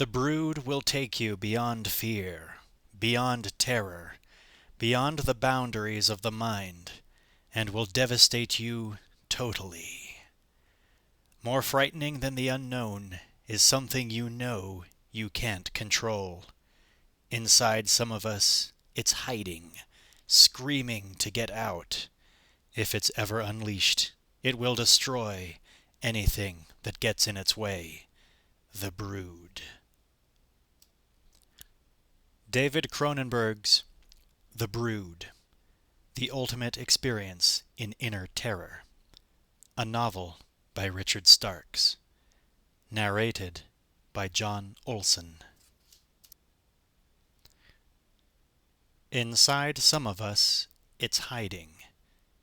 The brood will take you beyond fear, beyond terror, beyond the boundaries of the mind, and will devastate you totally. More frightening than the unknown is something you know you can't control. Inside some of us, it's hiding, screaming to get out. If it's ever unleashed, it will destroy anything that gets in its way. The Brood. David Cronenberg's The Brood, The Ultimate Experience in Inner Terror. A novel by Richard Starks. Narrated by Jon Olsen. Inside some of us, it's hiding,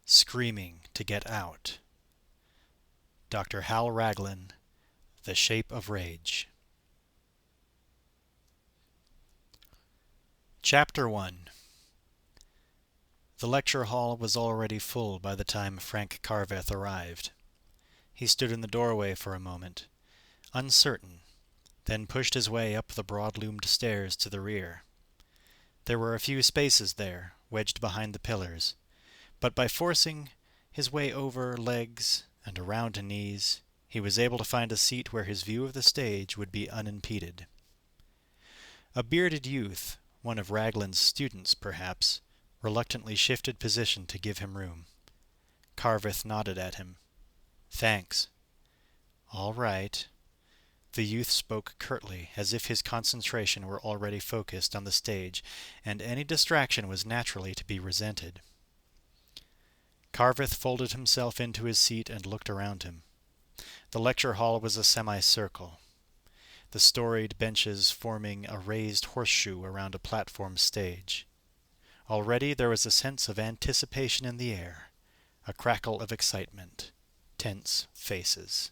screaming to get out. Dr. Hal Raglin, The Shape of Rage. Chapter 1. The lecture hall was already full by the time Frank Carveth arrived. He stood in the doorway for a moment, uncertain, then pushed his way up the broad-loomed stairs to the rear. There were a few spaces there, wedged behind the pillars, but by forcing his way over legs and around knees, he was able to find a seat where his view of the stage would be unimpeded. A bearded youth, one of Raglin's students perhaps, reluctantly shifted position to give him room. Carveth nodded at him. "Thanks." "All right." The youth spoke curtly, as if his concentration were already focused on the stage, and any distraction was naturally to be resented. Carveth folded himself into his seat and looked around him. The lecture hall was a semicircle, the storied benches forming a raised horseshoe around a platform stage. Already there was a sense of anticipation in the air, a crackle of excitement, tense faces,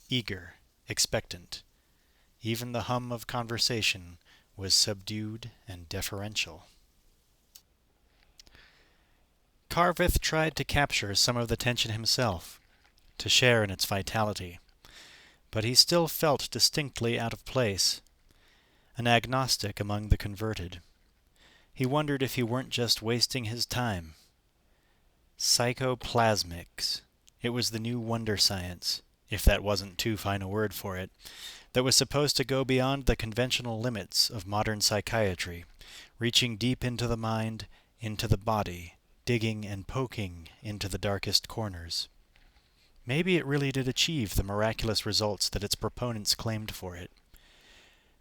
eager, expectant. Even the hum of conversation was subdued and deferential. Carveth tried to capture some of the tension himself, to share in its vitality, but he still felt distinctly out of place, an agnostic among the converted. He wondered if he weren't just wasting his time. Psychoplasmics. It was the new wonder science, if that wasn't too fine a word for it, that was supposed to go beyond the conventional limits of modern psychiatry, reaching deep into the mind, into the body, digging and poking into the darkest corners. Maybe it really did achieve the miraculous results that its proponents claimed for it.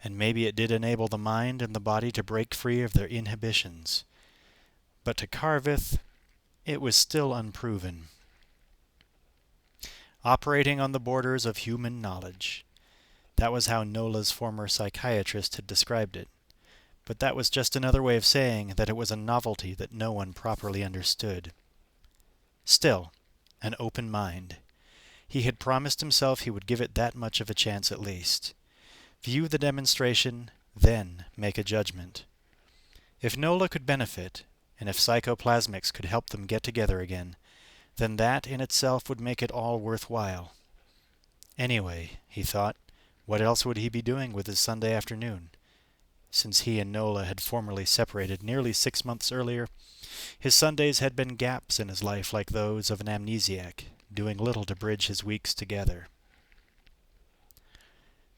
And maybe it did enable the mind and the body to break free of their inhibitions. But to Carveth, it was still unproven. Operating on the borders of human knowledge. That was how Nola's former psychiatrist had described it. But that was just another way of saying that it was a novelty that no one properly understood. Still, an open mind. He had promised himself he would give it that much of a chance at least. View the demonstration, then make a judgment. If Nola could benefit, and if psychoplasmics could help them get together again, then that in itself would make it all worthwhile. Anyway, he thought, what else would he be doing with his Sunday afternoon? Since he and Nola had formerly separated nearly 6 months earlier, his Sundays had been gaps in his life like those of an amnesiac, doing little to bridge his weeks together.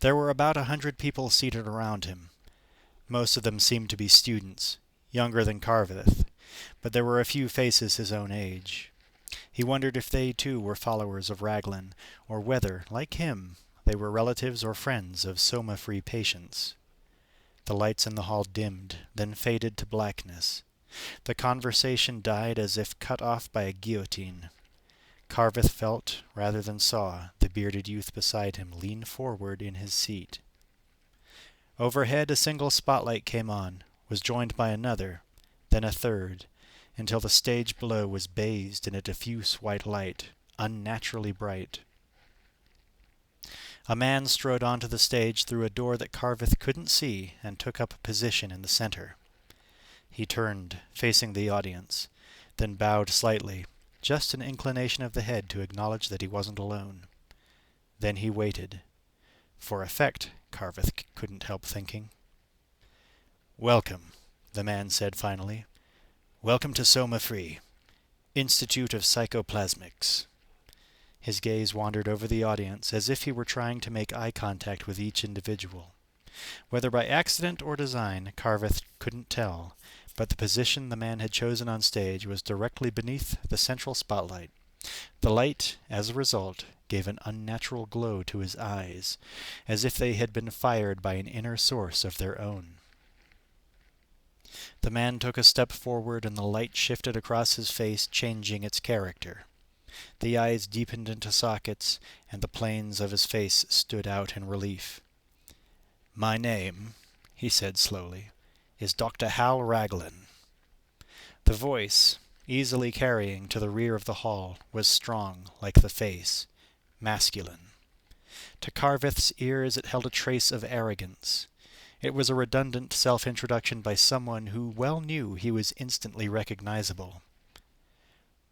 There were about 100 people seated around him. Most of them seemed to be students, younger than Carveth, but there were a few faces his own age. He wondered if they too were followers of Raglin, or whether, like him, they were relatives or friends of soma-free patients. The lights in the hall dimmed, then faded to blackness. The conversation died as if cut off by a guillotine. Carveth felt, rather than saw, the bearded youth beside him lean forward in his seat. Overhead a single spotlight came on, was joined by another, then a third, until the stage below was bathed in a diffuse white light, unnaturally bright. A man strode onto the stage through a door that Carveth couldn't see and took up a position in the center. He turned, facing the audience, then bowed slightly, just an inclination of the head to acknowledge that he wasn't alone. Then he waited. For effect, Carveth couldn't help thinking. "Welcome," the man said finally. "Welcome to Soma Free, Institute of Psychoplasmics." His gaze wandered over the audience as if he were trying to make eye contact with each individual. Whether by accident or design, Carveth couldn't tell, but the position the man had chosen on stage was directly beneath the central spotlight. The light, as a result, gave an unnatural glow to his eyes, as if they had been fired by an inner source of their own. The man took a step forward, and the light shifted across his face, changing its character. The eyes deepened into sockets, and the planes of his face stood out in relief. "My name," he said slowly, "is Dr. Hal Raglin." The voice, easily carrying to the rear of the hall, was strong, like the face, masculine. To Carveth's ears it held a trace of arrogance. It was a redundant self-introduction by someone who well knew he was instantly recognizable.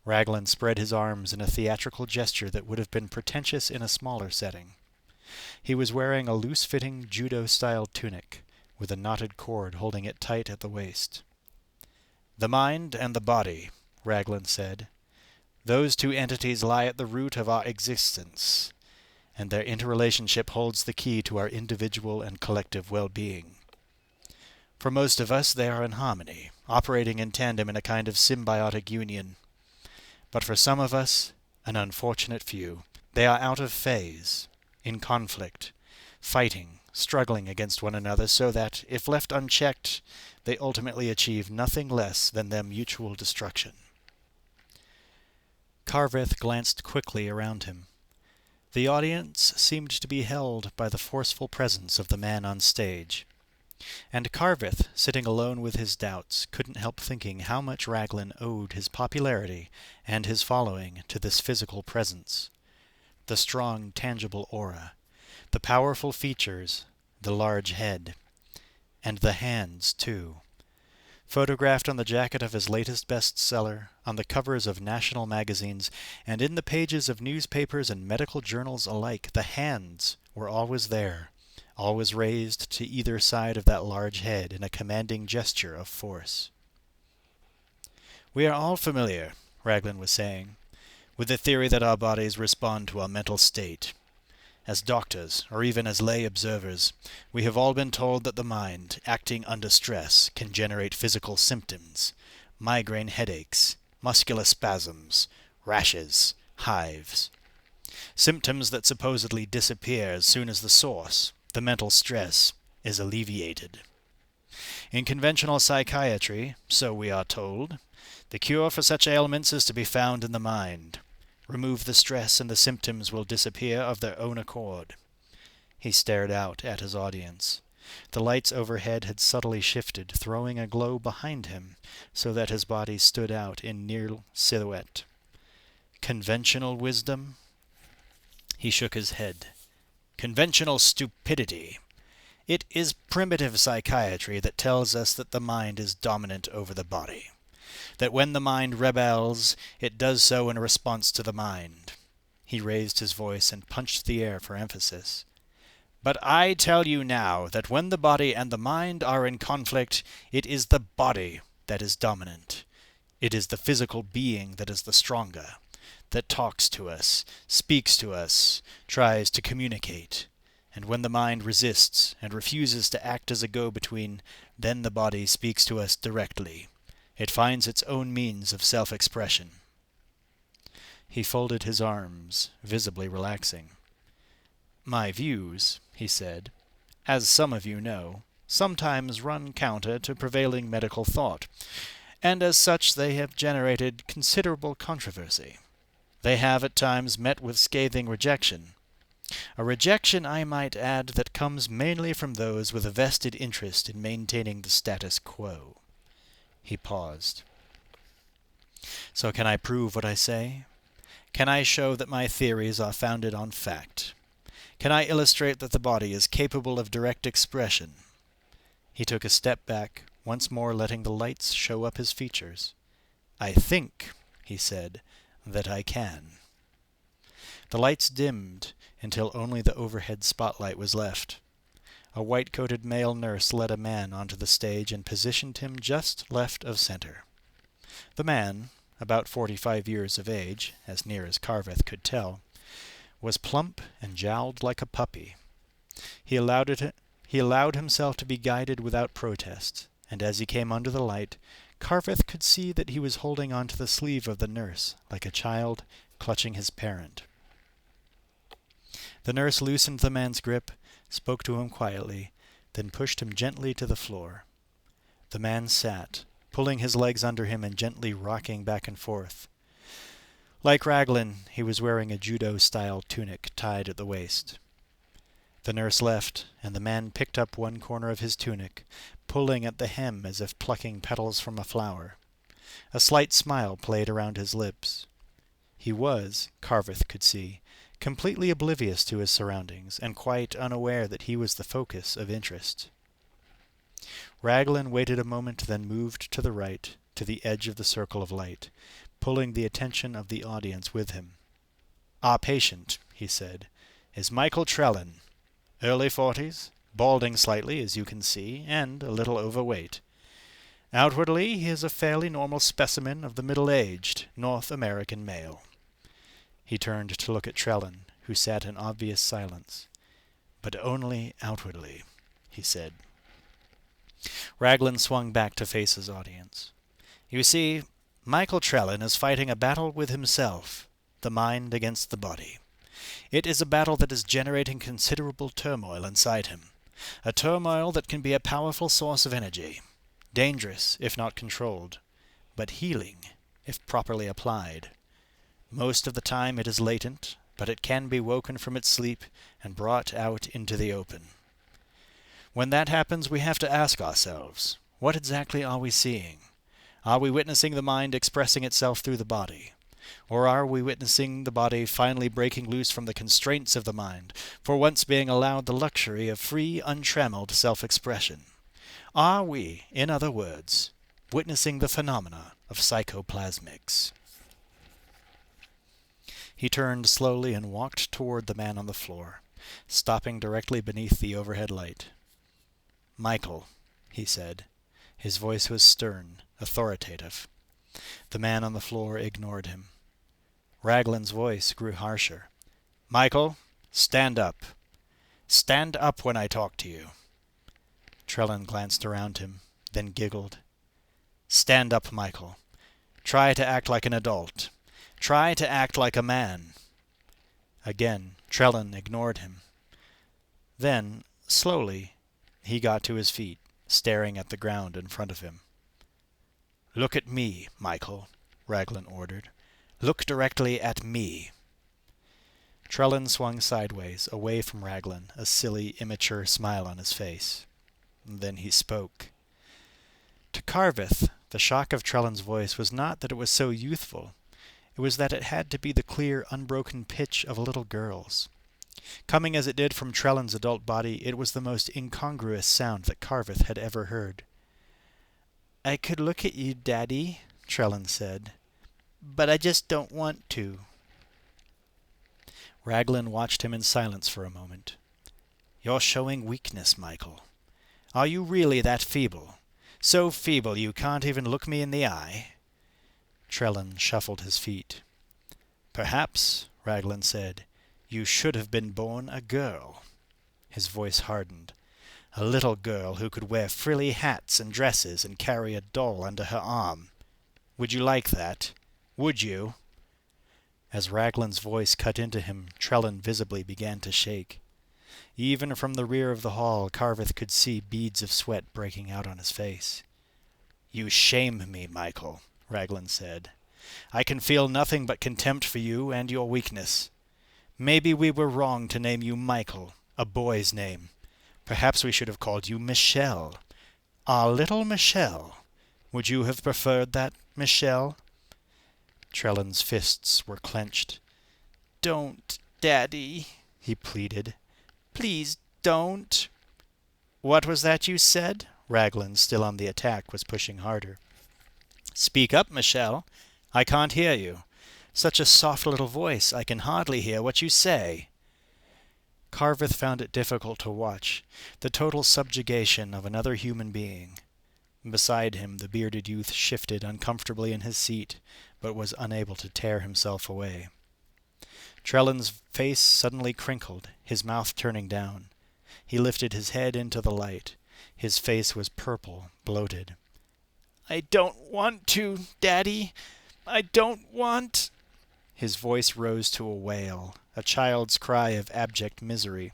Raglin spread his arms in a theatrical gesture that would have been pretentious in a smaller setting. He was wearing a loose-fitting judo-style tunic, with a knotted cord holding it tight at the waist. "The mind and the body," Raglin said. "Those two entities lie at the root of our existence, and their interrelationship holds the key to our individual and collective well-being. For most of us, they are in harmony, operating in tandem in a kind of symbiotic union. But for some of us, an unfortunate few, they are out of phase, in conflict, fighting, struggling against one another, so that, if left unchecked, they ultimately achieve nothing less than their mutual destruction." Carveth glanced quickly around him. The audience seemed to be held by the forceful presence of the man on stage. And Carveth, sitting alone with his doubts, couldn't help thinking how much Raglin owed his popularity and his following to this physical presence. The strong, tangible aura, the powerful features, the large head, and the hands, too. Photographed on the jacket of his latest bestseller, on the covers of national magazines, and in the pages of newspapers and medical journals alike, the hands were always there, always raised to either side of that large head in a commanding gesture of force. "We are all familiar," Raglin was saying, "with the theory that our bodies respond to our mental state. As doctors, or even as lay observers, we have all been told that the mind, acting under stress, can generate physical symptoms, migraine headaches, muscular spasms, rashes, hives. Symptoms that supposedly disappear as soon as the source, the mental stress, is alleviated. In conventional psychiatry, so we are told, the cure for such ailments is to be found in the mind. Remove the stress and the symptoms will disappear of their own accord." He stared out at his audience. The lights overhead had subtly shifted, throwing a glow behind him, so that his body stood out in near silhouette. "Conventional wisdom?" He shook his head. "Conventional stupidity. It is primitive psychiatry that tells us that the mind is dominant over the body. That when the mind rebels, it does so in response to the mind." He raised his voice and punched the air for emphasis. "But I tell you now that when the body and the mind are in conflict, it is the body that is dominant. It is the physical being that is the stronger, that talks to us, speaks to us, tries to communicate. And when the mind resists and refuses to act as a go-between, then the body speaks to us directly. It finds its own means of self-expression." He folded his arms, visibly relaxing. "My views," he said, "as some of you know, sometimes run counter to prevailing medical thought, and as such they have generated considerable controversy. They have at times met with scathing rejection. A rejection, I might add, that comes mainly from those with a vested interest in maintaining the status quo." He paused. "So can I prove what I say? Can I show that my theories are founded on fact? Can I illustrate that the body is capable of direct expression?" He took a step back, once more letting the lights show up his features. "I think," he said, "that I can." The lights dimmed until only the overhead spotlight was left. A white-coated male nurse led a man onto the stage and positioned him just left of center. The man, about 45 years of age, as near as Carveth could tell, was plump and jowled like a puppy. He allowed himself to be guided without protest, and as he came under the light, Carveth could see that he was holding onto the sleeve of the nurse, like a child clutching his parent. The nurse loosened the man's grip, spoke to him quietly, then pushed him gently to the floor. The man sat, pulling his legs under him and gently rocking back and forth. Like Raglin, he was wearing a judo-style tunic tied at the waist. The nurse left, and the man picked up one corner of his tunic, pulling at the hem as if plucking petals from a flower. A slight smile played around his lips. He was, Carveth could see, completely oblivious to his surroundings, and quite unaware that he was the focus of interest. Raglin waited a moment, then moved to the right, to the edge of the circle of light, pulling the attention of the audience with him. "Our patient," he said, "is Michael Trellin. Early 40s, balding slightly, as you can see, and a little overweight. Outwardly, he is a fairly normal specimen of the middle-aged North American male." He turned to look at Trellin, who sat in obvious silence. "But only outwardly," he said. Raglin swung back to face his audience. "You see, Michael Trellin is fighting a battle with himself, the mind against the body. It is a battle that is generating considerable turmoil inside him, a turmoil that can be a powerful source of energy, dangerous if not controlled, but healing if properly applied. Most of the time it is latent, but it can be woken from its sleep and brought out into the open. When that happens, we have to ask ourselves, what exactly are we seeing? Are we witnessing the mind expressing itself through the body? Or are we witnessing the body finally breaking loose from the constraints of the mind, for once being allowed the luxury of free, untrammeled self-expression? Are we, in other words, witnessing the phenomena of psychoplasmics?" He turned slowly and walked toward the man on the floor, stopping directly beneath the overhead light. "Michael," he said. His voice was stern, authoritative. The man on the floor ignored him. Raglin's voice grew harsher. "Michael, stand up. Stand up when I talk to you." Trellin glanced around him, then giggled. "Stand up, Michael. Try to act like an adult. Try to act like a man." Again, Trellin ignored him. Then, slowly, he got to his feet, staring at the ground in front of him. "Look at me, Michael," Raglin ordered. "Look directly at me." Trellin swung sideways, away from Raglin, a silly, immature smile on his face. Then he spoke. To Carveth, the shock of Trellin's voice was not that it was so youthful. It was that it had to be the clear, unbroken pitch of a little girl's. Coming as it did from Trellin's adult body, it was the most incongruous sound that Carveth had ever heard. "I could look at you, Daddy," Trellin said, "but I just don't want to." Raglin watched him in silence for a moment. "You're showing weakness, Michael. Are you really that feeble? So feeble you can't even look me in the eye?" Trellin shuffled his feet. "Perhaps," Raglin said, "you should have been born a girl." His voice hardened. "A little girl who could wear frilly hats and dresses and carry a doll under her arm. Would you like that? Would you?" As Raglin's voice cut into him, Trellin visibly began to shake. Even from the rear of the hall, Carveth could see beads of sweat breaking out on his face. "You shame me, Michael," Raglin said. "I can feel nothing but contempt for you and your weakness. Maybe we were wrong to name you Michael, a boy's name. Perhaps we should have called you Michelle. Our little Michelle. Would you have preferred that, Michelle?" Trellin's fists were clenched. "Don't, Daddy," he pleaded. "Please don't." "What was that you said?" Raglin, still on the attack, was pushing harder. "Speak up, Michelle. I can't hear you. Such a soft little voice, I can hardly hear what you say." Carveth found it difficult to watch, the total subjugation of another human being. Beside him, the bearded youth shifted uncomfortably in his seat, but was unable to tear himself away. Trellan's face suddenly crinkled, his mouth turning down. He lifted his head into the light. His face was purple, bloated. "I don't want to, Daddy. I don't want—" His voice rose to a wail, a child's cry of abject misery.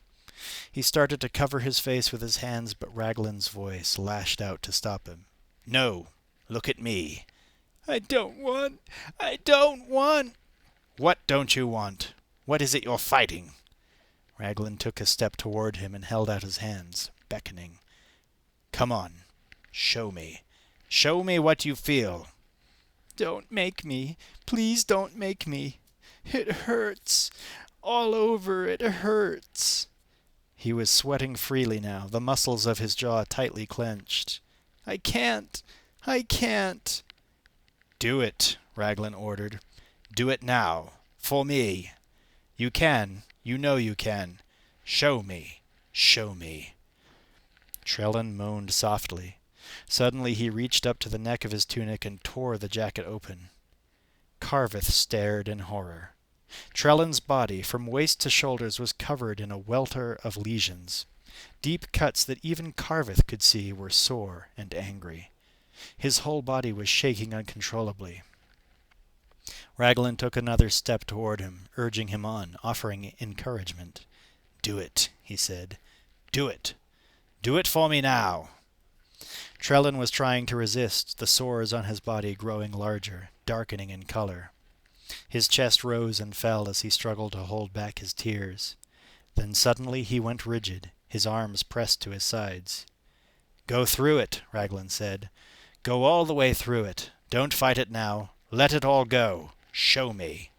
He started to cover his face with his hands, but Raglin's voice lashed out to stop him. "No, look at me." "I don't want. I don't want." "What don't you want? What is it you're fighting?" Raglin took a step toward him and held out his hands, beckoning. "Come on. Show me. Show me what you feel." "Don't make me. Please don't make me. It hurts. All over it hurts." He was sweating freely now, the muscles of his jaw tightly clenched. "I can't. I can't." "Do it," Raglin ordered. "Do it now. For me. You can. You know you can. Show me. Show me." Trellan moaned softly. Suddenly he reached up to the neck of his tunic and tore the jacket open. Carveth stared in horror. Trellan's body, from waist to shoulders, was covered in a welter of lesions. Deep cuts that even Carveth could see were sore and angry. His whole body was shaking uncontrollably. Raglin took another step toward him, urging him on, offering encouragement. "Do it," he said. "Do it. Do it for me now." Trellan was trying to resist, the sores on his body growing larger, darkening in color. His chest rose and fell as he struggled to hold back his tears. Then suddenly he went rigid, his arms pressed to his sides. "Go through it," Raglin said. "Go all the way through it. Don't fight it now. Let it all go. Show me."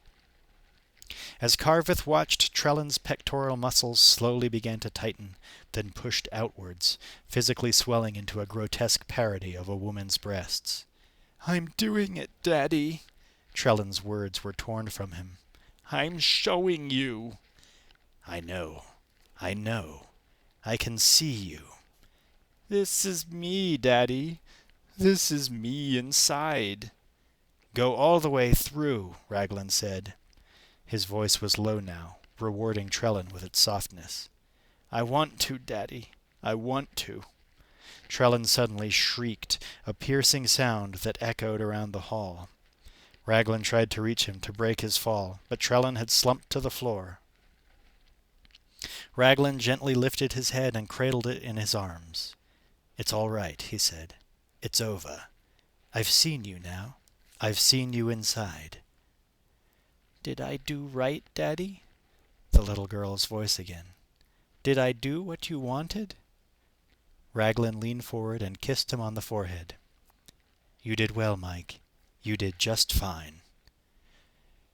As Carveth watched, Trellan's pectoral muscles slowly began to tighten, then pushed outwards, physically swelling into a grotesque parody of a woman's breasts. "I'm doing it, Daddy." Trellan's words were torn from him. "I'm showing you." "I know. I know. I can see you." "This is me, Daddy. This is me inside." "Go all the way through," Raglin said. His voice was low now, rewarding Trellan with its softness. "I want to, Daddy. I want to." Trellan suddenly shrieked, a piercing sound that echoed around the hall. Raglin tried to reach him to break his fall, but Trellan had slumped to the floor. Raglin gently lifted his head and cradled it in his arms. "It's all right," he said. "It's over. I've seen you now. I've seen you inside." "Did I do right, Daddy?" The little girl's voice again. "Did I do what you wanted?" Raglin leaned forward and kissed him on the forehead. "You did well, Mike. You did just fine."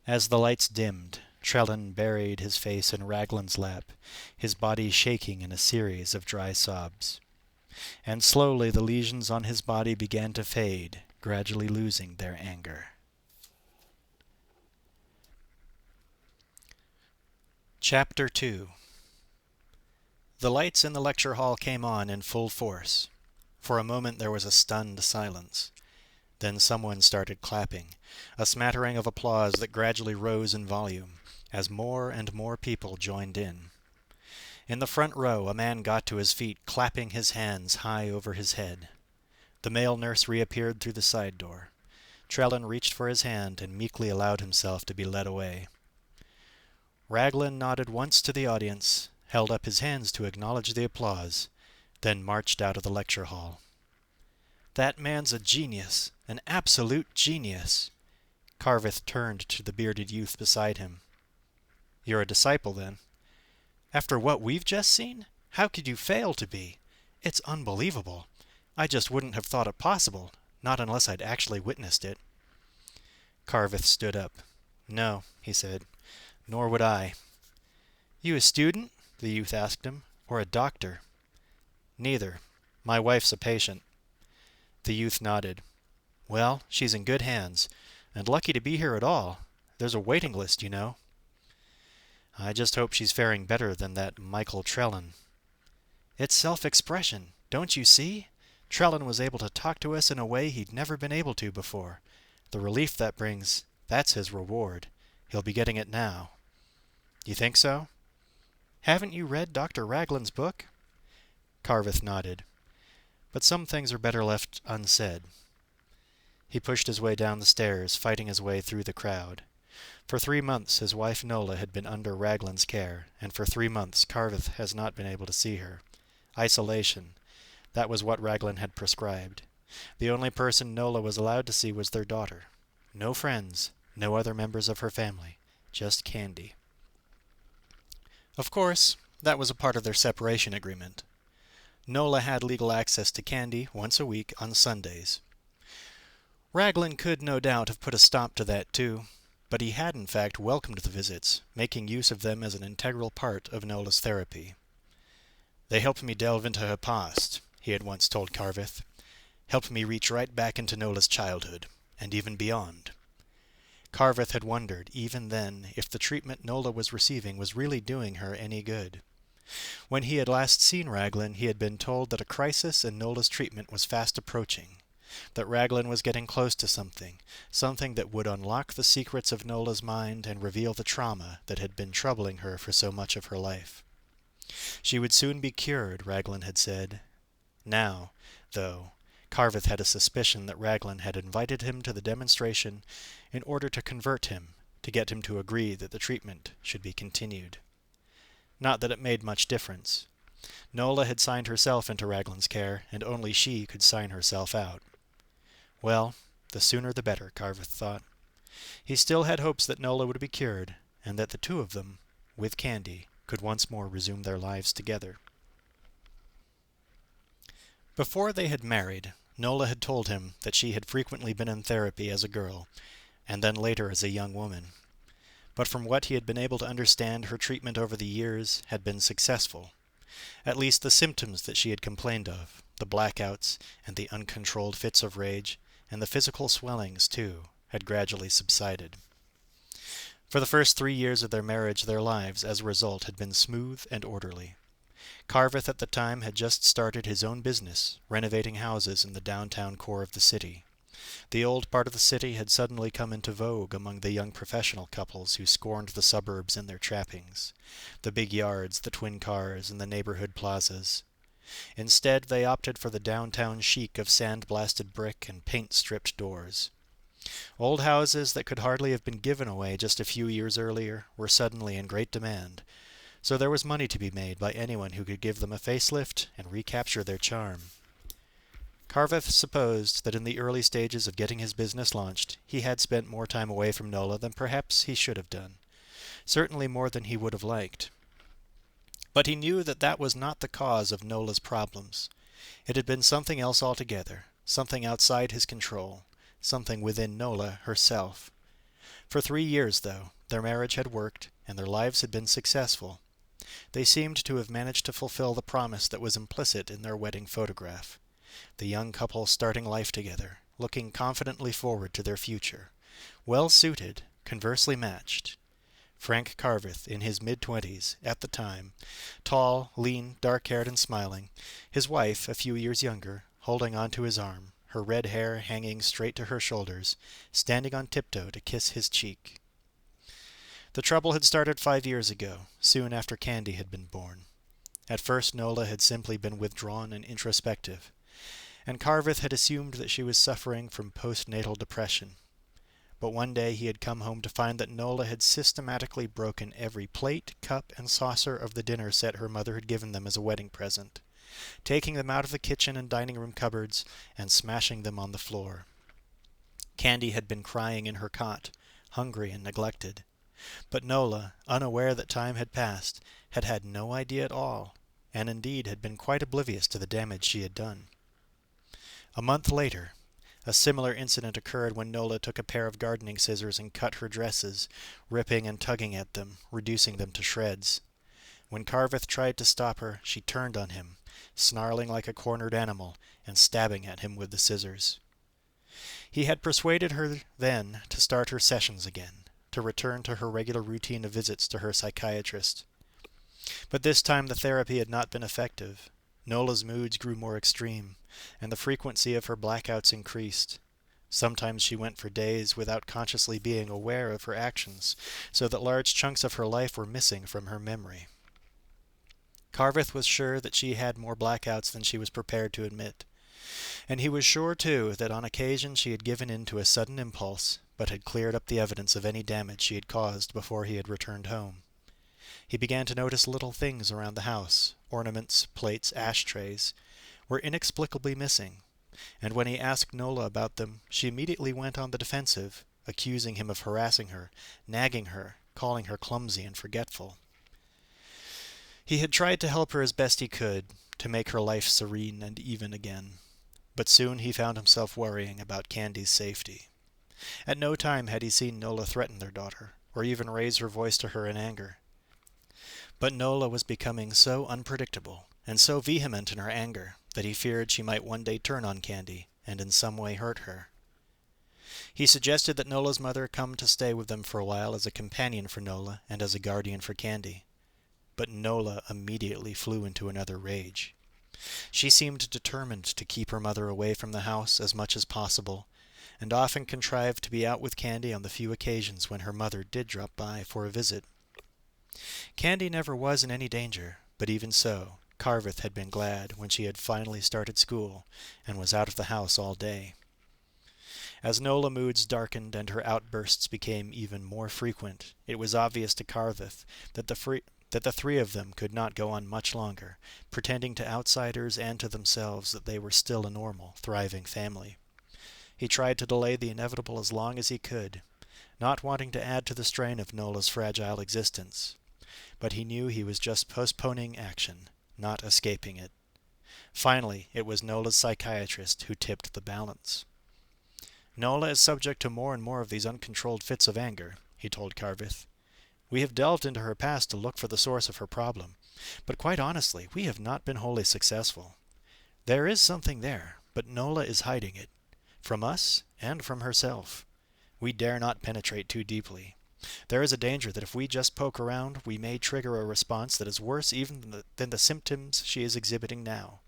As the lights dimmed, Trellan buried his face in Raglin's lap, his body shaking in a series of dry sobs. And slowly the lesions on his body began to fade, gradually losing their anger. Chapter 2. The lights in the lecture hall came on in full force. For a moment there was a stunned silence. Then someone started clapping, a smattering of applause that gradually rose in volume, as more and more people joined in. In the front row a man got to his feet, clapping his hands high over his head. The male nurse reappeared through the side door. Trellan reached for his hand and meekly allowed himself to be led away. Raglin nodded once to the audience, held up his hands to acknowledge the applause, then marched out of the lecture hall. "That man's a genius, an absolute genius." Carveth turned to the bearded youth beside him. "You're a disciple, then?" "After what we've just seen? How could you fail to be? It's unbelievable. I just wouldn't have thought it possible, not unless I'd actually witnessed it." Carveth stood up. "No," he said. "Nor would I." "You a student?" the youth asked him. "Or a doctor?" "Neither. My wife's a patient." The youth nodded. "Well, she's in good hands, and lucky to be here at all. There's a waiting list, you know." I just hope she's faring better than that Michael Trellin. It's self-expression, don't you see? Trellin was able to talk to us in a way he'd never been able to before. The relief that brings, that's his reward. He'll be getting it now. You think so? Haven't you read Dr. Raglin's book? Carveth nodded. But some things are better left unsaid. He pushed his way down the stairs, fighting his way through the crowd. For 3 months his wife Nola had been under Raglin's care, and for 3 months Carveth has not been able to see her. Isolation. That was what Raglin had prescribed. The only person Nola was allowed to see was their daughter. No friends, no other members of her family, just Candy. Of course, that was a part of their separation agreement. Nola had legal access to Candy once a week on Sundays. Raglin could no doubt have put a stop to that too, but he had in fact welcomed the visits, making use of them as an integral part of Nola's therapy. They helped me delve into her past, he had once told Carveth. Helped me reach right back into Nola's childhood, and even beyond. Carveth had wondered, even then, if the treatment Nola was receiving was really doing her any good. When he had last seen Raglin, he had been told that a crisis in Nola's treatment was fast approaching, that Raglin was getting close to something that would unlock the secrets of Nola's mind and reveal the trauma that had been troubling her for so much of her life. She would soon be cured, Raglin had said. Now, though, Carveth had a suspicion that Raglin had invited him to the demonstration in order to convert him, to get him to agree that the treatment should be continued. Not that it made much difference. Nola had signed herself into Raglin's care, and only she could sign herself out. Well, the sooner the better, Carveth thought. He still had hopes that Nola would be cured, and that the two of them, with Candy, could once more resume their lives together. Before they had married, Nola had told him that she had frequently been in therapy as a girl, and then later as a young woman. But from what he had been able to understand, her treatment over the years had been successful. At least the symptoms that she had complained of, the blackouts and the uncontrolled fits of rage, and the physical swellings, too, had gradually subsided. For the first 3 years of their marriage, their lives, as a result, had been smooth and orderly. Carveth at the time had just started his own business, renovating houses in the downtown core of the city. The old part of the city had suddenly come into vogue among the young professional couples who scorned the suburbs and their trappings, the big yards, the twin cars, and the neighborhood plazas. Instead, they opted for the downtown chic of sand-blasted brick and paint-stripped doors. Old houses that could hardly have been given away just a few years earlier were suddenly in great demand, so there was money to be made by anyone who could give them a facelift and recapture their charm. Carveth supposed that in the early stages of getting his business launched, he had spent more time away from Nola than perhaps he should have done, certainly more than he would have liked. But he knew that that was not the cause of Nola's problems. It had been something else altogether, something outside his control, something within Nola herself. For 3 years, though, their marriage had worked, and their lives had been successful. They seemed to have managed to fulfill the promise that was implicit in their wedding photograph. The young couple starting life together, looking confidently forward to their future, well-suited, conversely matched. Frank Carveth, in his mid-20s, at the time, tall, lean, dark-haired and smiling, his wife, a few years younger, holding on to his arm, her red hair hanging straight to her shoulders, standing on tiptoe to kiss his cheek. The trouble had started 5 years ago, soon after Candy had been born. At first Nola had simply been withdrawn and introspective, and Carveth had assumed that she was suffering from postnatal depression. But one day he had come home to find that Nola had systematically broken every plate, cup, and saucer of the dinner set her mother had given them as a wedding present, taking them out of the kitchen and dining room cupboards and smashing them on the floor. Candy had been crying in her cot, hungry and neglected. But Nola, unaware that time had passed, had had no idea at all, and indeed had been quite oblivious to the damage she had done. A month later, a similar incident occurred when Nola took a pair of gardening scissors and cut her dresses, ripping and tugging at them, reducing them to shreds. When Carveth tried to stop her, she turned on him, snarling like a cornered animal, and stabbing at him with the scissors. He had persuaded her then to start her sessions again, to return to her regular routine of visits to her psychiatrist. But this time the therapy had not been effective. Nola's moods grew more extreme, and the frequency of her blackouts increased. Sometimes she went for days without consciously being aware of her actions, so that large chunks of her life were missing from her memory. Carveth was sure that she had more blackouts than she was prepared to admit. And he was sure, too, that on occasion she had given in to a sudden impulse, but had cleared up the evidence of any damage she had caused before he had returned home. He began to notice little things around the house, ornaments, plates, ashtrays, were inexplicably missing, and when he asked Nola about them, she immediately went on the defensive, accusing him of harassing her, nagging her, calling her clumsy and forgetful. He had tried to help her as best he could, to make her life serene and even again, but soon he found himself worrying about Candy's safety. At no time had he seen Nola threaten their daughter, or even raise her voice to her in anger. But Nola was becoming so unpredictable, and so vehement in her anger, that he feared she might one day turn on Candy, and in some way hurt her. He suggested that Nola's mother come to stay with them for a while as a companion for Nola and as a guardian for Candy. But Nola immediately flew into another rage. She seemed determined to keep her mother away from the house as much as possible, and often contrived to be out with Candy on the few occasions when her mother did drop by for a visit. Candy never was in any danger, but even so, Carveth had been glad when she had finally started school and was out of the house all day. As Nola moods darkened and her outbursts became even more frequent, it was obvious to Carveth that the three of them could not go on much longer, pretending to outsiders and to themselves that they were still a normal, thriving family. He tried to delay the inevitable as long as he could, not wanting to add to the strain of Nola's fragile existence. But he knew he was just postponing action, not escaping it. Finally, it was Nola's psychiatrist who tipped the balance. "Nola is subject to more and more of these uncontrolled fits of anger," he told Carveth. "We have delved into her past to look for the source of her problem, but quite honestly, we have not been wholly successful. There is something there, but Nola is hiding it, from us and from herself. We dare not penetrate too deeply. There is a danger that if we just poke around, we may trigger a response that is worse even than the symptoms she is exhibiting now.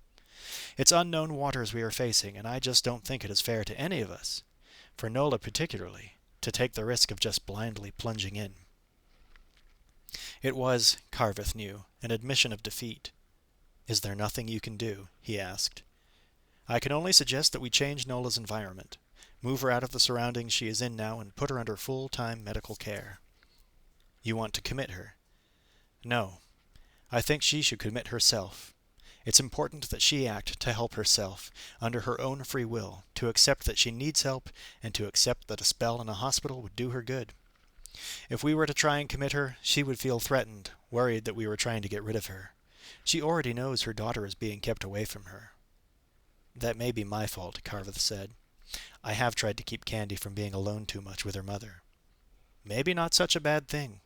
It's unknown waters we are facing, and I just don't think it is fair to any of us, for Nola particularly, to take the risk of just blindly plunging in." It was, Carveth knew, an admission of defeat. "Is there nothing you can do?" he asked. "I can only suggest that we change Nola's environment. Move her out of the surroundings she is in now and put her under full-time medical care." "You want to commit her?" "No. I think she should commit herself. It's important that she act to help herself, under her own free will, to accept that she needs help, and to accept that a spell in a hospital would do her good. If we were to try and commit her, she would feel threatened, worried that we were trying to get rid of her. She already knows her daughter is being kept away from her." "That may be my fault," Carveth said. "I have tried to keep Candy from being alone too much with her mother." "Maybe not such a bad thing.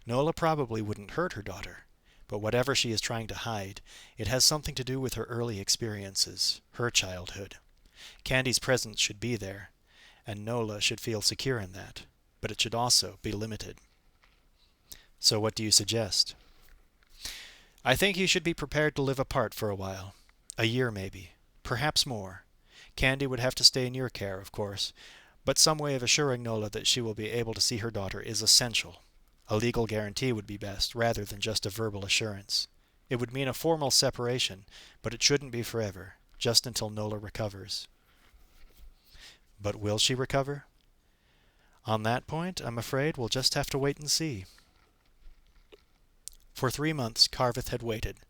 Nola probably wouldn't hurt her daughter, but whatever she is trying to hide, it has something to do with her early experiences, her childhood. Candy's presence should be there, and Nola should feel secure in that, but it should also be limited." "So what do you suggest?" "I think you should be prepared to live apart for a while. A year maybe, perhaps more. Candy would have to stay in your care, of course, but some way of assuring Nola that she will be able to see her daughter is essential. A legal guarantee would be best, rather than just a verbal assurance. It would mean a formal separation, but it shouldn't be forever, just until Nola recovers." "But will she recover?" "On that point, I'm afraid we'll just have to wait and see." For 3 months Carveth had waited,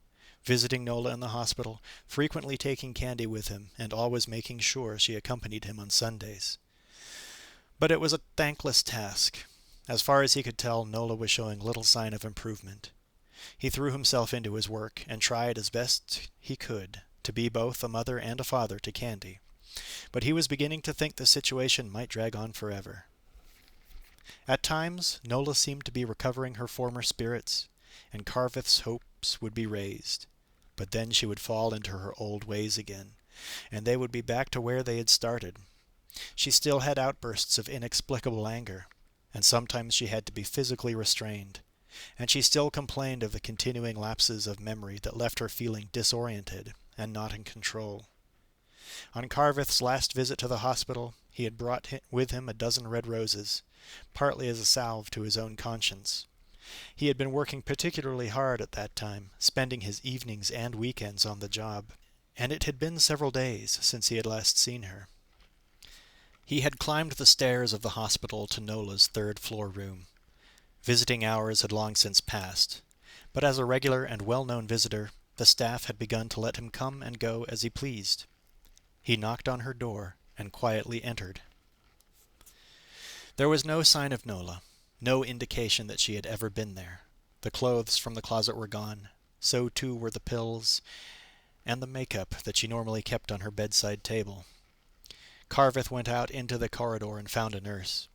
visiting Nola in the hospital, frequently taking Candy with him, and always making sure she accompanied him on Sundays. But it was a thankless task. As far as he could tell, Nola was showing little sign of improvement. He threw himself into his work, and tried as best he could to be both a mother and a father to Candy, but he was beginning to think the situation might drag on forever. At times, Nola seemed to be recovering her former spirits, and Carveth's hopes would be raised. But then she would fall into her old ways again, and they would be back to where they had started. She still had outbursts of inexplicable anger, and sometimes she had to be physically restrained, and she still complained of the continuing lapses of memory that left her feeling disoriented and not in control. On Carveth's last visit to the hospital, he had brought with him a dozen red roses, partly as a salve to his own conscience. He had been working particularly hard at that time, spending his evenings and weekends on the job, and it had been several days since he had last seen her. He had climbed the stairs of the hospital to Nola's third-floor room. Visiting hours had long since passed, but as a regular and well-known visitor, the staff had begun to let him come and go as he pleased. He knocked on her door and quietly entered. There was no sign of Nola, no indication that she had ever been there. The clothes from the closet were gone, so too were the pills and the makeup that she normally kept on her bedside table. Carveth went out into the corridor and found a nurse.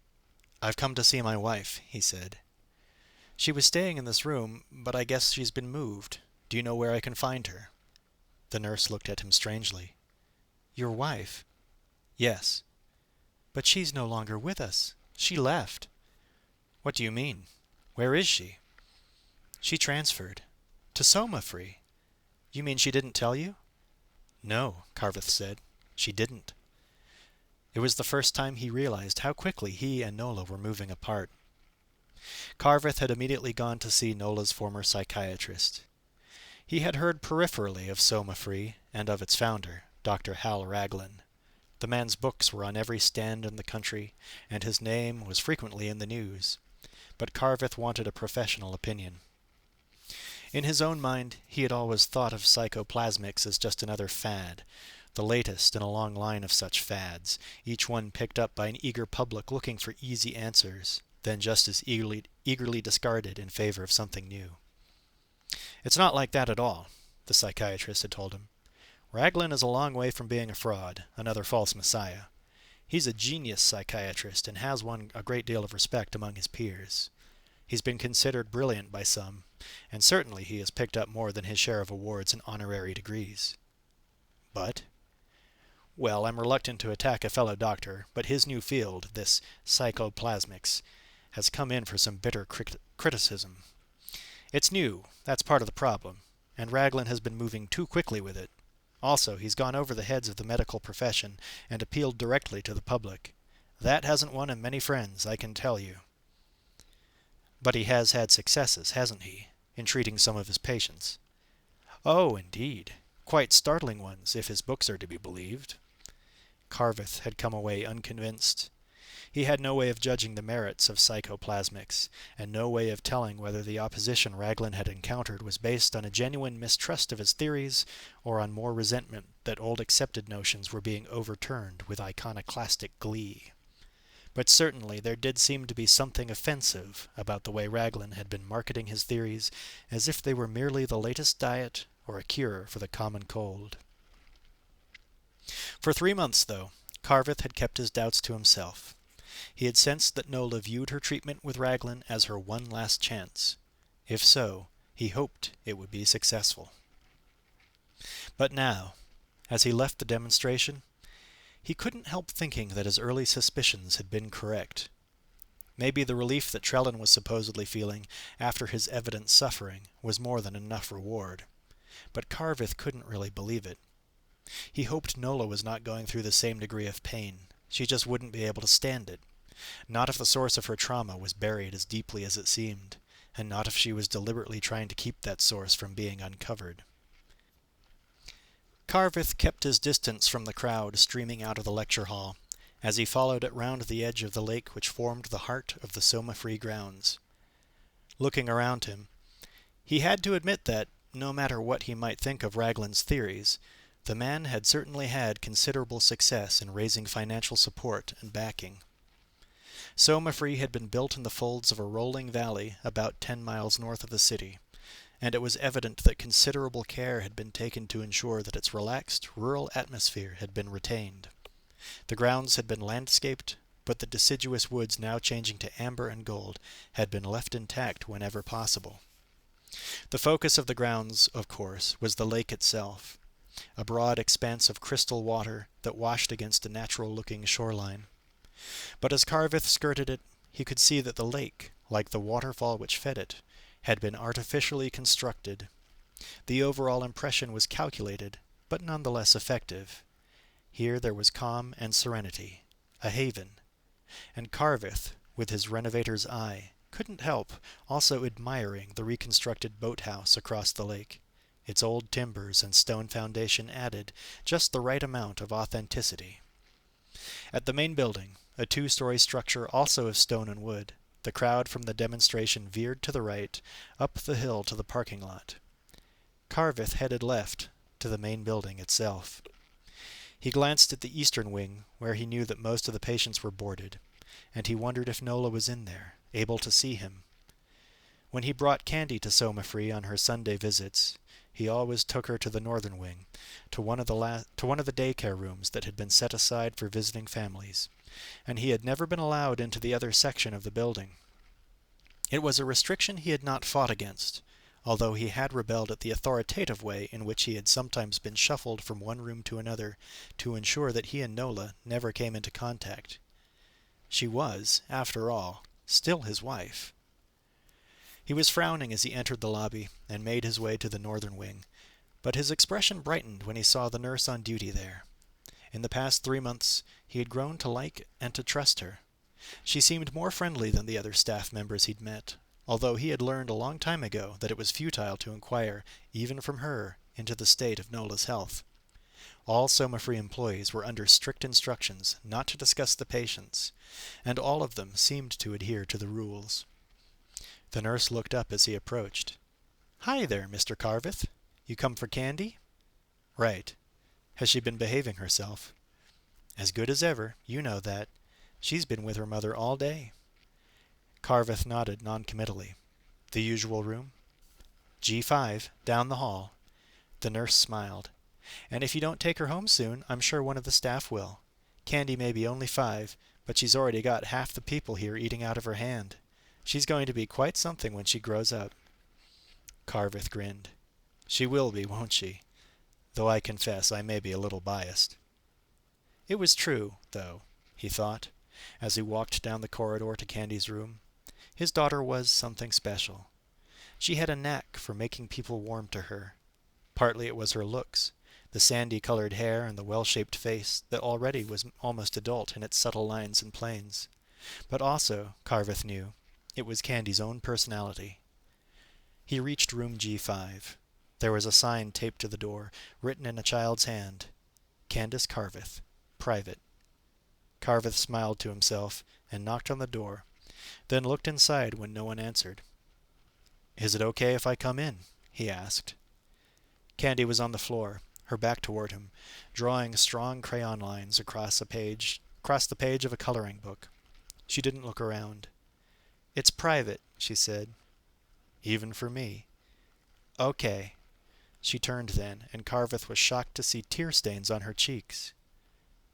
"I've come to see my wife," he said. "She was staying in this room, but I guess she's been moved. Do you know where I can find her?" The nurse looked at him strangely. "Your wife?" "Yes." "But she's no longer with us. She left." "What do you mean? Where is she?" "She transferred. To Somafree." "You mean she didn't tell you?" "No," Carveth said. "She didn't." It was the first time he realized how quickly he and Nola were moving apart. Carveth had immediately gone to see Nola's former psychiatrist. He had heard peripherally of Somafree and of its founder, Dr. Hal Raglin. The man's books were on every stand in the country, and his name was frequently in the news. But Carveth wanted a professional opinion. In his own mind, he had always thought of psychoplasmics as just another fad, the latest in a long line of such fads, each one picked up by an eager public looking for easy answers, then just as eagerly discarded in favor of something new. "It's not like that at all," the psychiatrist had told him. "Raglin is a long way from being a fraud, another false messiah. He's a genius psychiatrist and has won a great deal of respect among his peers. He's been considered brilliant by some, and certainly he has picked up more than his share of awards and honorary degrees." "But?" "Well, I'm reluctant to attack a fellow doctor, but his new field, this psychoplasmics, has come in for some bitter criticism. It's new, that's part of the problem, and Raglin has been moving too quickly with it. Also, he's gone over the heads of the medical profession and appealed directly to the public. That hasn't won him many friends, I can tell you." "But he has had successes, hasn't he, in treating some of his patients?" "Oh, indeed. Quite startling ones, if his books are to be believed." Carveth had come away unconvinced. He had no way of judging the merits of psychoplasmics, and no way of telling whether the opposition Raglin had encountered was based on a genuine mistrust of his theories, or on more resentment that old accepted notions were being overturned with iconoclastic glee. But certainly there did seem to be something offensive about the way Raglin had been marketing his theories as if they were merely the latest diet or a cure for the common cold. For 3 months, though, Carveth had kept his doubts to himself. He had sensed that Nola viewed her treatment with Raglin as her one last chance. If so, he hoped it would be successful. But now, as he left the demonstration, he couldn't help thinking that his early suspicions had been correct. Maybe the relief that Trellin was supposedly feeling after his evident suffering was more than enough reward. But Carveth couldn't really believe it. He hoped Nola was not going through the same degree of pain. She just wouldn't be able to stand it. Not if the source of her trauma was buried as deeply as it seemed, and not if she was deliberately trying to keep that source from being uncovered. Carveth kept his distance from the crowd streaming out of the lecture hall, as he followed it round the edge of the lake which formed the heart of the Somafree grounds. Looking around him, he had to admit that, no matter what he might think of Raglin's theories, the man had certainly had considerable success in raising financial support and backing. Somafree had been built in the folds of a rolling valley about 10 miles north of the city, and it was evident that considerable care had been taken to ensure that its relaxed, rural atmosphere had been retained. The grounds had been landscaped, but the deciduous woods now changing to amber and gold had been left intact whenever possible. The focus of the grounds, of course, was the lake itself, a broad expanse of crystal water that washed against a natural-looking shoreline. But as Carveth skirted it, he could see that the lake, like the waterfall which fed it, had been artificially constructed. The overall impression was calculated, but nonetheless effective. Here there was calm and serenity, a haven, and Carveth, with his renovator's eye, couldn't help also admiring the reconstructed boathouse across the lake. Its old timbers and stone foundation added just the right amount of authenticity. At the main building, a 2-story structure also of stone and wood, the crowd from the demonstration veered to the right, up the hill to the parking lot. Carveth headed left, to the main building itself. He glanced at the eastern wing, where he knew that most of the patients were boarded, and he wondered if Nola was in there, able to see him. When he brought Candy to Somafree on her Sunday visits, he always took her to the northern wing, to one of the daycare rooms that had been set aside for visiting families, and he had never been allowed into the other section of the building. It was a restriction he had not fought against, although he had rebelled at the authoritative way in which he had sometimes been shuffled from one room to another to ensure that he and Nola never came into contact. She was, after all, still his wife. He was frowning as he entered the lobby and made his way to the northern wing, but his expression brightened when he saw the nurse on duty there. In the past 3 months he had grown to like and to trust her. She seemed more friendly than the other staff members he'd met, although he had learned a long time ago that it was futile to inquire, even from her, into the state of Nola's health. All Somafree employees were under strict instructions not to discuss the patients, and all of them seemed to adhere to the rules. The nurse looked up as he approached. "Hi there, Mr. Carveth. You come for Candy?" "Right. Has she been behaving herself?" "As good as ever. You know that. She's been with her mother all day." Carveth nodded noncommittally. "The usual room?" "G5, down the hall." The nurse smiled. "And if you don't take her home soon, I'm sure one of the staff will. Candy may be only 5, but she's already got half the people here eating out of her hand. She's going to be quite something when she grows up." Carveth grinned. "She will be, won't she? Though I confess I may be a little biased." It was true, though, he thought, as he walked down the corridor to Candy's room. His daughter was something special. She had a knack for making people warm to her. Partly it was her looks, the sandy-colored hair and the well-shaped face that already was almost adult in its subtle lines and planes. But also, Carveth knew, it was Candy's own personality. He reached room G5. There was a sign taped to the door, written in a child's hand. Candace Carveth, private. Carveth smiled to himself and knocked on the door, then looked inside when no one answered. "Is it okay if I come in?" he asked. Candy was on the floor, her back toward him, drawing strong crayon lines across the page of a coloring book. She didn't look around. "It's private," she said. "Even for me." "Okay." She turned then, and Carveth was shocked to see tear stains on her cheeks.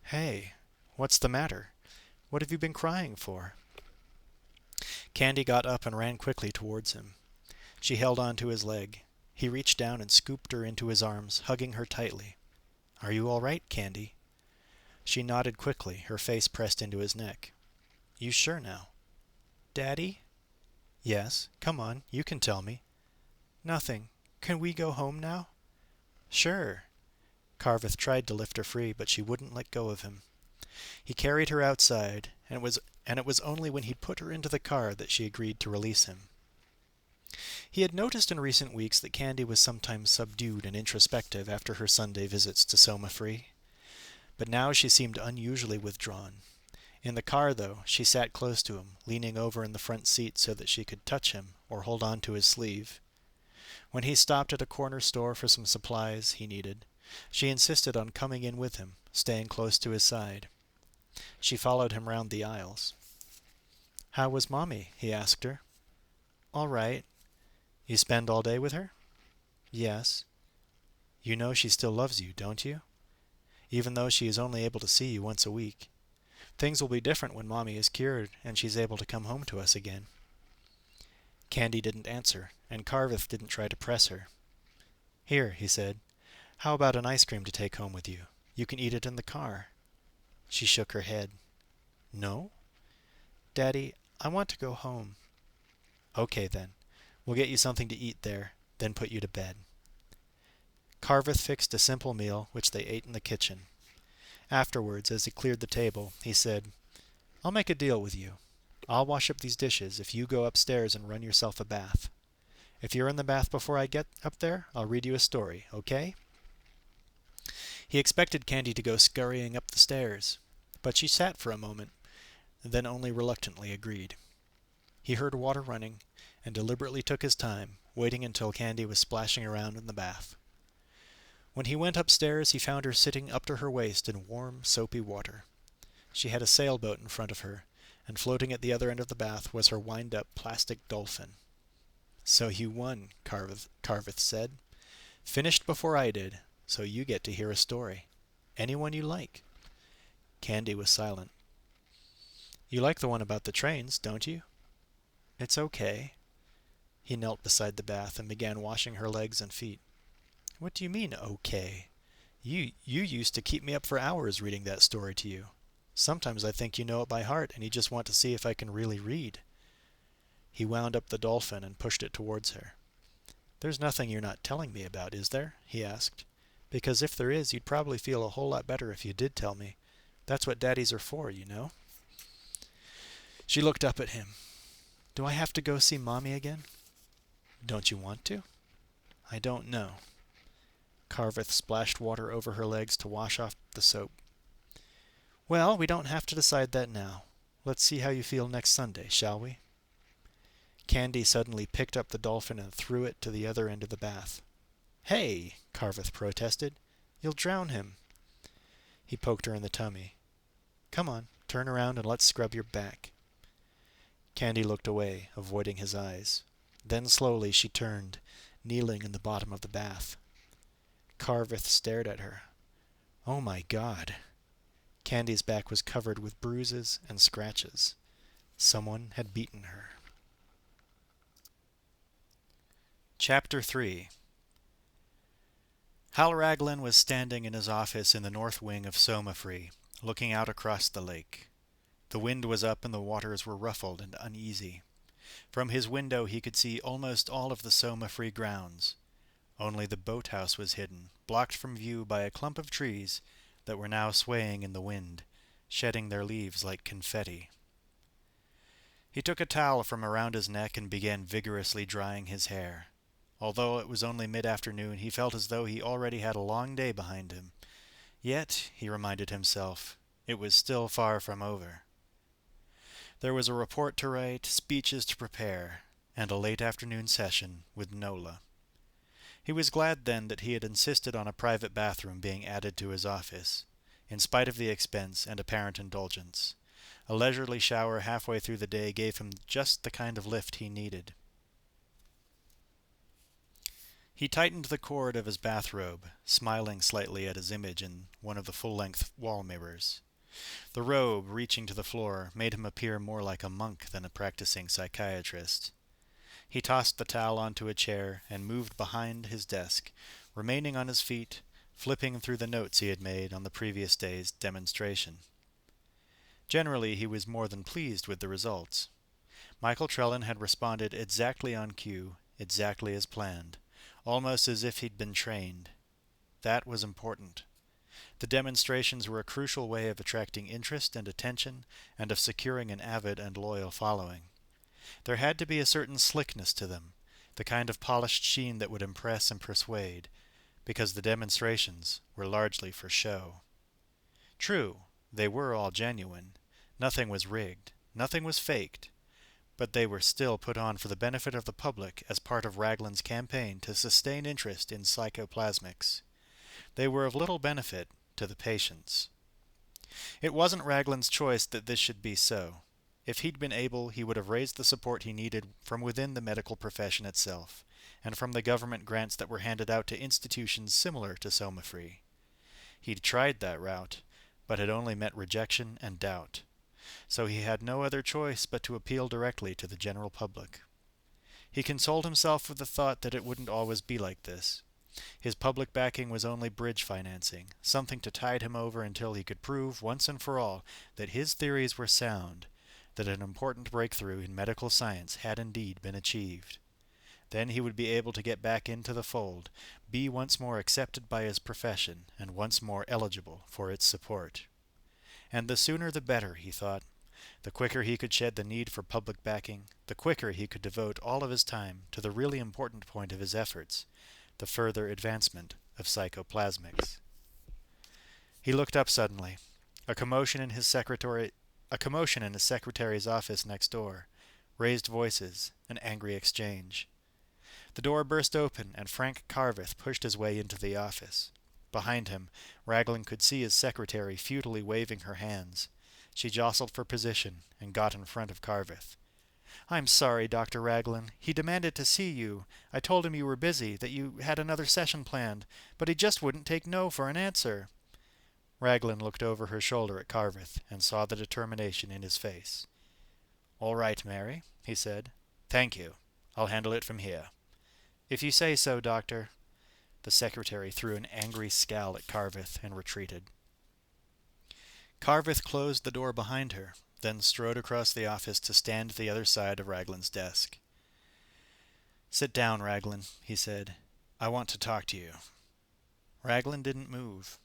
"Hey, what's the matter? What have you been crying for?" Candy got up and ran quickly towards him. She held on to his leg. He reached down and scooped her into his arms, hugging her tightly. "Are you all right, Candy?" She nodded quickly, her face pressed into his neck. "You sure now?" "Daddy?" "Yes. Come on, you can tell me." "Nothing. Can we go home now?" "Sure." Carveth tried to lift her free, but she wouldn't let go of him. He carried her outside, and it was only when he'd put her into the car that she agreed to release him. He had noticed in recent weeks that Candy was sometimes subdued and introspective after her Sunday visits to Somafree. But now she seemed unusually withdrawn. In the car, though, she sat close to him, leaning over in the front seat so that she could touch him or hold on to his sleeve. When he stopped at a corner store for some supplies he needed, she insisted on coming in with him, staying close to his side. She followed him round the aisles. "How was Mommy?" he asked her. "All right." "You spend all day with her?" "Yes." "You know she still loves you, don't you? Even though she is only able to see you once a week. Things will be different when Mommy is cured and she's able to come home to us again." Candy didn't answer, and Carveth didn't try to press her. "Here," he said. "How about an ice cream to take home with you? You can eat it in the car." She shook her head. "No?" "Daddy, I want to go home. Okay, then. We'll get you something to eat there, then put you to bed. Carveth fixed a simple meal, which they ate in the kitchen. Afterwards, as he cleared the table, he said, I'll make a deal with you. I'll wash up these dishes if you go upstairs and run yourself a bath. If you're in the bath before I get up there, I'll read you a story, okay? He expected Candy to go scurrying up the stairs, but she sat for a moment, then only reluctantly agreed. He heard water running, and deliberately took his time, waiting until Candy was splashing around in the bath. When he went upstairs, he found her sitting up to her waist in warm, soapy water. She had a sailboat in front of her, and floating at the other end of the bath was her wind-up plastic dolphin. So you won, Carveth said. Finished before I did, so you get to hear a story. Anyone you like. Candy was silent. You like the one about the trains, don't you? It's okay. He knelt beside the bath and began washing her legs and feet. What do you mean, okay? You used to keep me up for hours reading that story to you. Sometimes I think you know it by heart, and you just want to see if I can really read. He wound up the dolphin and pushed it towards her. There's nothing you're not telling me about, is there? He asked. Because if there is, you'd probably feel a whole lot better if you did tell me. That's what daddies are for, you know. She looked up at him. Do I have to go see Mommy again? Don't you want to? I don't know. Carveth splashed water over her legs to wash off the soap. Well, we don't have to decide that now. Let's see how you feel next Sunday, shall we? Candy suddenly picked up the dolphin and threw it to the other end of the bath. Hey, Carveth protested. You'll drown him. He poked her in the tummy. Come on, turn around and let's scrub your back. Candy looked away, avoiding his eyes. Then slowly she turned, kneeling in the bottom of the bath. Carveth stared at her. Oh my God. Candy's back was covered with bruises and scratches. Someone had beaten her. Chapter 3. Hal Raglin was standing in his office in the north wing of Somafree, looking out across the lake. The wind was up and the waters were ruffled and uneasy. From his window he could see almost all of the Somafree grounds. Only the boathouse was hidden, blocked from view by a clump of trees that were now swaying in the wind, shedding their leaves like confetti. He took a towel from around his neck and began vigorously drying his hair. Although it was only mid-afternoon, he felt as though he already had a long day behind him. Yet, he reminded himself, it was still far from over. There was a report to write, speeches to prepare, and a late afternoon session with Nola. He was glad then that he had insisted on a private bathroom being added to his office, in spite of the expense and apparent indulgence. A leisurely shower halfway through the day gave him just the kind of lift he needed. He tightened the cord of his bathrobe, smiling slightly at his image in one of the full-length wall mirrors. The robe, reaching to the floor, made him appear more like a monk than a practicing psychiatrist. He tossed the towel onto a chair and moved behind his desk, remaining on his feet, flipping through the notes he had made on the previous day's demonstration. Generally, he was more than pleased with the results. Michael Trellin had responded exactly on cue, exactly as planned, almost as if he'd been trained. That was important. The demonstrations were a crucial way of attracting interest and attention, and of securing an avid and loyal following. There had to be a certain slickness to them, the kind of polished sheen that would impress and persuade, because the demonstrations were largely for show. True, they were all genuine. Nothing was rigged. Nothing was faked. But they were still put on for the benefit of the public as part of Raglin's campaign to sustain interest in psychoplasmics. They were of little benefit to the patients. It wasn't Raglin's choice that this should be so. If he'd been able, he would have raised the support he needed from within the medical profession itself, and from the government grants that were handed out to institutions similar to Somafree. He'd tried that route, but had only met rejection and doubt. So he had no other choice but to appeal directly to the general public. He consoled himself with the thought that it wouldn't always be like this. His public backing was only bridge financing, something to tide him over until he could prove, once and for all, that his theories were sound, that an important breakthrough in medical science had indeed been achieved. Then he would be able to get back into the fold, be once more accepted by his profession, and once more eligible for its support. And the sooner the better, he thought. The quicker he could shed the need for public backing, the quicker he could devote all of his time to the really important point of his efforts, the further advancement of psychoplasmics. He looked up suddenly. A commotion in his secretary's office next door. Raised voices, an angry exchange. The door burst open, and Frank Carveth pushed his way into the office. Behind him, Raglin could see his secretary futilely waving her hands. She jostled for position and got in front of Carveth. "I'm sorry, Dr. Raglin. He demanded to see you. I told him you were busy, that you had another session planned, but he just wouldn't take no for an answer." Raglin looked over her shoulder at Carveth and saw the determination in his face. "All right, Mary," he said. "Thank you. I'll handle it from here." "If you say so, Doctor." The secretary threw an angry scowl at Carveth and retreated. Carveth closed the door behind her, then strode across the office to stand at the other side of Raglin's desk. "Sit down, Raglin," he said. "I want to talk to you." Raglin didn't move.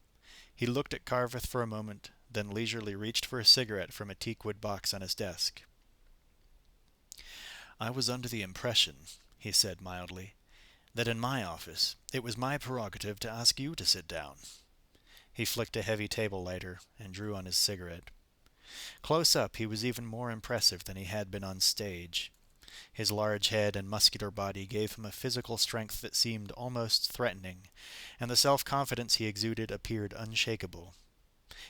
He looked at Carveth for a moment, then leisurely reached for a cigarette from a teakwood box on his desk. "I was under the impression," he said mildly, "that in my office it was my prerogative to ask you to sit down." He flicked a heavy table lighter and drew on his cigarette. Close up, he was even more impressive than he had been on stage. His large head and muscular body gave him a physical strength that seemed almost threatening, and the self-confidence he exuded appeared unshakable.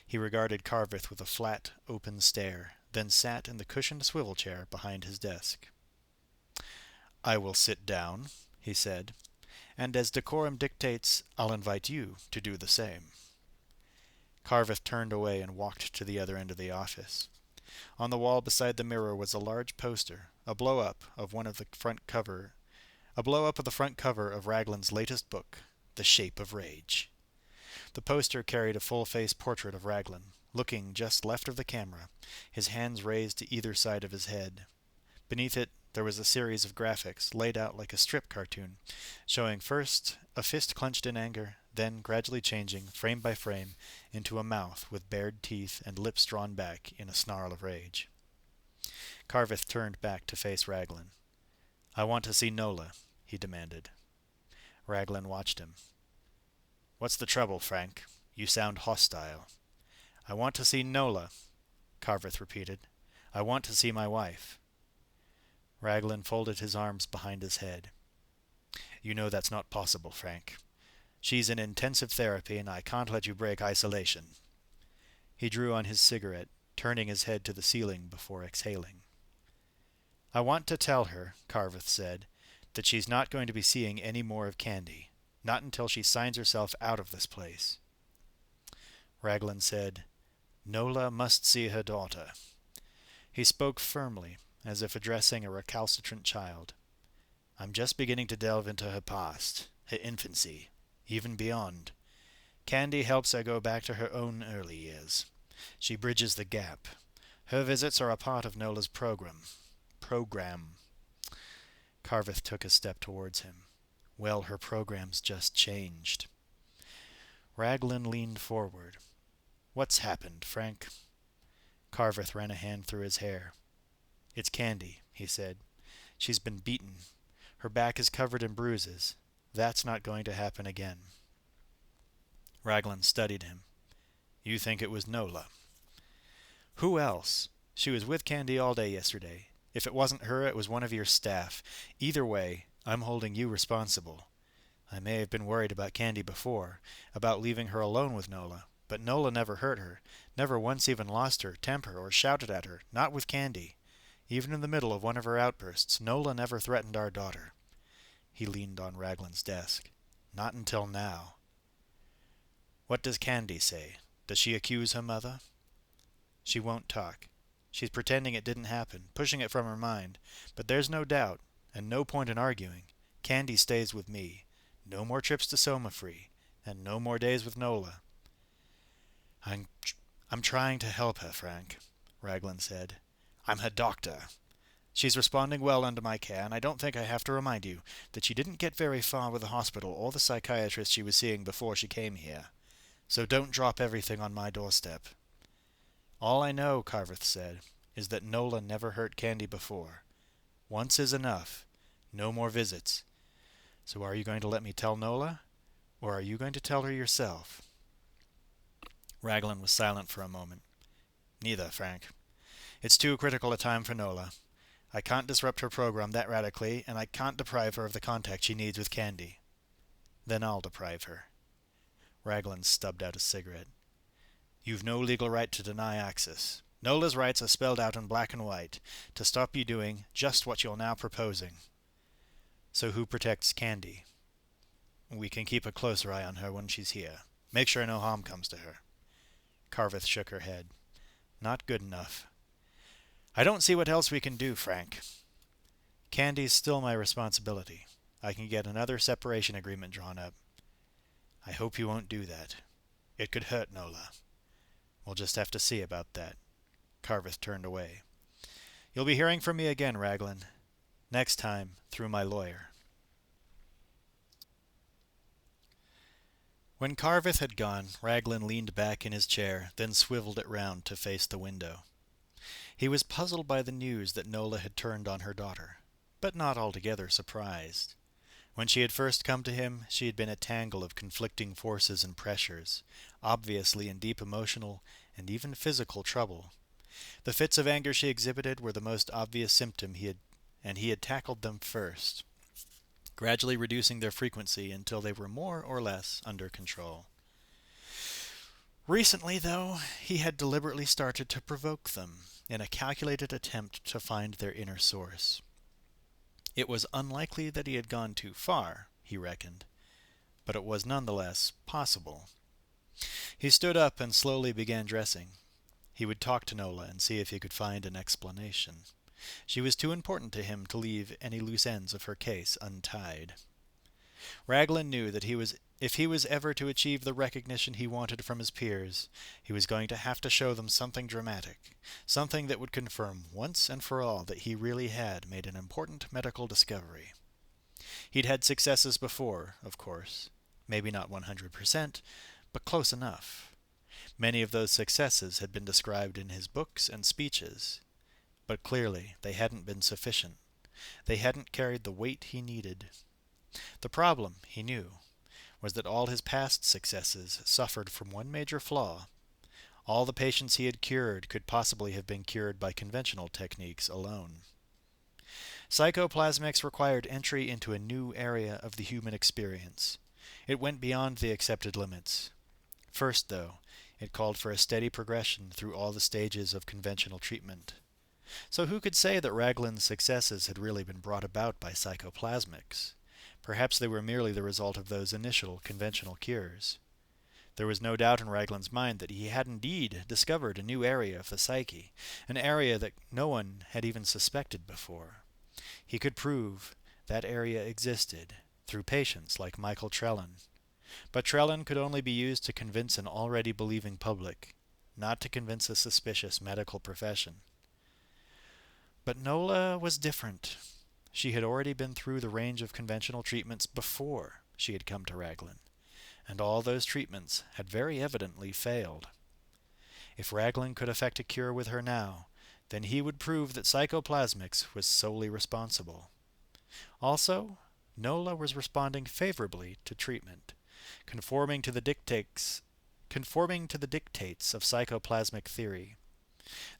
He regarded Carveth with a flat, open stare, then sat in the cushioned swivel chair behind his desk. "I will sit down," he said, "and as decorum dictates, I'll invite you to do the same." Carveth turned away and walked to the other end of the office. On the wall beside the mirror was a large poster, a blow-up of the front cover of Raglin's latest book, The Shape of Rage. The poster carried a full-face portrait of Raglin, looking just left of the camera, his hands raised to either side of his head. Beneath it, there was a series of graphics, laid out like a strip cartoon, showing first a fist clenched in anger, then gradually changing, frame by frame, into a mouth with bared teeth and lips drawn back in a snarl of rage. Carveth turned back to face Raglin. "I want to see Nola," he demanded. Raglin watched him. "What's the trouble, Frank? You sound hostile." "I want to see Nola," Carveth repeated. "I want to see my wife." Raglin folded his arms behind his head. "You know that's not possible, Frank. She's in intensive therapy, and I can't let you break isolation." He drew on his cigarette, turning his head to the ceiling before exhaling. "I want to tell her," Carveth said, "that she's not going to be seeing any more of Candy. Not until she signs herself out of this place." Raglin said, "Nola must see her daughter." He spoke firmly, as if addressing a recalcitrant child. "I'm just beginning to delve into her past, her infancy, even beyond. Candy helps her go back to her own early years. She bridges the gap. Her visits are a part of Nola's program. Carveth took a step towards him. "Well, her program's just changed." Raglin leaned forward. "What's happened, Frank?" Carveth ran a hand through his hair. "It's Candy," he said. "She's been beaten. Her back is covered in bruises. That's not going to happen again." Raglin studied him. "You think it was Nola?" "Who else? She was with Candy all day yesterday. If it wasn't her, it was one of your staff. Either way, I'm holding you responsible. I may have been worried about Candy before, about leaving her alone with Nola, but Nola never hurt her, never once even lost her temper or shouted at her, not with Candy. Even in the middle of one of her outbursts, Nola never threatened our daughter." He leaned on Raglin's desk. "Not until now." "What does Candy say? Does she accuse her mother?" "She won't talk. She's pretending it didn't happen, pushing it from her mind. But there's no doubt, and no point in arguing. Candy stays with me. No more trips to Soma-Free, and no more days with Nola." I'm trying to help her, Frank," Raglin said. I'm her doctor. She's responding well under my care, and I don't think I have to remind you that she didn't get very far with the hospital or the psychiatrist she was seeing before she came here. So don't drop everything on my doorstep." "All I know," Carveth said, "is that Nola never hurt Candy before. Once is enough. No more visits. So are you going to let me tell Nola, or are you going to tell her yourself?" Raglin was silent for a moment. "Neither, Frank. It's too critical a time for Nola. I can't disrupt her program that radically, and I can't deprive her of the contact she needs with Candy." "Then I'll deprive her." Raglin stubbed out a cigarette. "You've no legal right to deny access. Nola's rights are spelled out in black and white, to stop you doing just what you're now proposing." "So who protects Candy?" "We can keep a closer eye on her when she's here. Make sure no harm comes to her." Carveth shook her head. "Not good enough." "I don't see what else we can do, Frank." "Candy's still my responsibility. I can get another separation agreement drawn up." "I hope you won't do that. It could hurt Nola." "We'll just have to see about that." Carveth turned away. "You'll be hearing from me again, Raglin. Next time, through my lawyer." When Carveth had gone, Raglin leaned back in his chair, then swiveled it round to face the window. He was puzzled by the news that Nola had turned on her daughter, but not altogether surprised. When she had first come to him, she had been a tangle of conflicting forces and pressures, obviously in deep emotional and even physical trouble. The fits of anger she exhibited were the most obvious symptom he had tackled them first, gradually reducing their frequency until they were more or less under control. Recently, though, he had deliberately started to provoke them, in a calculated attempt to find their inner source. It was unlikely that he had gone too far, he reckoned, but it was nonetheless possible. He stood up and slowly began dressing. He would talk to Nola and see if he could find an explanation. She was too important to him to leave any loose ends of her case untied. Raglin knew that if he was ever to achieve the recognition he wanted from his peers, he was going to have to show them something dramatic, something that would confirm once and for all that he really had made an important medical discovery. He'd had successes before, of course. Maybe not 100%, but close enough. Many of those successes had been described in his books and speeches, but clearly they hadn't been sufficient. They hadn't carried the weight he needed. The problem, he knew, was that all his past successes suffered from one major flaw. All the patients he had cured could possibly have been cured by conventional techniques alone. Psychoplasmics required entry into a new area of the human experience. It went beyond the accepted limits. First, though, it called for a steady progression through all the stages of conventional treatment. So who could say that Raglin's successes had really been brought about by psychoplasmics? Perhaps they were merely the result of those initial conventional cures. There was no doubt in Raglin's mind that he had indeed discovered a new area of the psyche, an area that no one had even suspected before. He could prove that area existed through patients like Michael Trellin. But Trellin could only be used to convince an already believing public, not to convince a suspicious medical profession. But Nola was different. She had already been through the range of conventional treatments before she had come to Raglin, and all those treatments had very evidently failed. If Raglin could effect a cure with her now, then he would prove that psychoplasmics was solely responsible. Also, Nola was responding favorably to treatment, conforming to the dictates of psychoplasmic theory.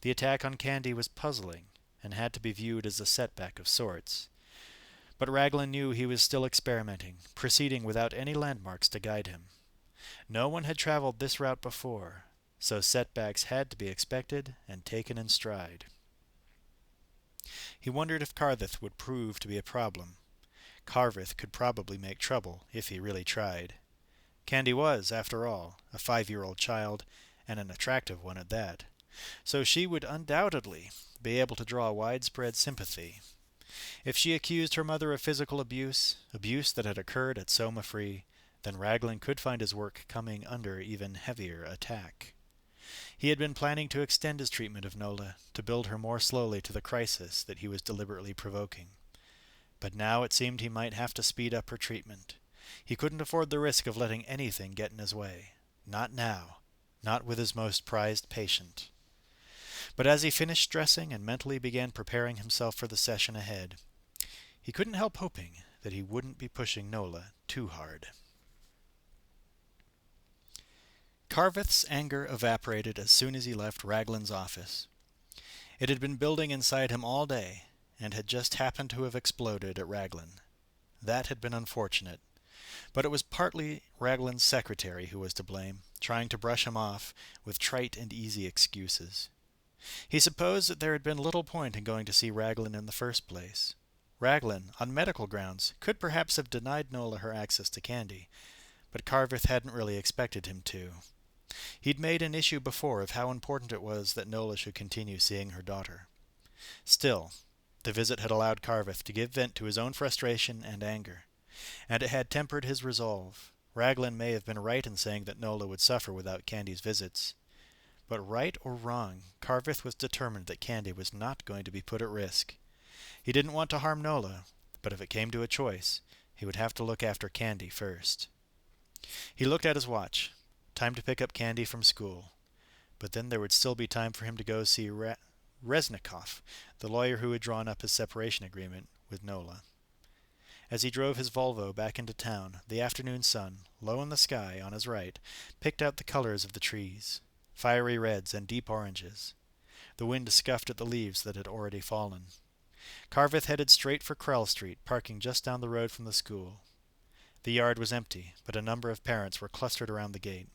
The attack on Candy was puzzling, and had to be viewed as a setback of sorts. But Raglin knew he was still experimenting, proceeding without any landmarks to guide him. No one had traveled this route before, so setbacks had to be expected and taken in stride. He wondered if Carveth would prove to be a problem. Carveth could probably make trouble if he really tried. Candy was, after all, a 5-year-old child, and an attractive one at that, so she would undoubtedly be able to draw widespread sympathy. If she accused her mother of physical abuse that had occurred at Soma Free, then Raglin could find his work coming under even heavier attack. He had been planning to extend his treatment of Nola, to build her more slowly to the crisis that he was deliberately provoking. But now it seemed he might have to speed up her treatment. He couldn't afford the risk of letting anything get in his way. Not now. Not with his most prized patient. But as he finished dressing and mentally began preparing himself for the session ahead, he couldn't help hoping that he wouldn't be pushing Nola too hard. Carveth's anger evaporated as soon as he left Raglin's office. It had been building inside him all day, and had just happened to have exploded at Raglin. That had been unfortunate, but it was partly Raglin's secretary who was to blame, trying to brush him off with trite and easy excuses. He supposed that there had been little point in going to see Raglin in the first place. Raglin, on medical grounds, could perhaps have denied Nola her access to candy, but Carveth hadn't really expected him to. He'd made an issue before of how important it was that Nola should continue seeing her daughter. Still, the visit had allowed Carveth to give vent to his own frustration and anger, and it had tempered his resolve. Raglin may have been right in saying that Nola would suffer without Candy's visits. But right or wrong, Carveth was determined that Candy was not going to be put at risk. He didn't want to harm Nola, but if it came to a choice, he would have to look after Candy first. He looked at his watch. Time to pick up Candy from school. But then there would still be time for him to go see Resnikoff, the lawyer who had drawn up his separation agreement with Nola. As he drove his Volvo back into town, the afternoon sun, low in the sky on his right, picked out the colors of the trees, fiery reds and deep oranges. The wind scuffed at the leaves that had already fallen. Carveth headed straight for Krell Street, parking just down the road from the school. The yard was empty, but a number of parents were clustered around the gate.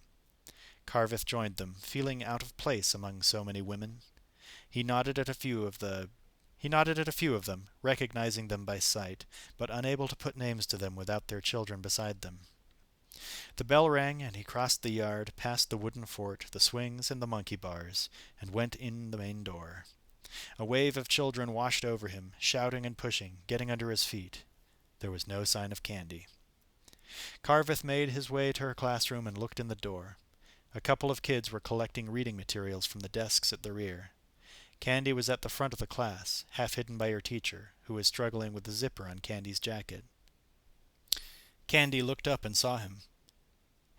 Carveth joined them, feeling out of place among so many women. He nodded at a few of them, recognizing them by sight, but unable to put names to them without their children beside them. The bell rang, and he crossed the yard, past the wooden fort, the swings, and the monkey bars, and went in the main door. A wave of children washed over him, shouting and pushing, getting under his feet. There was no sign of Candy. Carveth made his way to her classroom and looked in the door. A couple of kids were collecting reading materials from the desks at the rear. Candy was at the front of the class, half hidden by her teacher, who was struggling with the zipper on Candy's jacket. Candy looked up and saw him.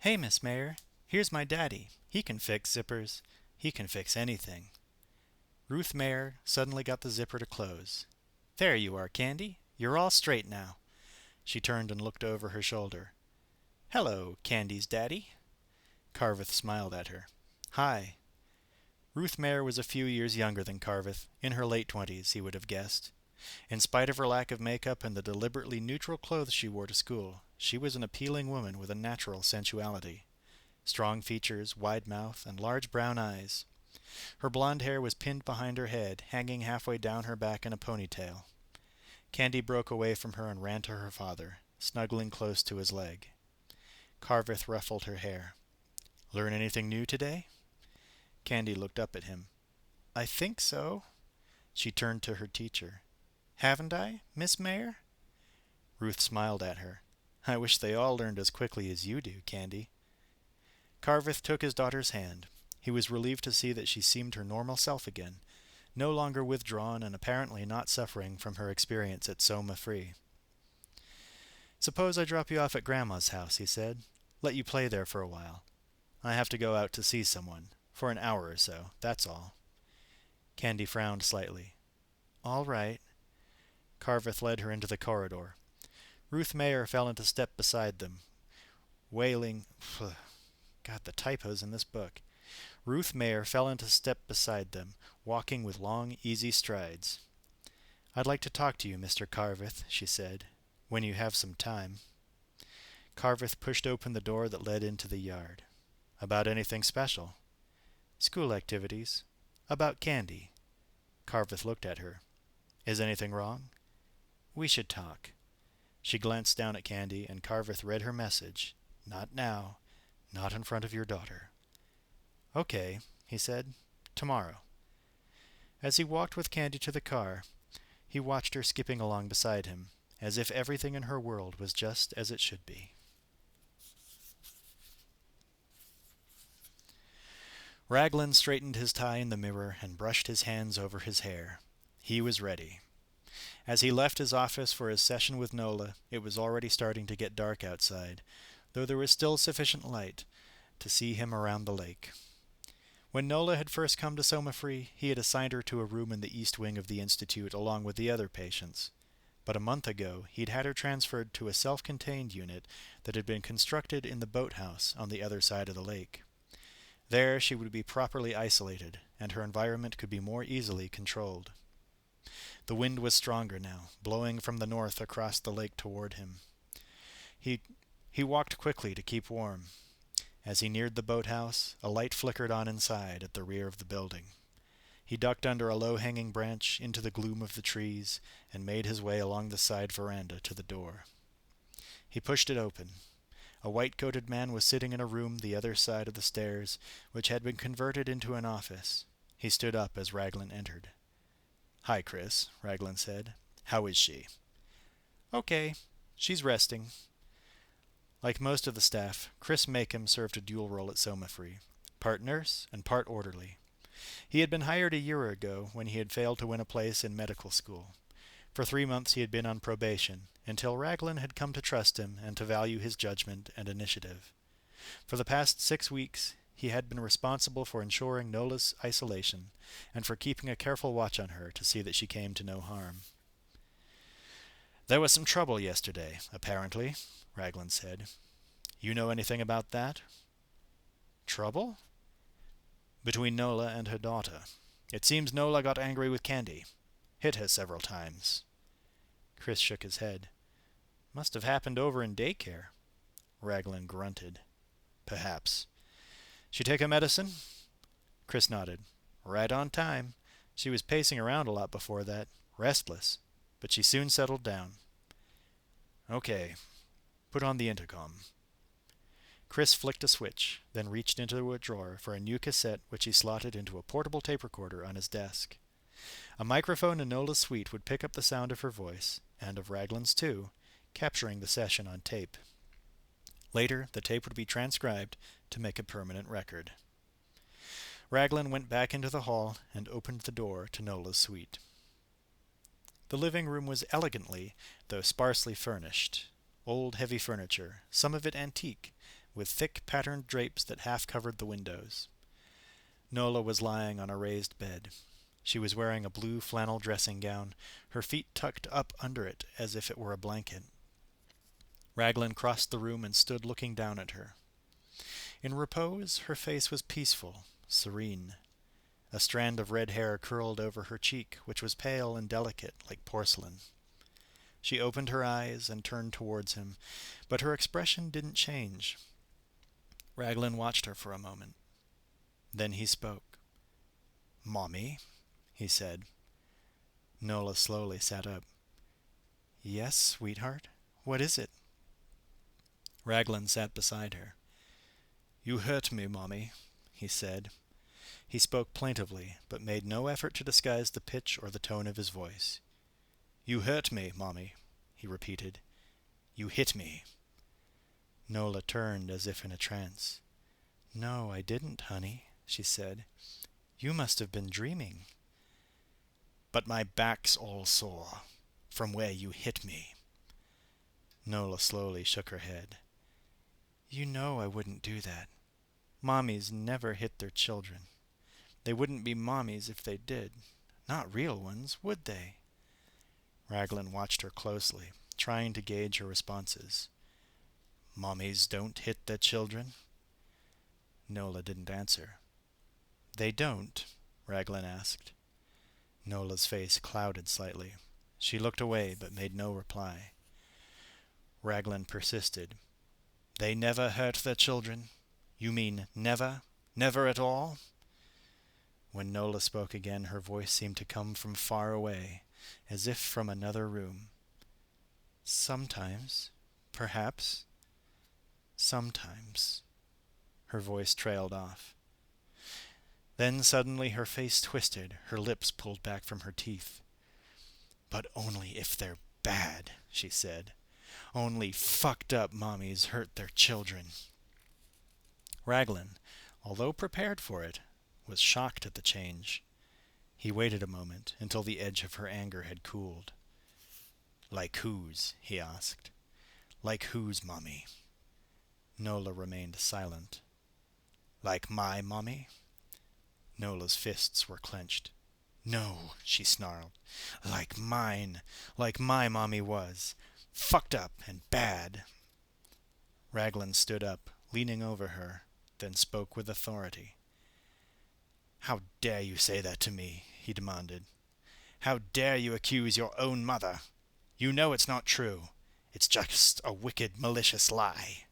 "Hey, Miss Mayer, here's my daddy. He can fix zippers. He can fix anything." Ruth Mayer suddenly got the zipper to close. "There you are, Candy. You're all straight now." She turned and looked over her shoulder. "Hello, Candy's daddy." Carveth smiled at her. "Hi." Ruth Mayer was a few years younger than Carveth, in her late 20s, he would have guessed. In spite of her lack of makeup and the deliberately neutral clothes she wore to school, she was an appealing woman with a natural sensuality. Strong features, wide mouth, and large brown eyes. Her blonde hair was pinned behind her head, hanging halfway down her back in a ponytail. Candy broke away from her and ran to her father, snuggling close to his leg. Carveth ruffled her hair. "Learn anything new today?" Candy looked up at him. "I think so." She turned to her teacher. "Haven't I, Miss Mayer?" Ruth smiled at her. "I wish they all learned as quickly as you do, Candy." Carveth took his daughter's hand. He was relieved to see that she seemed her normal self again, no longer withdrawn and apparently not suffering from her experience at Soma Free. "Suppose I drop you off at Grandma's house," he said. "Let you play there for a while. I have to go out to see someone. For an hour or so, that's all." Candy frowned slightly. "All right." Carveth led her into the corridor. Ruth Mayer fell into step beside them, wailing... God, the typos in this book. Ruth Mayer fell into step beside them, walking with long, easy strides. "I'd like to talk to you, Mr. Carveth," she said, "when you have some time." Carveth pushed open the door that led into the yard. "About anything special?" "School activities. About Candy." Carveth looked at her. "Is anything wrong?" "We should talk." She glanced down at Candy, and Carveth read her message. "Not now. Not in front of your daughter." "Okay," he said. "Tomorrow." As he walked with Candy to the car, he watched her skipping along beside him, as if everything in her world was just as it should be. Raglin straightened his tie in the mirror and brushed his hands over his hair. He was ready. As he left his office for his session with Nola, it was already starting to get dark outside, though there was still sufficient light to see him around the lake. When Nola had first come to Somafree, he had assigned her to a room in the east wing of the Institute along with the other patients. But a month ago, he'd had her transferred to a self-contained unit that had been constructed in the boathouse on the other side of the lake. There she would be properly isolated, and her environment could be more easily controlled. The wind was stronger now, blowing from the north across the lake toward him. He walked quickly to keep warm. As he neared the boathouse, a light flickered on inside at the rear of the building. He ducked under a low-hanging branch into the gloom of the trees and made his way along the side veranda to the door. He pushed it open. A white-coated man was sitting in a room the other side of the stairs, which had been converted into an office. He stood up as Raglin entered. "Hi, Chris," Raglin said. "How is she?" "Okay. She's resting." Like most of the staff, Chris Makem served a dual role at Somafree, part nurse and part orderly. He had been hired a year ago when he had failed to win a place in medical school. For 3 months he had been on probation, until Raglin had come to trust him and to value his judgment and initiative. For the past 6 weeks he had been responsible for ensuring Nola's isolation and for keeping a careful watch on her to see that she came to no harm. "There was some trouble yesterday, apparently," Raglin said. "You know anything about that?" "Trouble?" "Between Nola and her daughter. It seems Nola got angry with Candy. Hit her several times." Chris shook his head. "Must have happened over in daycare." Raglin grunted. "Perhaps. She take her medicine?" Chris nodded. "Right on time. She was pacing around a lot before that, restless, but she soon settled down." "Okay. Put on the intercom." Chris flicked a switch, then reached into a drawer for a new cassette which he slotted into a portable tape recorder on his desk. A microphone in Nola's suite would pick up the sound of her voice, and of Raglin's too, capturing the session on tape. Later, the tape would be transcribed to make a permanent record. Raglin went back into the hall and opened the door to Nola's suite. The living room was elegantly, though sparsely furnished. Old, heavy furniture, some of it antique, with thick patterned drapes that half covered the windows. Nola was lying on a raised bed. She was wearing a blue flannel dressing gown, her feet tucked up under it as if it were a blanket. Raglin crossed the room and stood looking down at her. In repose, her face was peaceful, serene. A strand of red hair curled over her cheek, which was pale and delicate like porcelain. She opened her eyes and turned towards him, but her expression didn't change. Raglin watched her for a moment. Then he spoke. "Mommy," he said. Nola slowly sat up. "Yes, sweetheart? What is it?" Raglin sat beside her. "You hurt me, Mommy," he said. He spoke plaintively, but made no effort to disguise the pitch or the tone of his voice. "You hurt me, Mommy," he repeated. "You hit me." Nola turned as if in a trance. "No, I didn't, honey," she said. "You must have been dreaming." "But my back's all sore, from where you hit me." Nola slowly shook her head. "You know I wouldn't do that. Mommies never hit their children. They wouldn't be mommies if they did. Not real ones, would they?" Raglin watched her closely, trying to gauge her responses. "Mommies don't hit their children?" Nola didn't answer. "They don't?" Raglin asked. Nola's face clouded slightly. She looked away but made no reply. Raglin persisted. "They never hurt their children? You mean never? Never at all?" When Nola spoke again, her voice seemed to come from far away, as if from another room. "Sometimes, perhaps. Sometimes." Her voice trailed off. Then suddenly her face twisted, her lips pulled back from her teeth. "But only if they're bad," she said. "Only fucked up mommies hurt their children." Raglin, although prepared for it, was shocked at the change. He waited a moment until the edge of her anger had cooled. "Like whose?" he asked. "Like whose, Mommy?" Nola remained silent. "Like my Mommy?" Nola's fists were clenched. "No," she snarled. "Like mine. Like my Mommy was. Fucked up and bad." Raglin stood up, leaning over her, then spoke with authority. "How dare you say that to me?" he demanded. "How dare you accuse your own mother? You know it's not true. It's just a wicked, malicious lie."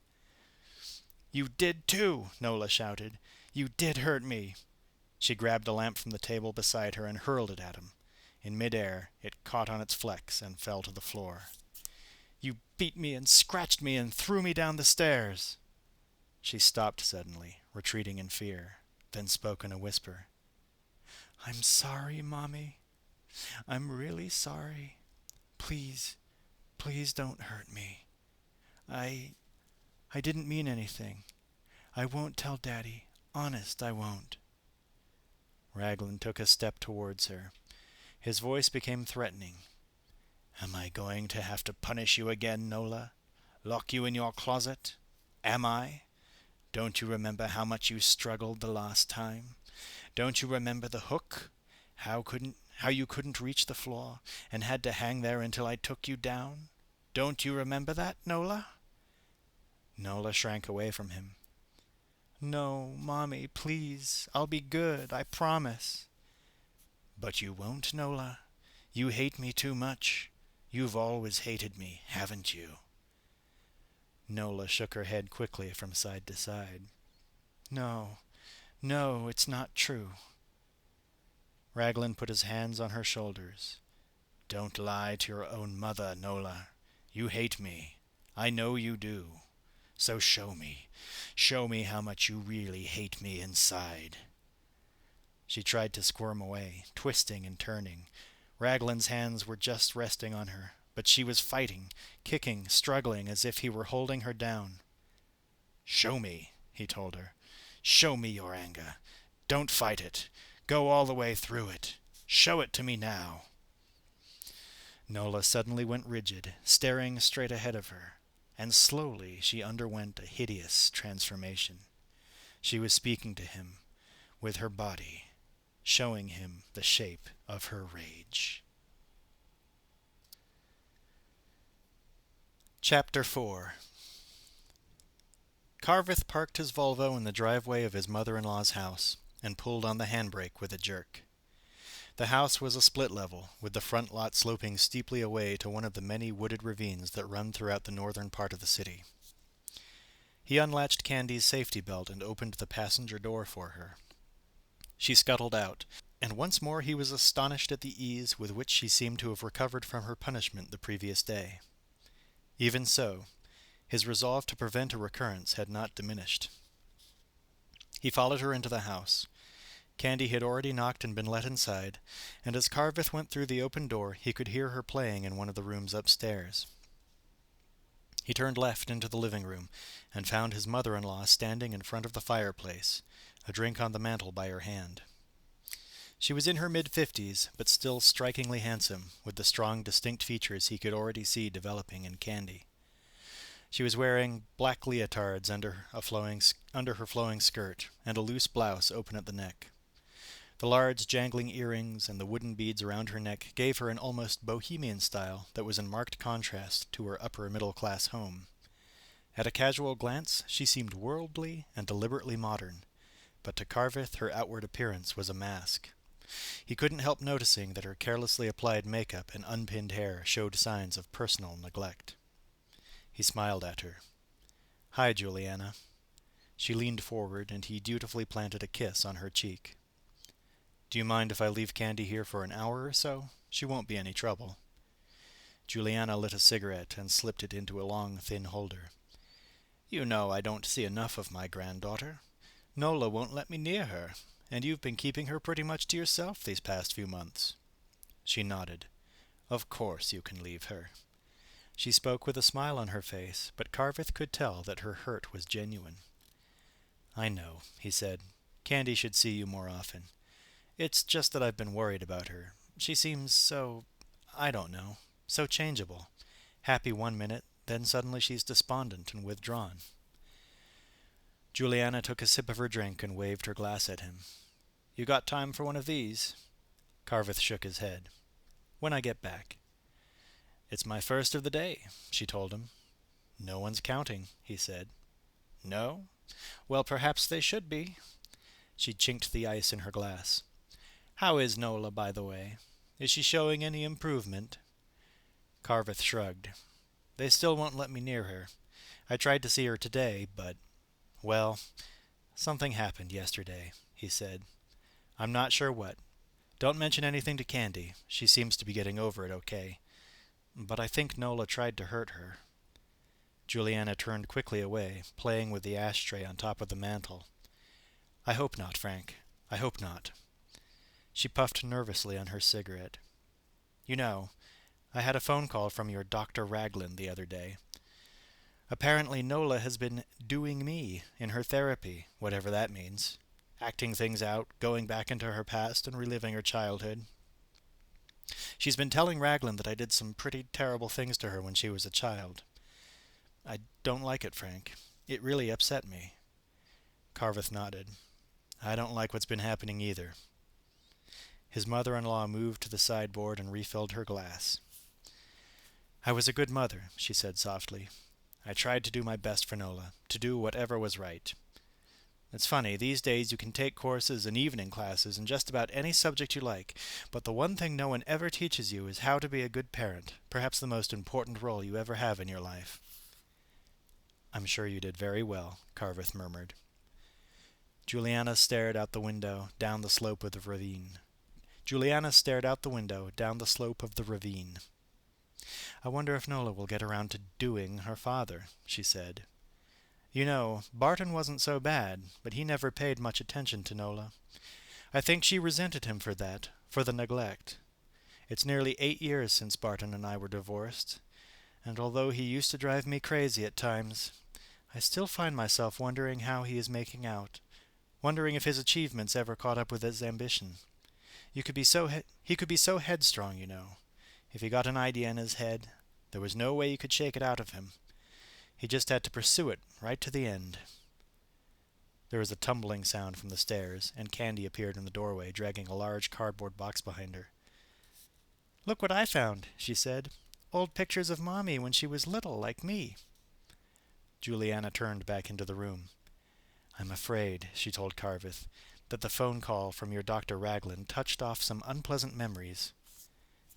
"You did too," Nola shouted. "You did hurt me." She grabbed a lamp from the table beside her and hurled it at him. In midair, it caught on its flex and fell to the floor. "You beat me and scratched me and threw me down the stairs." She stopped suddenly, retreating in fear, then spoke in a whisper. "I'm sorry, Mommy. I'm really sorry. Please, please don't hurt me. I didn't mean anything. I won't tell Daddy. Honest, I won't." Raglin took a step towards her. His voice became threatening. "Am I going to have to punish you again, Nola? Lock you in your closet? Am I? Don't you remember how much you struggled the last time? Don't you remember the hook? How you couldn't reach the floor and had to hang there until I took you down? Don't you remember that, Nola?" Nola shrank away from him. "No, Mommy, please. I'll be good, I promise." "But you won't, Nola. You hate me too much. You've always hated me, haven't you?" Nola shook her head quickly from side to side. No, it's not true." Raglin put his hands on her shoulders. "Don't lie to your own mother, Nola. You hate me. I know you do. So show me. Show me how much you really hate me inside." She tried to squirm away, twisting and turning. Raglin's hands were just resting on her, but she was fighting, kicking, struggling as if he were holding her down. "Show me," he told her. "Show me your anger. Don't fight it. Go all the way through it. Show it to me now." Nola suddenly went rigid, staring straight ahead of her, and slowly she underwent a hideous transformation. She was speaking to him, with her body, showing him the shape of her rage. Chapter 4. Carveth parked his Volvo in the driveway of his mother-in-law's house, and pulled on the handbrake with a jerk. The house was a split level, with the front lot sloping steeply away to one of the many wooded ravines that run throughout the northern part of the city. He unlatched Candy's safety belt and opened the passenger door for her. She scuttled out, and once more he was astonished at the ease with which she seemed to have recovered from her punishment the previous day. Even so, his resolve to prevent a recurrence had not diminished. He followed her into the house. Candy had already knocked and been let inside, and as Carveth went through the open door he could hear her playing in one of the rooms upstairs. He turned left into the living room, and found his mother-in-law standing in front of the fireplace, a drink on the mantel by her hand. She was in her mid-50s, but still strikingly handsome, with the strong, distinct features he could already see developing in Candy. She was wearing black leotards under her flowing skirt, and a loose blouse open at the neck. The large, jangling earrings and the wooden beads around her neck gave her an almost bohemian style that was in marked contrast to her upper-middle-class home. At a casual glance, she seemed worldly and deliberately modern, but to Carveth her outward appearance was a mask. He couldn't help noticing that her carelessly applied makeup and unpinned hair showed signs of personal neglect. He smiled at her. "Hi, Juliana." She leaned forward, and he dutifully planted a kiss on her cheek. "Do you mind if I leave Candy here for an hour or so? She won't be any trouble." Juliana lit a cigarette and slipped it into a long, thin holder. "You know I don't see enough of my granddaughter. Nola won't let me near her, and you've been keeping her pretty much to yourself these past few months." She nodded. "Of course you can leave her." She spoke with a smile on her face, but Carveth could tell that her hurt was genuine. "I know," he said. Candy should see you more often. It's just that I've been worried about her. She seems so, I don't know, so changeable. Happy one minute, then suddenly she's despondent and withdrawn." Juliana took a sip of her drink and waved her glass at him. "You got time for one of these?" Carveth shook his head. "When I get back." "It's my first of the day," she told him. "No one's counting," he said. "No? Well, perhaps they should be." She chinked the ice in her glass. "How is Nola, by the way? Is she showing any improvement?" Carveth shrugged. "They still won't let me near her. I tried to see her today, but, well, something happened yesterday," he said. "I'm not sure what. Don't mention anything to Candy. She seems to be getting over it okay. But I think Nola tried to hurt her." Juliana turned quickly away, playing with the ashtray on top of the mantel. "I hope not, Frank. I hope not." She puffed nervously on her cigarette. "You know, I had a phone call from your Dr. Raglin the other day. Apparently Nola has been doing me in her therapy, whatever that means. Acting things out, going back into her past and reliving her childhood. She's been telling Raglin that I did some pretty terrible things to her when she was a child. I don't like it, Frank. It really upset me." Carveth nodded. "I don't like what's been happening either." His mother-in-law moved to the sideboard and refilled her glass. "I was a good mother," she said softly. "I tried to do my best for Nola, to do whatever was right. It's funny, these days you can take courses and evening classes in just about any subject you like, but the one thing no one ever teaches you is how to be a good parent, perhaps the most important role you ever have in your life." "I'm sure you did very well," Carveth murmured. Juliana stared out the window, down the slope of the ravine. "I wonder if Nola will get around to doing her father," she said. "You know, Barton wasn't so bad, but he never paid much attention to Nola. I think she resented him for that, for the neglect. It's nearly 8 years since Barton and I were divorced, and although he used to drive me crazy at times, I still find myself wondering how he is making out, wondering if his achievements ever caught up with his ambition. He could be so headstrong, you know. If he got an idea in his head, there was no way you could shake it out of him. He just had to pursue it right to the end." There was a tumbling sound from the stairs, and Candy appeared in the doorway, dragging a large cardboard box behind her. "Look what I found," she said. "Old pictures of Mommy when she was little, like me." Juliana turned back into the room. "I'm afraid," she told Carveth, "that the phone call from your Dr. Raglin touched off some unpleasant memories.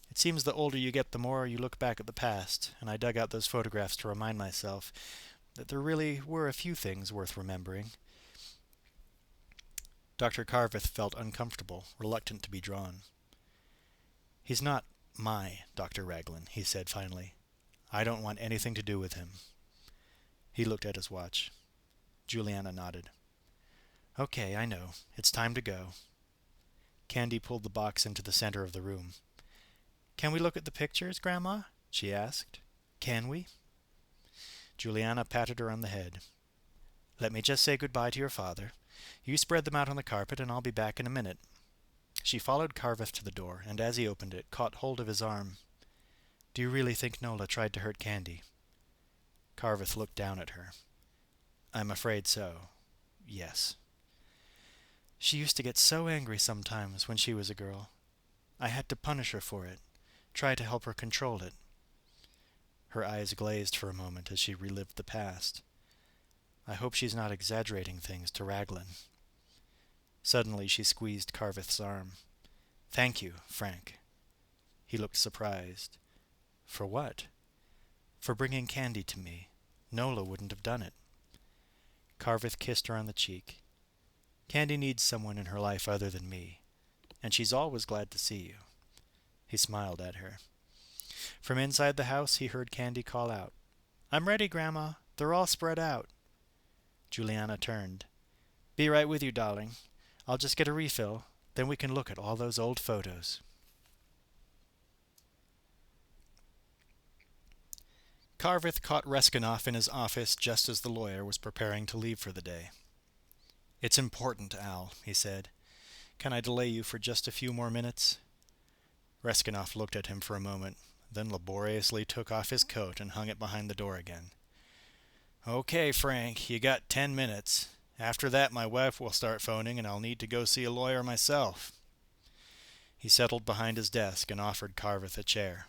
It seems the older you get, the more you look back at the past, and I dug out those photographs to remind myself that there really were a few things worth remembering." Dr. Carveth felt uncomfortable, reluctant to be drawn. "He's not my Dr. Raglin," he said finally. "I don't want anything to do with him." He looked at his watch. Juliana nodded. "Okay, I know. It's time to go." Candy pulled the box into the center of the room. "Can we look at the pictures, Grandma?" she asked. "Can we?" Juliana patted her on the head. "Let me just say goodbye to your father. You spread them out on the carpet, and I'll be back in a minute." She followed Carveth to the door, and as he opened it, caught hold of his arm. "Do you really think Nola tried to hurt Candy?" Carveth looked down at her. "I'm afraid so. Yes. She used to get so angry sometimes when she was a girl. I had to punish her for it, try to help her control it." Her eyes glazed for a moment as she relived the past. "I hope she's not exaggerating things to Raglin." Suddenly she squeezed Carveth's arm. "Thank you, Frank." He looked surprised. "For what?" "For bringing Candy to me. Nola wouldn't have done it." Carveth kissed her on the cheek. "Candy needs someone in her life other than me, and she's always glad to see you." He smiled at her. From inside the house he heard Candy call out, "I'm ready, Grandma. They're all spread out." Juliana turned. "Be right with you, darling. I'll just get a refill, then we can look at all those old photos." Carveth caught Reskinoff in his office just as the lawyer was preparing to leave for the day. "It's important, Al," he said. "Can I delay you for just a few more minutes?" Reskinoff looked at him for a moment, then laboriously took off his coat and hung it behind the door again. "Okay, Frank, you got 10 minutes. After that my wife will start phoning and I'll need to go see a lawyer myself." He settled behind his desk and offered Carveth a chair.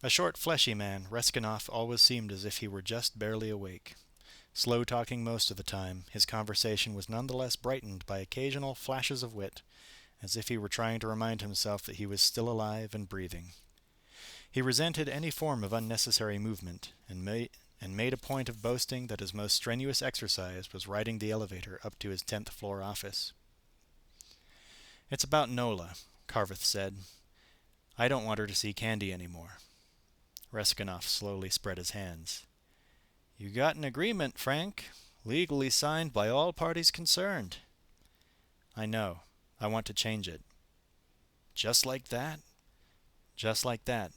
A short, fleshy man, Reskinoff always seemed as if he were just barely awake. Slow-talking most of the time, his conversation was nonetheless brightened by occasional flashes of wit, as if he were trying to remind himself that he was still alive and breathing. He resented any form of unnecessary movement, and made a point of boasting that his most strenuous exercise was riding the elevator up to his 10th floor office. "It's about Nola," Carveth said. "I don't want her to see Candy anymore." Reskinoff slowly spread his hands. "You got an agreement, Frank, legally signed by all parties concerned." "I know. I want to change it." "Just like that?" "Just like that.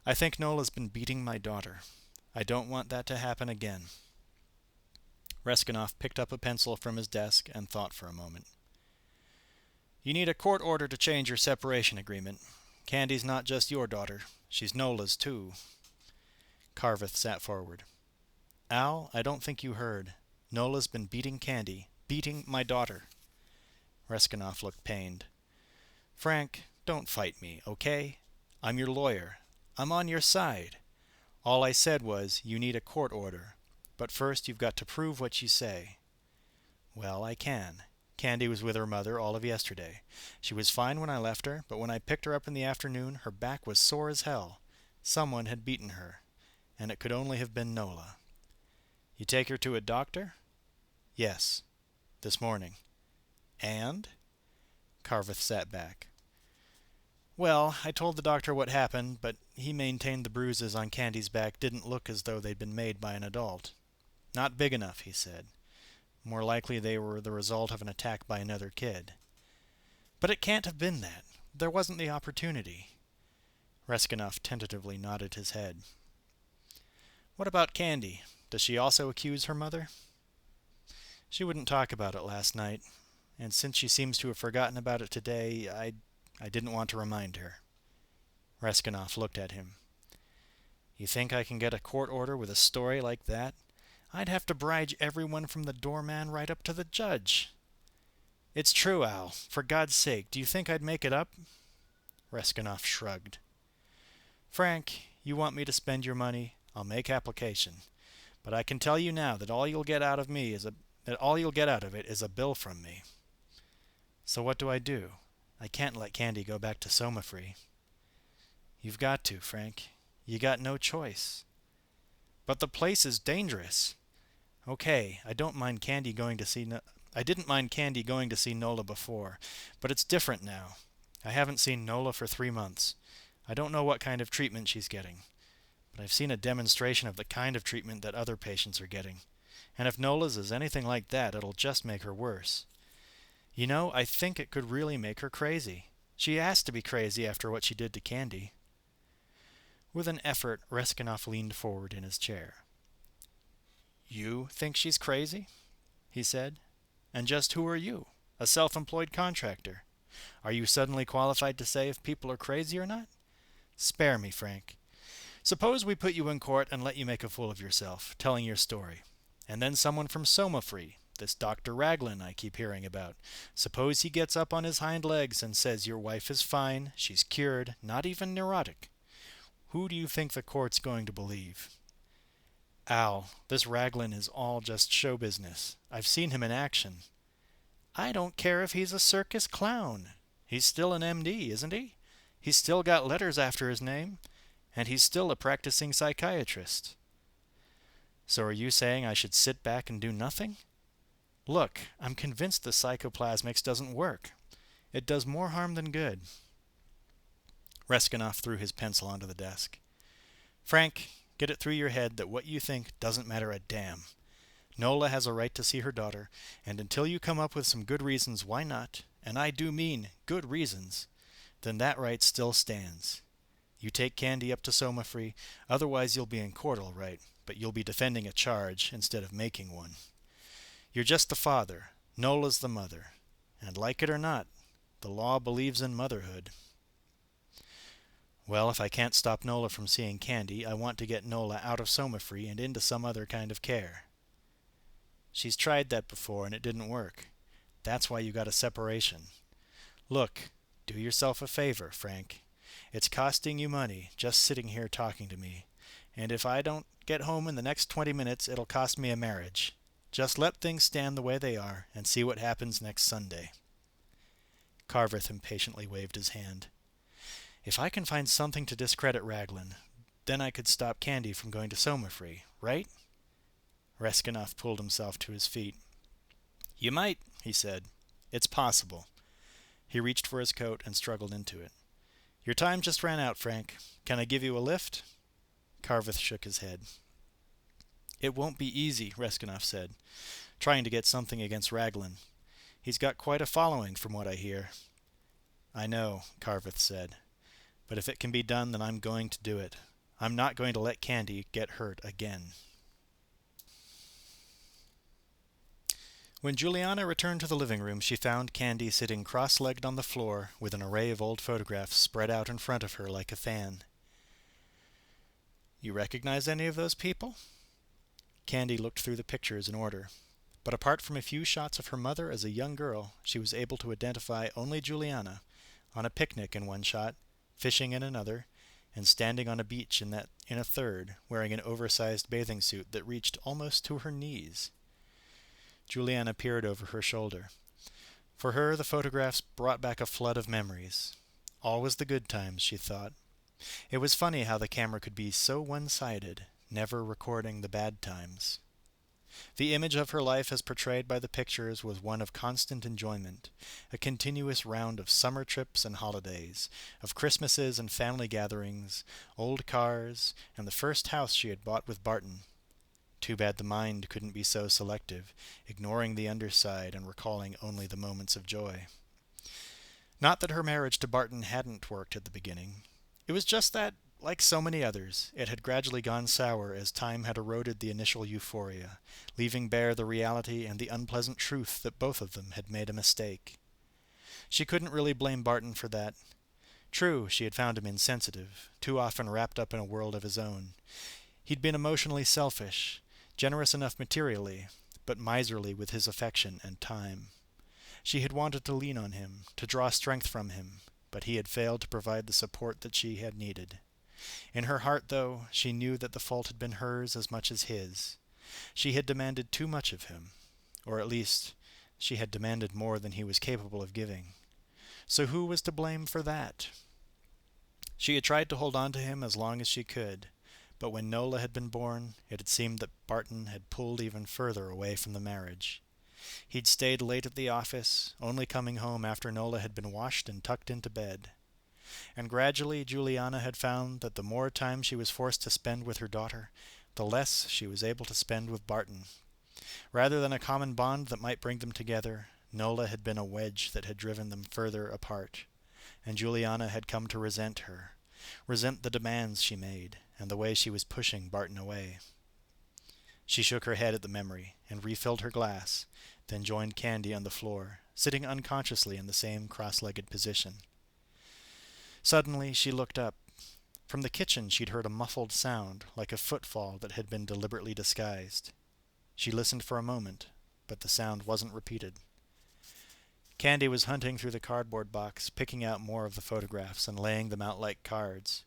I think Nola's been beating my daughter. I don't want that to happen again." Reskinoff picked up a pencil from his desk and thought for a moment. "You need a court order to change your separation agreement. Candy's not just your daughter. She's Nola's, too." Carveth sat forward. "Al, I don't think you heard. Nola's been beating Candy. Beating my daughter." Reskinoff looked pained. "Frank, don't fight me, okay? I'm your lawyer. I'm on your side. All I said was, you need a court order. But first you've got to prove what you say." "Well, I can. Candy was with her mother all of yesterday. She was fine when I left her, but when I picked her up in the afternoon, her back was sore as hell. Someone had beaten her, and it could only have been Nola." "You take her to a doctor?" "Yes. This morning." "And?" Carveth sat back. "Well, I told the doctor what happened, but he maintained the bruises on Candy's back didn't look as though they'd been made by an adult. Not big enough, he said. More likely they were the result of an attack by another kid." "But it can't have been that. There wasn't the opportunity." Reskinoff tentatively nodded his head. "What about Candy? Does she also accuse her mother?" "She wouldn't talk about it last night, and since she seems to have forgotten about it today, I didn't want to remind her." Reskinoff looked at him. "You think I can get a court order with a story like that? I'd have to bribe everyone from the doorman right up to the judge." "It's true, Al. For God's sake, do you think I'd make it up?" Reskinoff shrugged. "Frank, you want me to spend your money? I'll make application. But I can tell you now that all you'll get out of it is a bill from me." "So what do I do? I can't let Candy go back to Somafree." "You've got to, Frank. You got no choice." "But the place is dangerous." "Okay, I didn't mind Candy going to see Nola before, but it's different now. I haven't seen Nola for 3 months. I don't know what kind of treatment she's getting, but I've seen a demonstration of the kind of treatment that other patients are getting. And if Nola's is anything like that, it'll just make her worse. You know, I think it could really make her crazy. She has to be crazy after what she did to Candy." With an effort, Reskinoff leaned forward in his chair. "You think she's crazy?" he said. "And just who are you? A self-employed contractor. Are you suddenly qualified to say if people are crazy or not? Spare me, Frank. Suppose we put you in court and let you make a fool of yourself, telling your story. And then someone from Somafree, this Dr. Raglin I keep hearing about, suppose he gets up on his hind legs and says your wife is fine, she's cured, not even neurotic. Who do you think the court's going to believe?" "Al, this Raglin is all just show business. I've seen him in action." "I don't care if he's a circus clown. He's still an MD, isn't he? He's still got letters after his name, and he's still a practicing psychiatrist." "So are you saying I should sit back and do nothing? Look, I'm convinced the psychoplasmics doesn't work. It does more harm than good." Reskinoff threw his pencil onto the desk. "Frank, get it through your head that what you think doesn't matter a damn. Nola has a right to see her daughter, and until you come up with some good reasons why not, and I do mean good reasons, then that right still stands. You take Candy up to Somafree, otherwise you'll be in court all right, but you'll be defending a charge instead of making one. You're just the father. Nola's the mother. And like it or not, the law believes in motherhood. Well, if I can't stop Nola from seeing Candy, I want to get Nola out of Somafree and into some other kind of care. She's tried that before and it didn't work. That's why you got a separation. Look, do yourself a favor, Frank. It's costing you money just sitting here talking to me. And if I don't get home in the next 20 minutes, it'll cost me a marriage. Just let things stand the way they are and see what happens next Sunday. Carveth impatiently waved his hand. If I can find something to discredit Raglin, then I could stop Candy from going to Somafree, right? Reskenov pulled himself to his feet. You might, he said. It's possible. He reached for his coat and struggled into it. Your time just ran out, Frank. Can I give you a lift? Carveth shook his head. It won't be easy, Reskenov said, trying to get something against Raglin. He's got quite a following, from what I hear. I know, Carveth said. But if it can be done, then I'm going to do it. I'm not going to let Candy get hurt again. When Juliana returned to the living room, she found Candy sitting cross-legged on the floor with an array of old photographs spread out in front of her like a fan. You recognize any of those people? Candy looked through the pictures in order. But apart from a few shots of her mother as a young girl, she was able to identify only Juliana, on a picnic in one shot, fishing in another, and standing on a beach in a third, wearing an oversized bathing suit that reached almost to her knees. Juliana peered over her shoulder. For her, the photographs brought back a flood of memories. All was the good times, she thought. It was funny how the camera could be so one-sided, never recording the bad times. The image of her life as portrayed by the pictures was one of constant enjoyment, a continuous round of summer trips and holidays, of Christmases and family gatherings, old cars, and the first house she had bought with Barton. Too bad the mind couldn't be so selective, ignoring the underside and recalling only the moments of joy. Not that her marriage to Barton hadn't worked at the beginning. It was just that, like so many others, it had gradually gone sour as time had eroded the initial euphoria, leaving bare the reality and the unpleasant truth that both of them had made a mistake. She couldn't really blame Barton for that. True, she had found him insensitive, too often wrapped up in a world of his own. He'd been emotionally selfish, generous enough materially, but miserly with his affection and time. She had wanted to lean on him, to draw strength from him, but he had failed to provide the support that she had needed. In her heart, though, she knew that the fault had been hers as much as his. She had demanded too much of him, or at least she had demanded more than he was capable of giving. So who was to blame for that? She had tried to hold on to him as long as she could, but when Nola had been born, it had seemed that Barton had pulled even further away from the marriage. He'd stayed late at the office, only coming home after Nola had been washed and tucked into bed. And gradually Juliana had found that the more time she was forced to spend with her daughter, the less she was able to spend with Barton. Rather than a common bond that might bring them together, Nola had been a wedge that had driven them further apart, and Juliana had come to resent her, resent the demands she made, and the way she was pushing Barton away. She shook her head at the memory, and refilled her glass, then joined Candy on the floor, sitting unconsciously in the same cross-legged position. Suddenly she looked up. From the kitchen she'd heard a muffled sound, like a footfall that had been deliberately disguised. She listened for a moment, but the sound wasn't repeated. Candy was hunting through the cardboard box, picking out more of the photographs and laying them out like cards.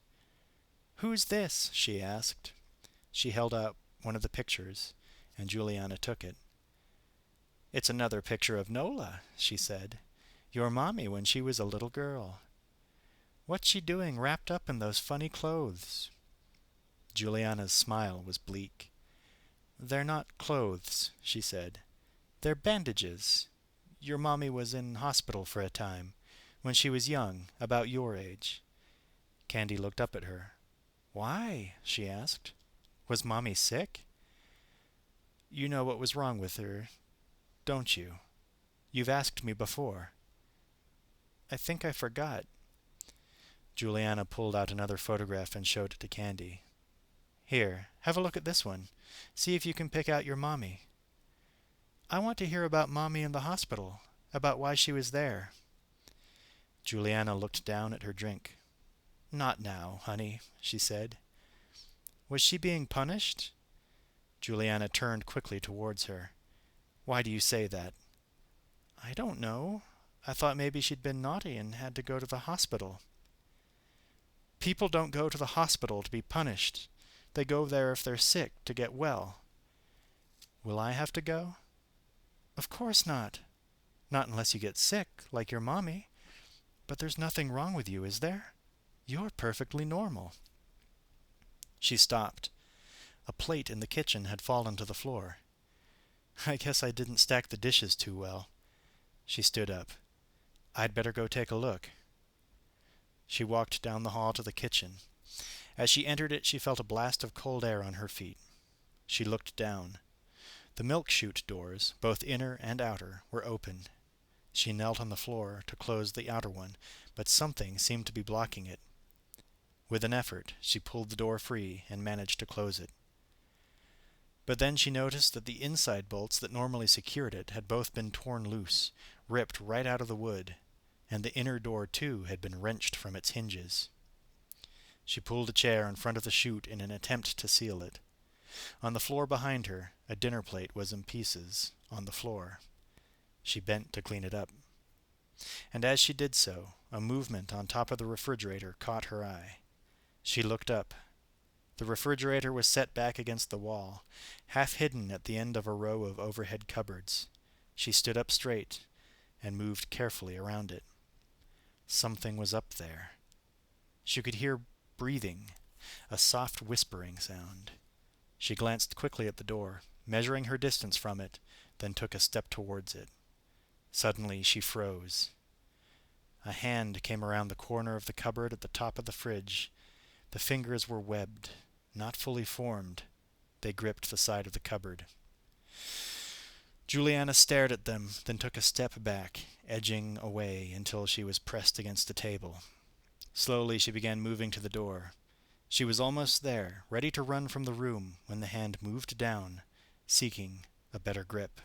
"Who's this?" she asked. She held out one of the pictures, and Juliana took it. "It's another picture of Nola," she said. "Your mommy when she was a little girl. What's she doing wrapped up in those funny clothes?" Juliana's smile was bleak. "They're not clothes," she said. "They're bandages. Your mommy was in hospital for a time, when she was young, about your age." Candy looked up at her. "Why?" she asked. "Was Mommy sick?" "You know what was wrong with her, don't you? You've asked me before." "I think I forgot." Juliana pulled out another photograph and showed it to Candy. "Here, have a look at this one. See if you can pick out your mommy." I want to hear about Mommy in the hospital, about why she was there. Juliana looked down at her drink. Not now, honey, she said. Was she being punished? Juliana turned quickly towards her. Why do you say that? I don't know. I thought maybe she'd been naughty and had to go to the hospital. People don't go to the hospital to be punished. They go there if they're sick, to get well. Will I have to go? Of course not. Not unless you get sick, like your mommy. But there's nothing wrong with you, is there? You're perfectly normal. She stopped. A plate in the kitchen had fallen to the floor. I guess I didn't stack the dishes too well. She stood up. I'd better go take a look. She walked down the hall to the kitchen. As she entered it, she felt a blast of cold air on her feet. She looked down. The milk chute doors, both inner and outer, were open. She knelt on the floor to close the outer one, but something seemed to be blocking it. With an effort, she pulled the door free and managed to close it. But then she noticed that the inside bolts that normally secured it had both been torn loose, ripped right out of the wood, and the inner door, too, had been wrenched from its hinges. She pulled a chair in front of the chute in an attempt to seal it. On the floor behind her, a dinner plate was in pieces, on the floor. She bent to clean it up. And as she did so, a movement on top of the refrigerator caught her eye. She looked up. The refrigerator was set back against the wall, half hidden at the end of a row of overhead cupboards. She stood up straight and moved carefully around it. Something was up there. She could hear breathing, a soft whispering sound. She glanced quickly at the door, measuring her distance from it, then took a step towards it. Suddenly she froze. A hand came around the corner of the cupboard at the top of the fridge. The fingers were webbed, not fully formed. They gripped the side of the cupboard. Juliana stared at them, then took a step back, edging away until she was pressed against the table. Slowly she began moving to the door. She was almost there, ready to run from the room, when the hand moved down, seeking a better grip.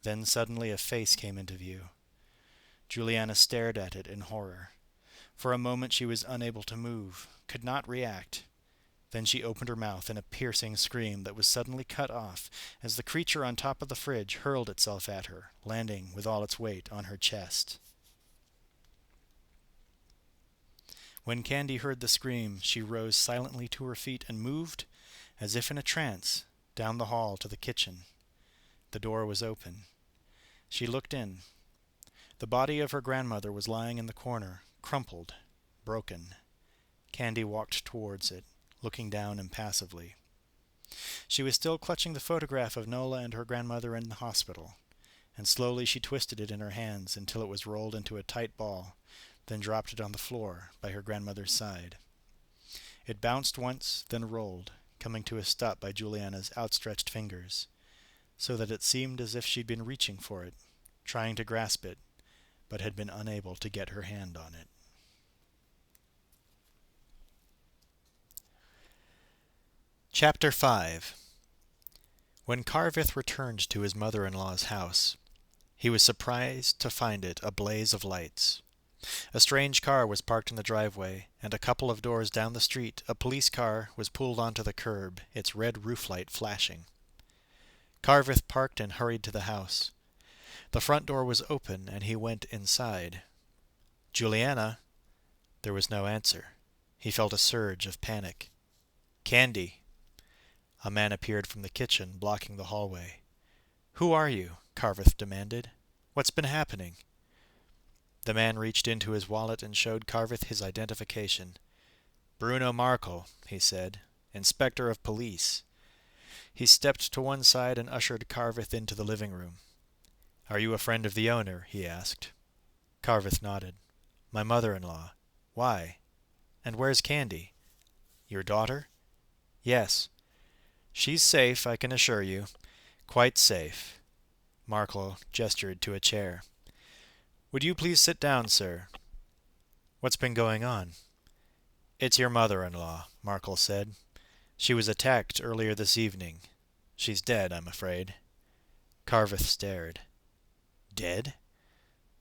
Then suddenly a face came into view. Juliana stared at it in horror. For a moment she was unable to move, could not react. Then she opened her mouth in a piercing scream that was suddenly cut off as the creature on top of the fridge hurled itself at her, landing with all its weight on her chest. When Candy heard the scream, she rose silently to her feet and moved, as if in a trance, down the hall to the kitchen. The door was open. She looked in. The body of her grandmother was lying in the corner, crumpled, broken. Candy walked towards it, looking down impassively. She was still clutching the photograph of Nola and her grandmother in the hospital, and slowly she twisted it in her hands until it was rolled into a tight ball, then dropped it on the floor by her grandmother's side. It bounced once, then rolled, coming to a stop by Juliana's outstretched fingers, so that it seemed as if she'd been reaching for it, trying to grasp it, but had been unable to get her hand on it. Chapter 5. When Carveth returned to his mother-in-law's house, he was surprised to find it a blaze of lights. A strange car was parked in the driveway, and a couple of doors down the street a police car was pulled onto the curb, its red roof light flashing. Carveth parked and hurried to the house. The front door was open, and he went inside. "Juliana?" There was no answer. He felt a surge of panic. "Candy!" A man appeared from the kitchen, blocking the hallway. "Who are you?" Carveth demanded. "What's been happening?" The man reached into his wallet and showed Carveth his identification. "Bruno Markel," he said, "Inspector of Police." He stepped to one side and ushered Carveth into the living room. "Are you a friend of the owner?" he asked. Carveth nodded. "My mother-in-law. Why? And where's Candy?" "Your daughter?" "Yes. She's safe, I can assure you. Quite safe." Markel gestured to a chair. "Would you please sit down, sir?" "What's been going on?" "It's your mother-in-law," Markel said. "She was attacked earlier this evening. She's dead, I'm afraid." Carveth stared. Dead?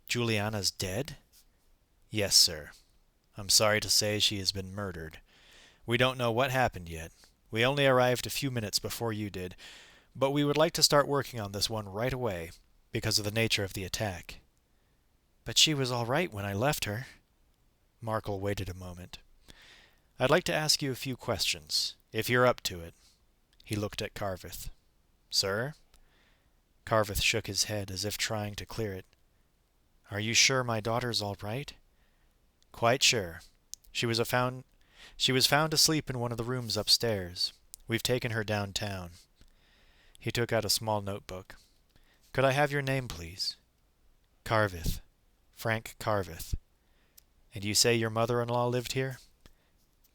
Juliana's dead? Yes, sir. I'm sorry to say she has been murdered. We don't know what happened yet. We only arrived a few minutes before you did, but we would like to start working on this one right away, because of the nature of the attack. But she was all right when I left her. Markle waited a moment. I'd like to ask you a few questions, if you're up to it. He looked at Carveth. Sir? Carveth shook his head as if trying to clear it. Are you sure my daughter's all right? Quite sure. She was found asleep in one of the rooms upstairs. We've taken her downtown. He took out a small notebook. Could I have your name, please? Carveth. Frank Carveth. And you say your mother-in-law lived here?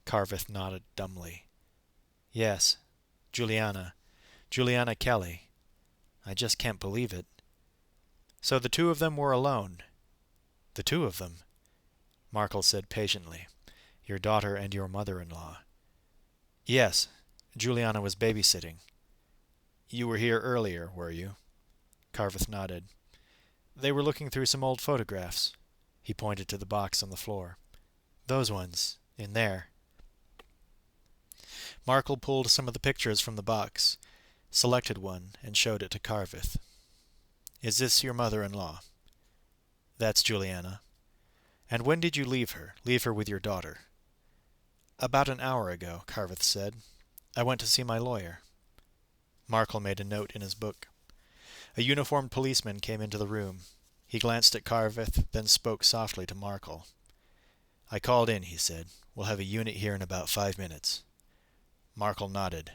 Carveth nodded dumbly. Yes, Juliana. Juliana Kelly. I just can't believe it. So the two of them were alone. The two of them? Markle said patiently. Your daughter and your mother-in-law. Yes, Juliana was babysitting. You were here earlier, were you? Carveth nodded. They were looking through some old photographs. He pointed to the box on the floor. Those ones, in there. Markle pulled some of the pictures from the box, selected one, and showed it to Carveth. Is this your mother-in-law? That's Juliana. And when did you leave her? Leave her with your daughter? About an hour ago, Carveth said. I went to see my lawyer. Markle made a note in his book. A uniformed policeman came into the room. He glanced at Carveth, then spoke softly to Markle. I called in, he said. We'll have a unit here in about 5 minutes. Markle nodded.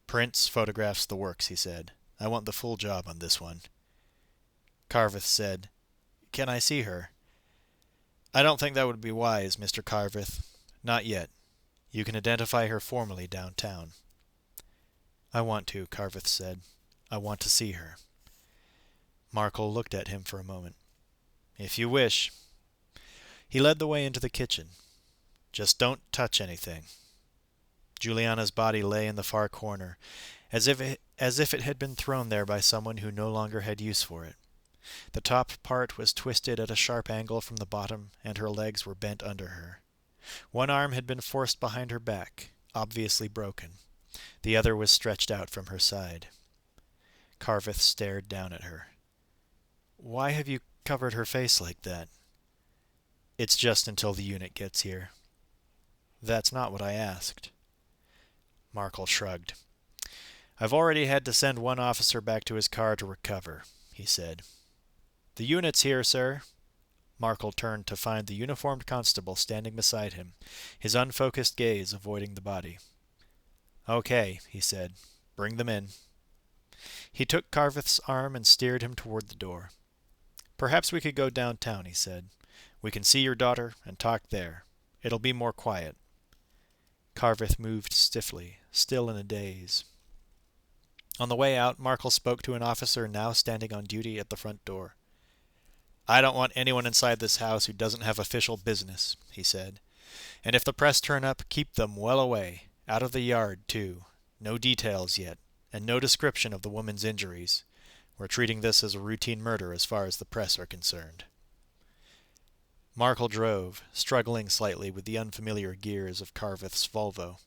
Prints, photographs, the works, he said. I want the full job on this one. Carveth said, Can I see her? I don't think that would be wise, Mr. Carveth. Not yet. You can identify her formally downtown. I want to, Carveth said. I want to see her. Markle looked at him for a moment. If you wish. He led the way into the kitchen. Just don't touch anything. Juliana's body lay in the far corner, as if it had been thrown there by someone who no longer had use for it. The top part was twisted at a sharp angle from the bottom, and her legs were bent under her. One arm had been forced behind her back, obviously broken. The other was stretched out from her side. Carveth stared down at her. Why have you covered her face like that? It's just until the unit gets here. That's not what I asked. Markle shrugged. I've already had to send one officer back to his car to recover, he said. The unit's here, sir. Markle turned to find the uniformed constable standing beside him, his unfocused gaze avoiding the body. Okay, he said. Bring them in. He took Carveth's arm and steered him toward the door. Perhaps we could go downtown, he said. We can see your daughter and talk there. It'll be more quiet. Carveth moved stiffly, still in a daze. On the way out, Markle spoke to an officer now standing on duty at the front door. I don't want anyone inside this house who doesn't have official business, he said. And if the press turn up, keep them well away. Out of the yard, too. No details yet, and no description of the woman's injuries. We're treating this as a routine murder as far as the press are concerned. Markle drove, struggling slightly with the unfamiliar gears of Carveth's Volvo.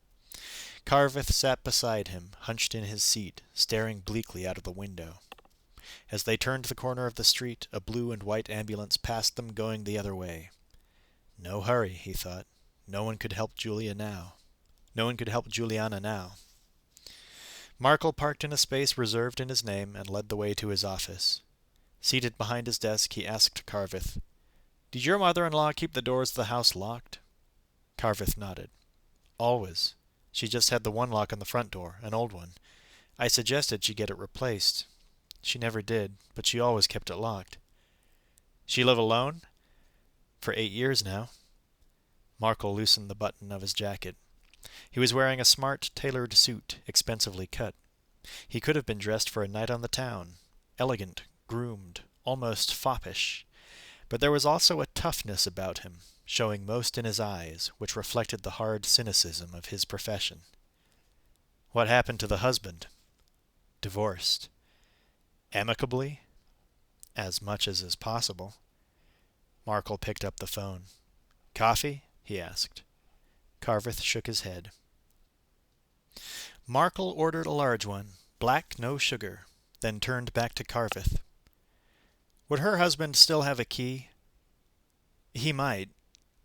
Carveth sat beside him, hunched in his seat, staring bleakly out of the window. As they turned the corner of the street, a blue and white ambulance passed them going the other way. No hurry, he thought. No one could help Juliana now. Markle parked in a space reserved in his name and led the way to his office. Seated behind his desk, he asked Carveth, Did your mother-in-law keep the doors of the house locked? Carveth nodded. Always. She just had the one lock on the front door, an old one. I suggested she get it replaced. She never did, but she always kept it locked. She live alone? For 8 years now. Markle loosened the button of his jacket. He was wearing a smart, tailored suit, expensively cut. He could have been dressed for a night on the town, elegant, groomed, almost foppish. But there was also a toughness about him, showing most in his eyes, which reflected the hard cynicism of his profession. What happened to the husband? Divorced. Amicably? As much as is possible. Markle picked up the phone. Coffee? He asked. Carveth shook his head. Markle ordered a large one, black, no sugar, then turned back to Carveth. Would her husband still have a key? He might.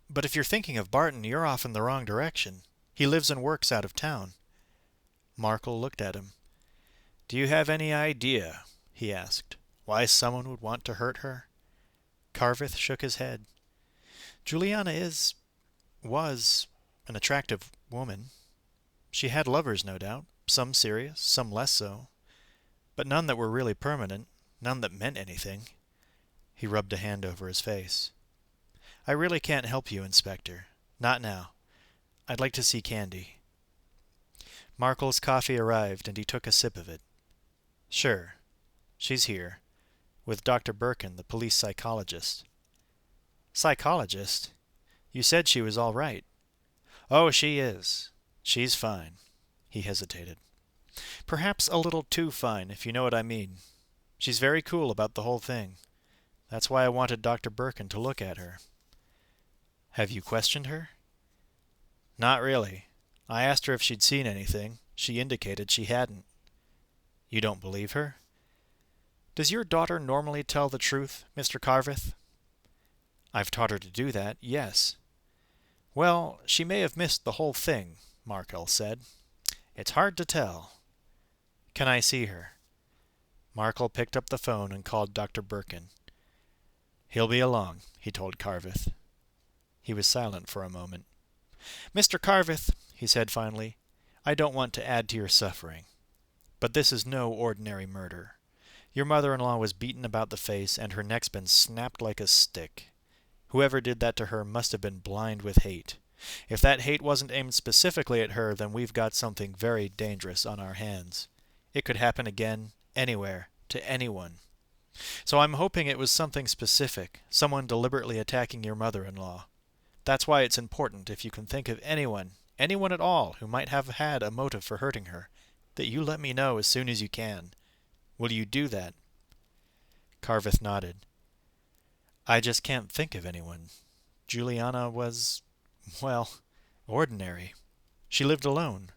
But if you're thinking of Barton, you're off in the wrong direction. He lives and works out of town. Markle looked at him. Do you have any idea, he asked, why someone would want to hurt her? Carveth shook his head. Juliana was an attractive woman. She had lovers, no doubt, some serious, some less so, but none that were really permanent, none that meant anything. He rubbed a hand over his face. I really can't help you, Inspector. Not now. I'd like to see Candy. Markle's coffee arrived, and he took a sip of it. Sure. She's here. With Dr. Birkin, the police psychologist. Psychologist? You said she was all right. Oh, she is. She's fine. He hesitated. Perhaps a little too fine, if you know what I mean. She's very cool about the whole thing. That's why I wanted Dr. Birkin to look at her. Have you questioned her? Not really. I asked her if she'd seen anything. She indicated she hadn't. You don't believe her? Does your daughter normally tell the truth, Mr. Carveth? I've taught her to do that, yes. Well, she may have missed the whole thing, Markle said. It's hard to tell. Can I see her? Markle picked up the phone and called Dr. Birkin. He'll be along, he told Carveth. He was silent for a moment. Mr. Carveth, he said finally, I don't want to add to your suffering. But this is no ordinary murder. Your mother-in-law was beaten about the face, and her neck's been snapped like a stick. Whoever did that to her must have been blind with hate. If that hate wasn't aimed specifically at her, then we've got something very dangerous on our hands. It could happen again, anywhere, to anyone. So I'm hoping it was something specific, someone deliberately attacking your mother-in-law. That's why it's important, if you can think of anyone at all, who might have had a motive for hurting her, that you let me know as soon as you can. Will you do that? Carveth nodded. I just can't think of anyone. Juliana was, well, ordinary. She lived alone.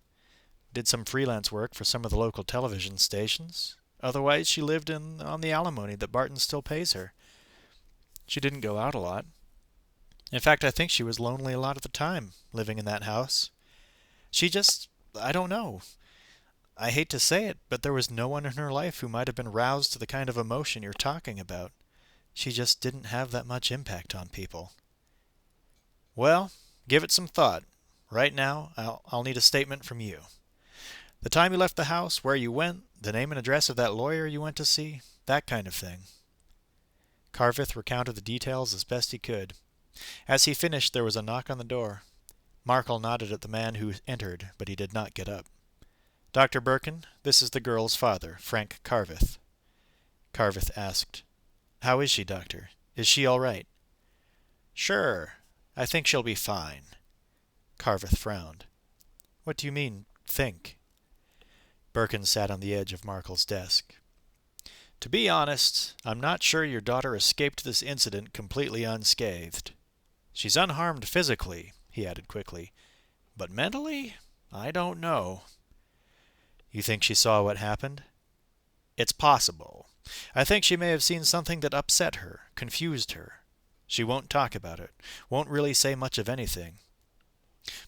Did some freelance work for some of the local television stations. Otherwise, she lived on the alimony that Barton still pays her. She didn't go out a lot. In fact, I think she was lonely a lot of the time, living in that house. I don't know. I hate to say it, but there was no one in her life who might have been roused to the kind of emotion you're talking about. She just didn't have that much impact on people. Well, give it some thought. Right now, I'll need a statement from you. The time you left the house, where you went, the name and address of that lawyer you went to see, that kind of thing. Carveth recounted the details as best he could. As he finished, there was a knock on the door. Markle nodded at the man who entered, but he did not get up. Dr. Birkin, this is the girl's father, Frank Carveth. Carveth asked, How is she, Doctor? Is she all right? Sure. I think she'll be fine. Carveth frowned. What do you mean, think? Birkin sat on the edge of Markle's desk. To be honest, I'm not sure your daughter escaped this incident completely unscathed. She's unharmed physically, he added quickly, but mentally, I don't know. You think she saw what happened? It's possible. I think she may have seen something that upset her, confused her. She won't talk about it, won't really say much of anything.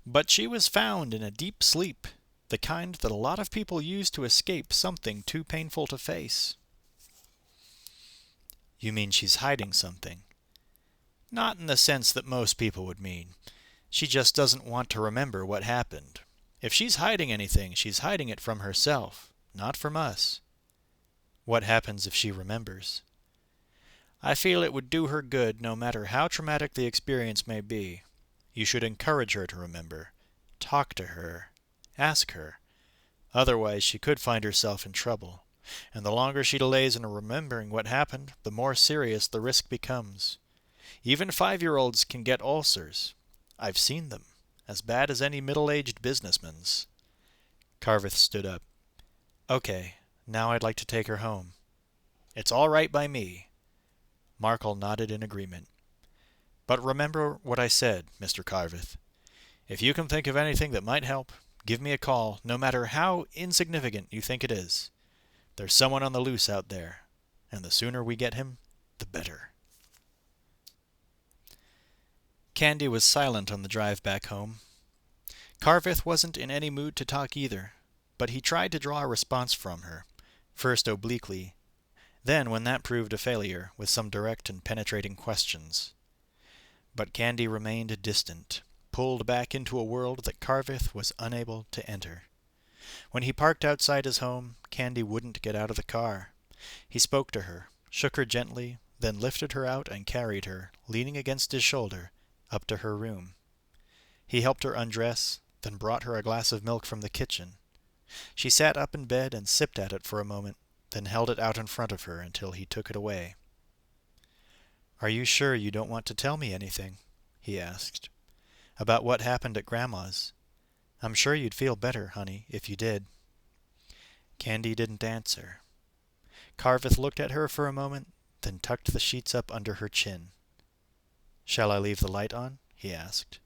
But she was found in a deep sleep, the kind that a lot of people use to escape something too painful to face. You mean she's hiding something? Not in the sense that most people would mean. She just doesn't want to remember what happened. If she's hiding anything, she's hiding it from herself, not from us. What happens if she remembers? I feel it would do her good no matter how traumatic the experience may be. You should encourage her to remember. Talk to her. Ask her. Otherwise, she could find herself in trouble. And the longer she delays in remembering what happened, the more serious the risk becomes. Even 5-year-olds can get ulcers. I've seen them. As bad as any middle-aged It's all right by me." Markle nodded in agreement. "But remember what I said, Mr. Carveth. If you can think of anything that might help, give me a call, no matter how insignificant you think it is. There's someone on the loose out there, and the sooner we get him, the better." Candy was silent on the drive back home. Carveth wasn't in any mood to talk either, but he tried to draw a response from her, first obliquely, then, when that proved a failure, with some direct and penetrating questions. But Candy remained distant, pulled back into a world that Carveth was unable to enter. When he parked outside his home, Candy wouldn't get out of the car. He spoke to her, shook her gently, then lifted her out and carried her, leaning against his shoulder, up to her room. He helped her undress, then brought her a glass of milk from the kitchen. She sat up in bed and sipped at it for a moment, then held it out in front of her until he took it away. "Are you sure you don't want to tell me anything?" he asked. "About what happened at Grandma's? I'm sure you'd feel better, honey, if you did." Candy didn't answer. Carveth looked at her for a moment, then tucked the sheets up under her chin. "Shall I leave the light on?" he asked.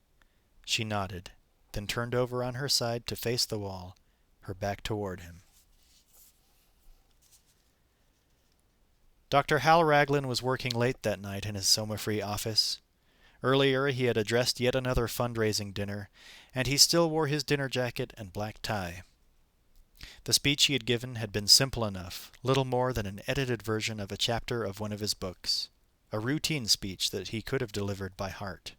She nodded, then turned over on her side to face the wall, her back toward him. Dr. Hal Raglin was working late that night in his Soma-free office. Earlier he had addressed yet another fundraising dinner, and he still wore his dinner jacket and black tie. The speech he had given had been simple enough, little more than an edited version of a chapter of one of his books, a routine speech that he could have delivered by heart.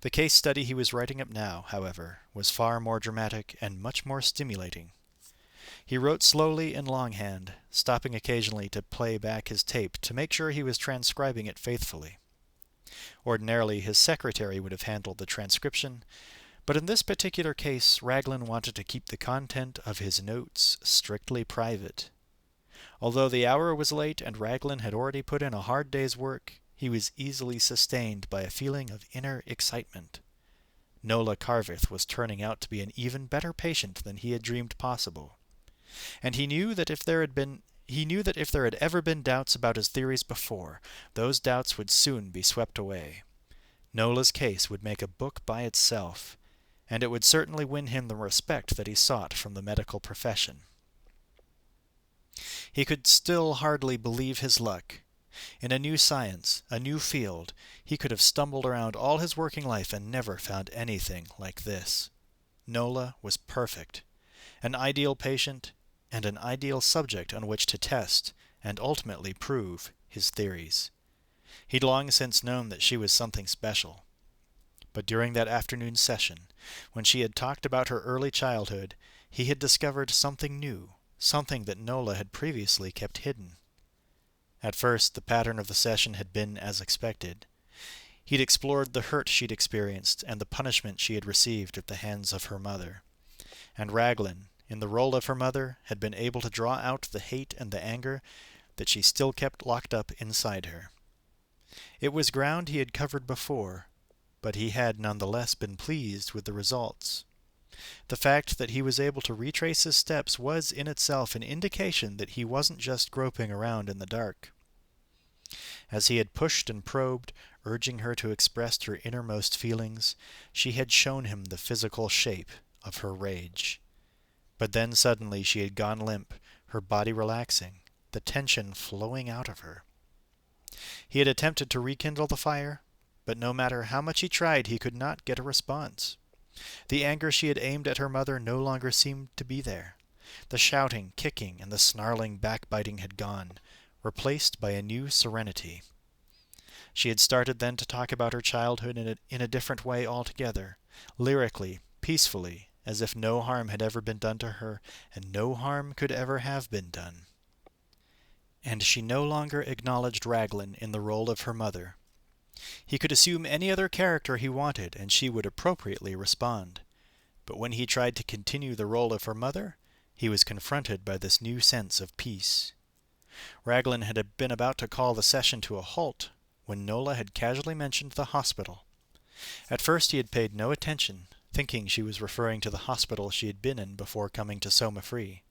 The case study he was writing up now, however, was far more dramatic and much more stimulating. He wrote slowly in longhand, stopping occasionally to play back his tape to make sure he was transcribing it faithfully. Ordinarily, his secretary would have handled the transcription, but in this particular case, Raglin wanted to keep the content of his notes strictly private. Although the hour was late and Raglin had already put in a hard day's work, he was easily sustained by a feeling of inner excitement. Nola Carveth was turning out to be an even better patient than he had dreamed possible. And he knew that if there had ever been doubts about his theories before, those doubts would soon be swept away. Nola's case would make a book by itself, and it would certainly win him the respect that he sought from the medical profession. He could still hardly believe his luck. In a new science, a new field, he could have stumbled around all his working life and never found anything like this. Nola was perfect, an ideal patient, and an ideal subject on which to test and ultimately prove his theories. He'd long since known that she was something special. But during that afternoon session, when she had talked about her early childhood, he had discovered something new, something that Nola had previously kept hidden. At first, the pattern of the session had been as expected. He'd explored the hurt she'd experienced and the punishment she had received at the hands of her mother. And Raglin, in the role of her mother, had been able to draw out the hate and the anger that she still kept locked up inside her. It was ground he had covered before, but he had nonetheless been pleased with the results. The fact that he was able to retrace his steps was in itself an indication that he wasn't just groping around in the dark. As he had pushed and probed, urging her to express her innermost feelings, she had shown him the physical shape of her rage. But then suddenly she had gone limp, her body relaxing, the tension flowing out of her. He had attempted to rekindle the fire, but no matter how much he tried, he could not get a response. The anger she had aimed at her mother no longer seemed to be there. The shouting, kicking, and the snarling backbiting had gone, replaced by a new serenity. She had started then to talk about her childhood in a different way altogether, lyrically, peacefully, as if no harm had ever been done to her, and no harm could ever have been done. And she no longer acknowledged Raglin in the role of her mother. He could assume any other character he wanted, and she would appropriately respond. But when he tried to continue the role of her mother, he was confronted by this new sense of peace. Raglin had been about to call the session to a halt when Nola had casually mentioned the hospital. At first he had paid no attention, thinking she was referring to the hospital she had been in before coming to Soma Free.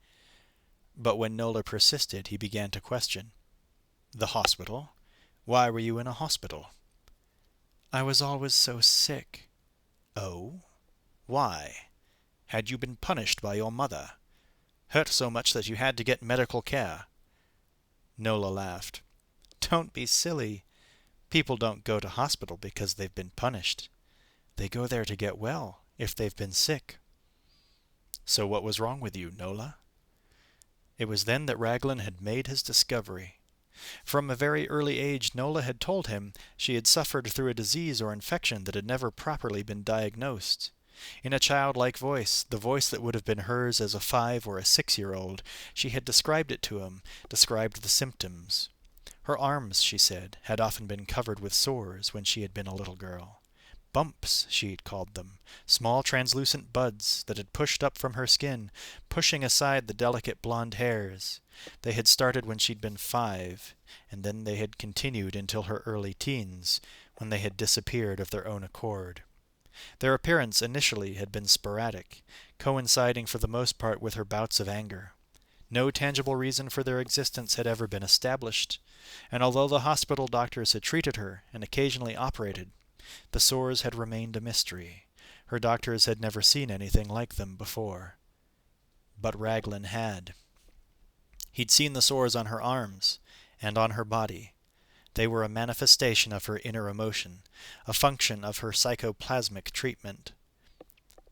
But when Nola persisted, he began to question. The hospital? Why were you in a hospital? I was always so sick. Oh? Why? Had you been punished by your mother? Hurt so much that you had to get medical care? Nola laughed. Don't be silly. People don't go to hospital because they've been punished. They go there to get well, if they've been sick. So what was wrong with you, Nola? It was then that Raglin had made his discovery. From a very early age, Nola had told him she had suffered through a disease or infection that had never properly been diagnosed. In a childlike voice, the voice that would have been hers as a 5 or a 6-year-old, she had described it to him, described the symptoms. Her arms, she said, had often been covered with sores when she had been a little girl. Bumps, she had called them, small translucent buds that had pushed up from her skin, pushing aside the delicate blonde hairs. They had started when she'd been 5, and then they had continued until her early teens, when they had disappeared of their own accord. Their appearance initially had been sporadic, coinciding for the most part with her bouts of anger. No tangible reason for their existence had ever been established, and although the hospital doctors had treated her and occasionally operated, the sores had remained a mystery. Her doctors had never seen anything like them before. But Raglin had. He'd seen the sores on her arms and on her body. They were a manifestation of her inner emotion, a function of her psychoplasmic treatment.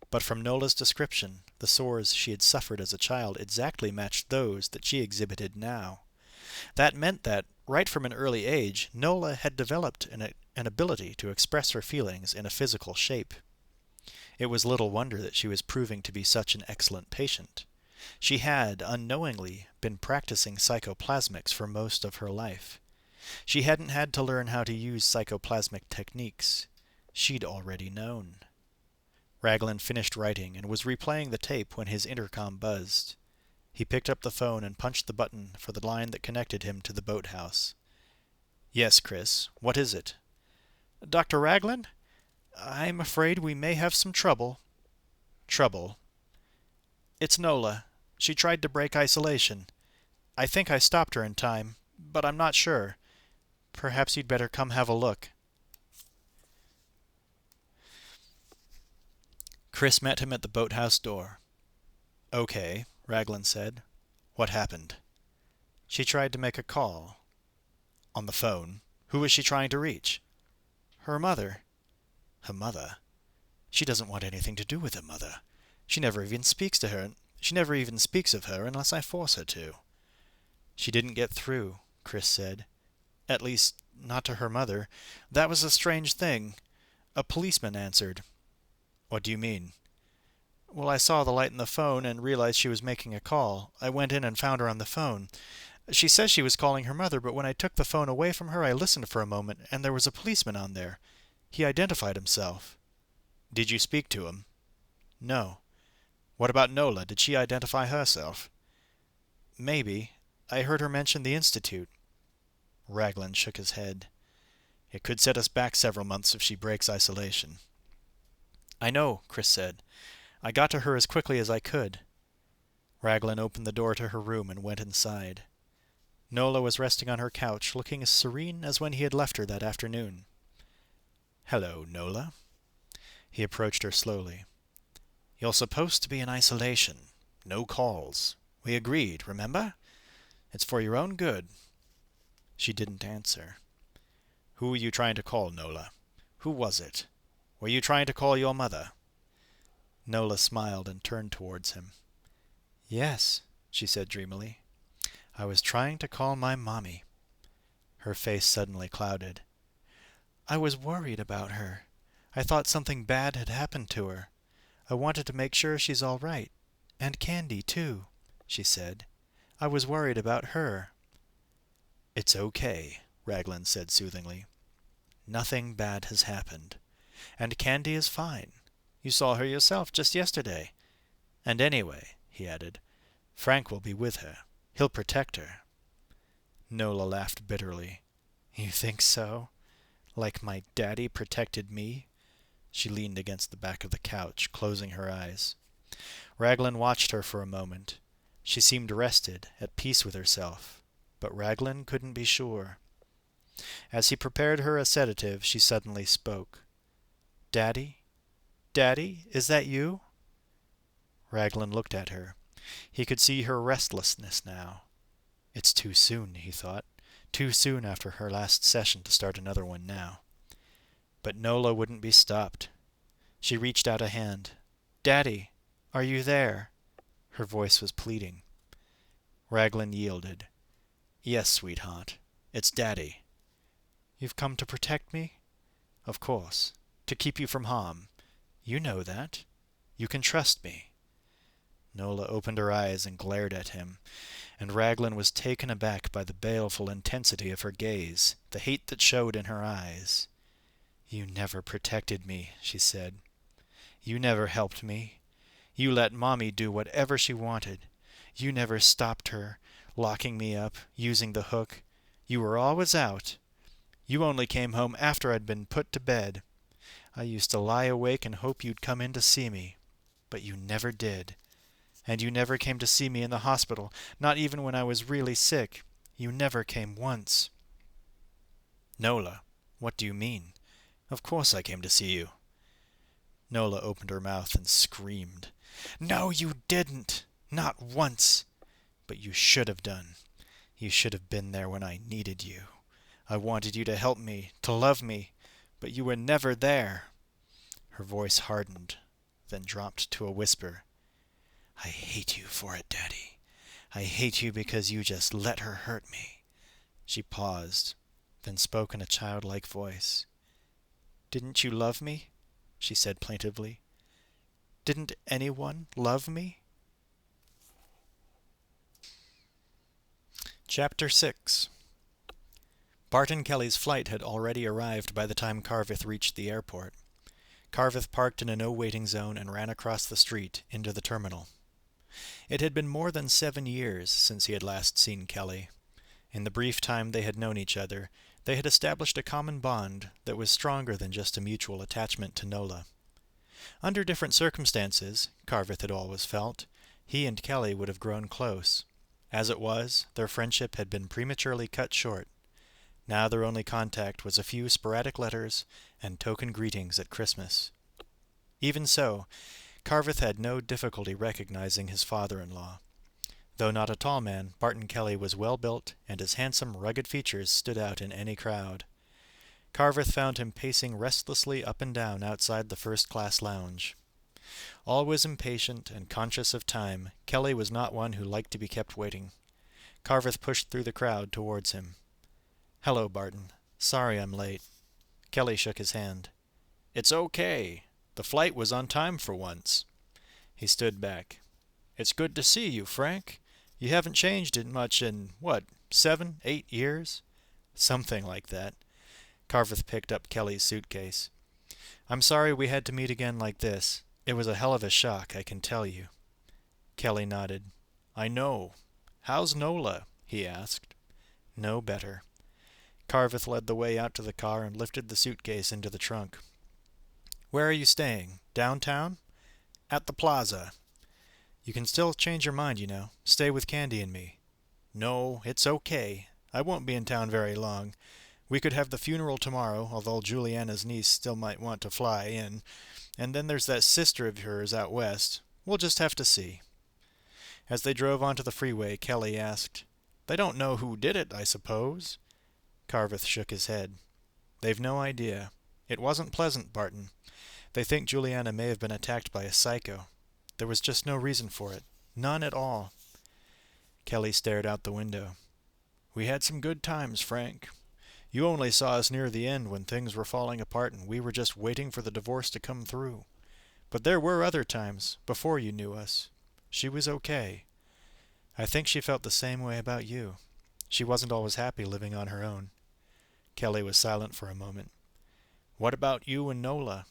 But from Nola's description, the sores she had suffered as a child exactly matched those that she exhibited now. That meant that, right from an early age, Nola had developed an ability to express her feelings in a physical shape. It was little wonder that she was proving to be such an excellent patient. She had, unknowingly, been practicing psychoplasmics for most of her life. She hadn't had to learn how to use psychoplasmic techniques. She'd already known. Raglin finished writing and was replaying the tape when his intercom buzzed. He picked up the phone and punched the button for the line that connected him to the boathouse. Yes, Chris, what is it? Dr. Raglin? I'm afraid we may have some trouble. Trouble? It's Nola. She tried to break isolation. I think I stopped her in time, but I'm not sure. Perhaps you'd better come have a look. Chris met him at the boathouse door. Okay, Raglin said. What happened? She tried to make a call. On the phone? Who was she trying to reach? Her mother. Her mother? She doesn't want anything to do with her mother. She never even speaks to her. She never even speaks of her unless I force her to. She didn't get through, Chris said. At least, not to her mother. That was a strange thing. A policeman answered. What do you mean? Well, I saw the light in the phone and realized she was making a call. I went in and found her on the phone. She says she was calling her mother, but when I took the phone away from her, I listened for a moment, and there was a policeman on there. He identified himself. Did you speak to him? No. What about Nola? Did she identify herself? Maybe. I heard her mention the Institute. Raglin shook his head. It could set us back several months if she breaks isolation. I know, Chris said. I got to her as quickly as I could. Raglin opened the door to her room and went inside. Nola was resting on her couch, looking as serene as when he had left her that afternoon. Hello, Nola. He approached her slowly. You're supposed to be in isolation. No calls. We agreed, remember? It's for your own good. She didn't answer. Who were you trying to call, Nola? Who was it? Were you trying to call your mother? Nola smiled and turned towards him. Yes, she said dreamily. I was trying to call my mommy. Her face suddenly clouded. I was worried about her. I thought something bad had happened to her. I wanted to make sure she's all right. And Candy, too, she said. I was worried about her. It's okay, Raglin said soothingly. Nothing bad has happened. And Candy is fine. You saw her yourself just yesterday. And anyway, he added, Frank will be with her. He'll protect her. Nola laughed bitterly. You think so? Like my daddy protected me? She leaned against the back of the couch, closing her eyes. Raglin watched her for a moment. She seemed rested, at peace with herself, but Raglin couldn't be sure. As he prepared her a sedative, she suddenly spoke. "Daddy? Daddy, is that you?" Raglin looked at her. He could see her restlessness now. It's too soon, he thought. Too soon after her last session to start another one now. But Nola wouldn't be stopped. She reached out a hand. "Daddy, are you there?" Her voice was pleading. Raglin yielded. "Yes, sweetheart. It's Daddy." "You've come to protect me?" "Of course. To keep you from harm. You know that. You can trust me." Nola opened her eyes and glared at him, and Raglin was taken aback by the baleful intensity of her gaze, the hate that showed in her eyes. "You never protected me," she said. "You never helped me. You let Mommy do whatever she wanted. You never stopped her, locking me up, using the hook. You were always out. You only came home after I'd been put to bed. I used to lie awake and hope you'd come in to see me. But you never did. And you never came to see me in the hospital, not even when I was really sick. You never came once." "Nola, what do you mean? Of course I came to see you." Nola opened her mouth and screamed. "No, you didn't. Not once. But you should have done. You should have been there when I needed you. I wanted you to help me, to love me, but you were never there." Her voice hardened, then dropped to a whisper. "I hate you for it, Daddy. I hate you because you just let her hurt me." She paused, then spoke in a childlike voice. "Didn't you love me?" she said plaintively. "Didn't anyone love me?" Chapter 6. Barton Kelly's flight had already arrived by the time Carveth reached the airport. Carveth parked in a no-waiting zone and ran across the street into the terminal. It had been more than 7 years since he had last seen Kelly. In the brief time they had known each other, they had established a common bond that was stronger than just a mutual attachment to Nola. Under different circumstances, Carveth had always felt, he and Kelly would have grown close. As it was, their friendship had been prematurely cut short. Now their only contact was a few sporadic letters and token greetings at Christmas. Even so, Carveth had no difficulty recognizing his father-in-law. Though not a tall man, Barton Kelly was well-built, and his handsome, rugged features stood out in any crowd. Carveth found him pacing restlessly up and down outside the first-class lounge. Always impatient and conscious of time, Kelly was not one who liked to be kept waiting. Carveth pushed through the crowd towards him. "Hello, Barton. Sorry I'm late." Kelly shook his hand. "It's okay. The flight was on time for once." He stood back. "It's good to see you, Frank. You haven't changed it much in, 7, 8 years?" "Something like that." Carveth picked up Kelly's suitcase. "I'm sorry we had to meet again like this. It was a hell of a shock, I can tell you." Kelly nodded. "I know. How's Nola?" he asked. "No better." Carveth led the way out to the car and lifted the suitcase into the trunk. "Where are you staying? Downtown?" "At the plaza." "You can still change your mind, you know. Stay with Candy and me." "No, it's okay. I won't be in town very long. We could have the funeral tomorrow, although Juliana's niece still might want to fly in. And then there's that sister of hers out west. We'll just have to see." As they drove onto the freeway, Kelly asked, "They don't know who did it, I suppose?" Carveth shook his head. "They've no idea. It wasn't pleasant, Barton. They think Juliana may have been attacked by a psycho. There was just no reason for it. None at all." Kelly stared out the window. "We had some good times, Frank. You only saw us near the end when things were falling apart and we were just waiting for the divorce to come through. But there were other times, before you knew us. She was okay. I think she felt the same way about you. She wasn't always happy living on her own." Kelly was silent for a moment. "What about you and Nola?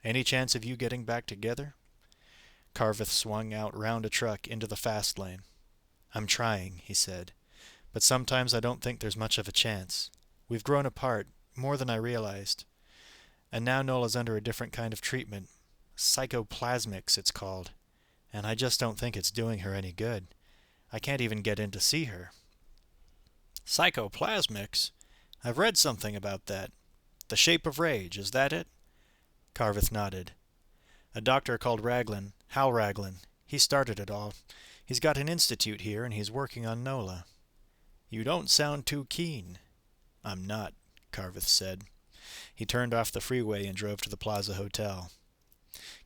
Any chance of you getting back together?" Carveth swung out round a truck into the fast lane. "I'm trying," he said. "But sometimes I don't think there's much of a chance. We've grown apart, more than I realized. And now Nola's under a different kind of treatment. Psychoplasmics, it's called. And I just don't think it's doing her any good. I can't even get in to see her." Psychoplasmics? I've read something about that. The Shape of Rage, is that it? Carveth nodded. A doctor called Raglin, Hal Raglin. He started it all. He's got an institute here, and he's working on Nola. You don't sound too keen. I'm not, Carveth said. He turned off the freeway and drove to the Plaza Hotel.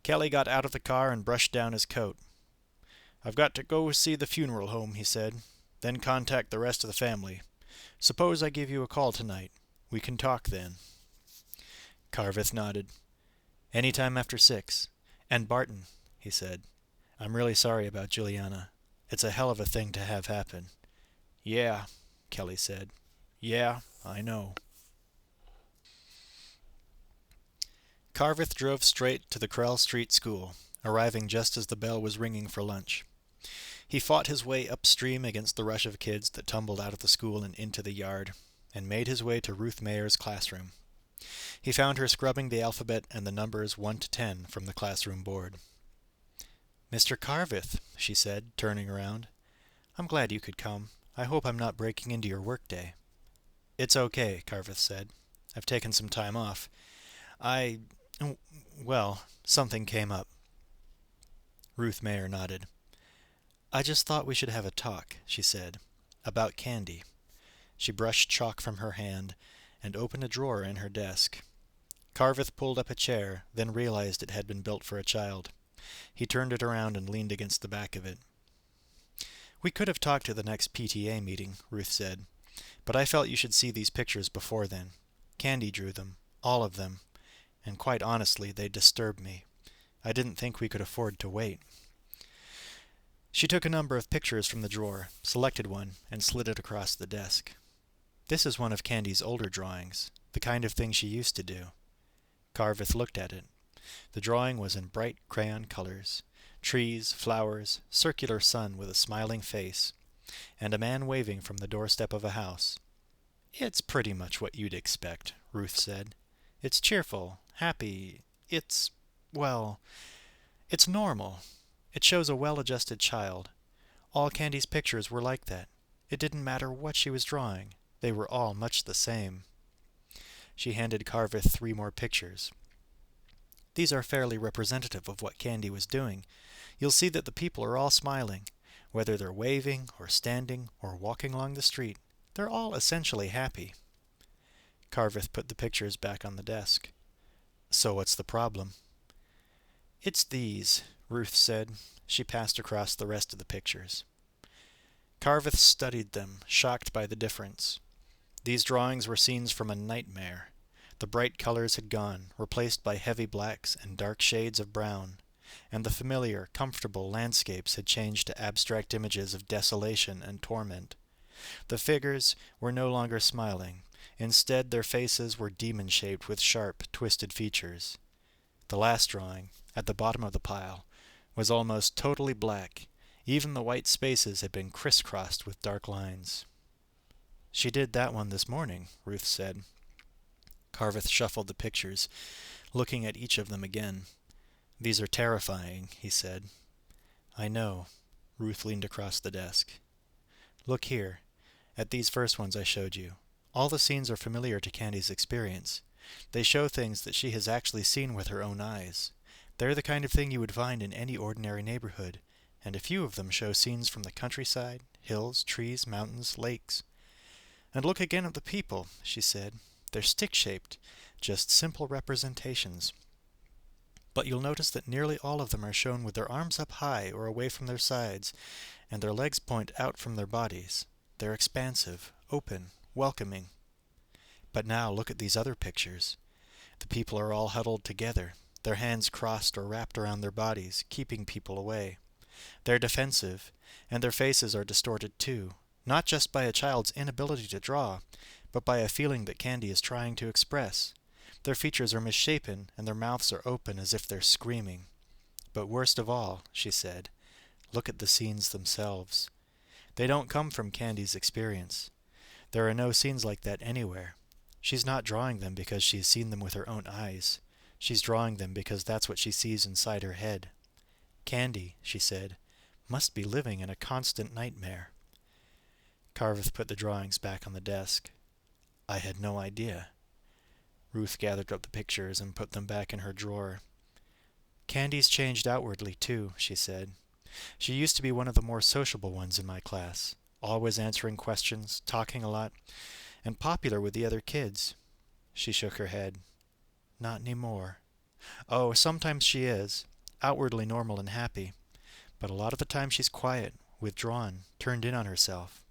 Kelly got out of the car and brushed down his coat. I've got to go see the funeral home, he said, then contact the rest of the family. Suppose I give you a call tonight. We can talk then. Carveth nodded. Any time after 6. And Barton, he said. I'm really sorry about Juliana. It's a hell of a thing to have happen. Yeah, Kelly said. Yeah, I know. Carveth drove straight to the Krell Street School, arriving just as the bell was ringing for lunch. He fought his way upstream against the rush of kids that tumbled out of the school and into the yard, and made his way to Ruth Mayer's classroom. He found her scrubbing the alphabet and the numbers 1 to 10 from the classroom board. Mr. Carveth, she said, turning around. I'm glad you could come. I hope I'm not breaking into your workday. It's okay, Carveth said. I've taken some time off. Well, something came up. Ruth Mayer nodded. I just thought we should have a talk, she said, about candy. She brushed chalk from her hand and opened a drawer in her desk. Carveth pulled up a chair, then realized it had been built for a child. He turned it around and leaned against the back of it. We could have talked at the next PTA meeting, Ruth said, but I felt you should see these pictures before then. Candy drew them, all of them, and quite honestly, they disturbed me. I didn't think we could afford to wait. She took a number of pictures from the drawer, selected one, and slid it across the desk. This is one of Candy's older drawings, the kind of thing she used to do. Carveth looked at it. The drawing was in bright crayon colors. Trees, flowers, circular sun with a smiling face, and a man waving from the doorstep of a house. It's pretty much what you'd expect, Ruth said. It's cheerful, happy, it's normal. It shows a well-adjusted child. All Candy's pictures were like that. It didn't matter what she was drawing. They were all much the same. She handed Carveth 3 more pictures. These are fairly representative of what Candy was doing. You'll see that the people are all smiling. Whether they're waving, or standing, or walking along the street, they're all essentially happy. Carveth put the pictures back on the desk. So what's the problem? It's these, Ruth said. She passed across the rest of the pictures. Carveth studied them, shocked by the difference. These drawings were scenes from a nightmare. The bright colors had gone, replaced by heavy blacks and dark shades of brown, and the familiar, comfortable landscapes had changed to abstract images of desolation and torment. The figures were no longer smiling. Instead, their faces were demon-shaped with sharp, twisted features. The last drawing, at the bottom of the pile, was almost totally black. Even the white spaces had been crisscrossed with dark lines. She did that one this morning, Ruth said. Carveth shuffled the pictures, looking at each of them again. These are terrifying, he said. I know. Ruth leaned across the desk. Look here, at these first ones I showed you. All the scenes are familiar to Candy's experience. They show things that she has actually seen with her own eyes. They're the kind of thing you would find in any ordinary neighborhood, and a few of them show scenes from the countryside, hills, trees, mountains, lakes. And look again at the people, she said. They're stick-shaped, just simple representations. But you'll notice that nearly all of them are shown with their arms up high or away from their sides, and their legs point out from their bodies. They're expansive, open, welcoming. But now look at these other pictures. The people are all huddled together, their hands crossed or wrapped around their bodies, keeping people away. They're defensive, and their faces are distorted too, not just by a child's inability to draw, but by a feeling that Candy is trying to express. Their features are misshapen, and their mouths are open as if they're screaming. But worst of all, she said, look at the scenes themselves. They don't come from Candy's experience. There are no scenes like that anywhere. She's not drawing them because she's seen them with her own eyes. She's drawing them because that's what she sees inside her head. Candy, she said, must be living in a constant nightmare. Carveth put the drawings back on the desk. I had no idea. Ruth gathered up the pictures and put them back in her drawer. Candy's changed outwardly, too, she said. She used to be one of the more sociable ones in my class, always answering questions, talking a lot, and popular with the other kids. She shook her head. Not anymore. Oh, sometimes she is, outwardly normal and happy, but a lot of the time she's quiet, withdrawn, turned in on herself.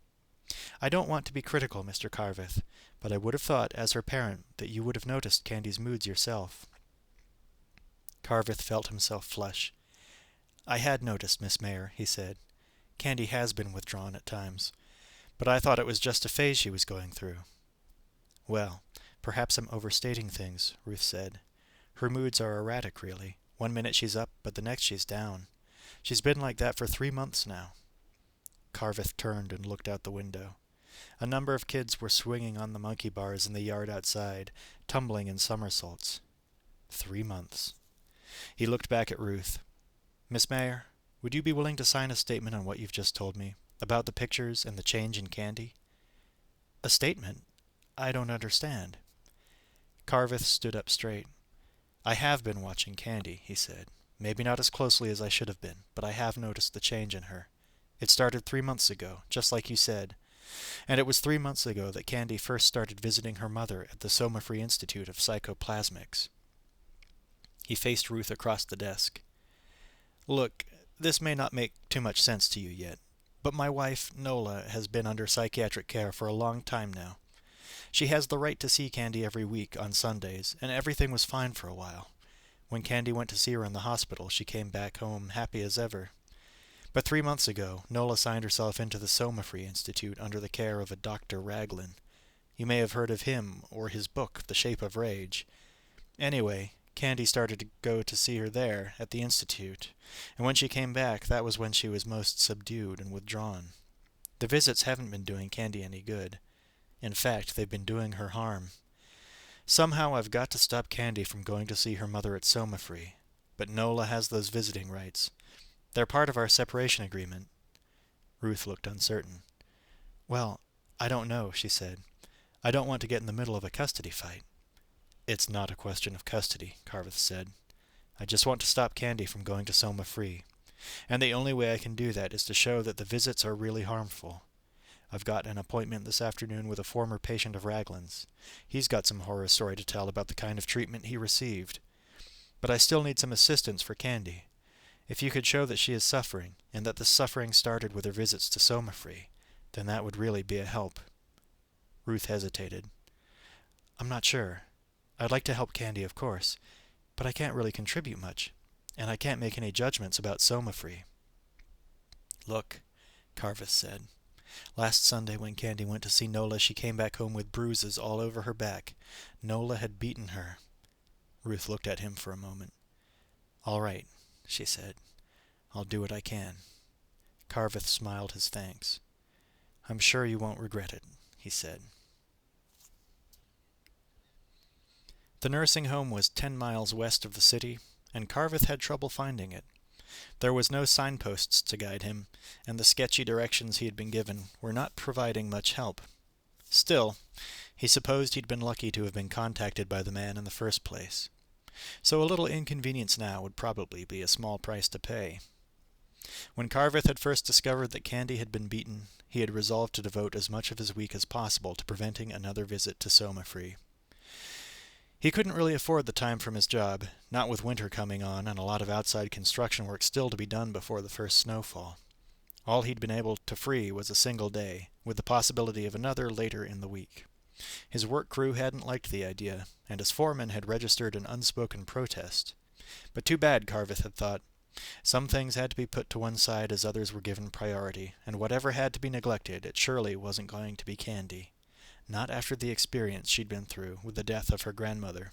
I don't want to be critical, Mr. Carveth, but I would have thought, as her parent, that you would have noticed Candy's moods yourself. Carveth felt himself flush. I had noticed, Miss Mayer, he said. Candy has been withdrawn at times, but I thought it was just a phase she was going through. Well, perhaps I'm overstating things, Ruth said. Her moods are erratic, really. One minute she's up, but the next she's down. She's been like that for 3 months now. Carveth turned and looked out the window. A number of kids were swinging on the monkey bars in the yard outside, tumbling in somersaults. 3 months. He looked back at Ruth. Miss Mayer, would you be willing to sign a statement on what you've just told me, about the pictures and the change in Candy? A statement? I don't understand. Carveth stood up straight. I have been watching Candy, he said. Maybe not as closely as I should have been, but I have noticed the change in her. It started 3 months ago, just like you said. And it was 3 months ago that Candy first started visiting her mother at the Soma-Free Institute of Psychoplasmics. He faced Ruth across the desk. Look, this may not make too much sense to you yet, but my wife, Nola, has been under psychiatric care for a long time now. She has the right to see Candy every week on Sundays, and everything was fine for a while. When Candy went to see her in the hospital, she came back home happy as ever. But 3 months ago, Nola signed herself into the Soma-Free Institute under the care of a Dr. Raglin. You may have heard of him, or his book, The Shape of Rage. Anyway, Candy started to go to see her there, at the Institute, and when she came back, that was when she was most subdued and withdrawn. The visits haven't been doing Candy any good. In fact, they've been doing her harm. Somehow I've got to stop Candy from going to see her mother at Soma-Free, but Nola has those visiting rights. They're part of our separation agreement. Ruth looked uncertain. Well, I don't know, she said. I don't want to get in the middle of a custody fight. It's not a question of custody, Carveth said. I just want to stop Candy from going to Soma-Free. And the only way I can do that is to show that the visits are really harmful. I've got an appointment this afternoon with a former patient of Raglin's. He's got some horror story to tell about the kind of treatment he received. But I still need some assistance for Candy. If you could show that she is suffering, and that the suffering started with her visits to Soma-Free, then that would really be a help. Ruth hesitated. I'm not sure. I'd like to help Candy, of course, but I can't really contribute much, and I can't make any judgments about Soma-Free. Look, Carveth said. Last Sunday when Candy went to see Nola, she came back home with bruises all over her back. Nola had beaten her. Ruth looked at him for a moment. All right, she said. I'll do what I can. Carveth smiled his thanks. I'm sure you won't regret it, he said. The nursing home was 10 miles west of the city, and Carveth had trouble finding it. There was no signposts to guide him, and the sketchy directions he had been given were not providing much help. Still, he supposed he'd been lucky to have been contacted by the man in the first place. So a little inconvenience now would probably be a small price to pay. When Carveth had first discovered that Candy had been beaten, he had resolved to devote as much of his week as possible to preventing another visit to Soma-Free. He couldn't really afford the time from his job, not with winter coming on and a lot of outside construction work still to be done before the first snowfall. All he'd been able to free was a single day, with the possibility of another later in the week. His work crew hadn't liked the idea, and his foreman had registered an unspoken protest. But too bad, Carveth had thought. Some things had to be put to one side as others were given priority, and whatever had to be neglected, it surely wasn't going to be Candy. Not after the experience she'd been through with the death of her grandmother.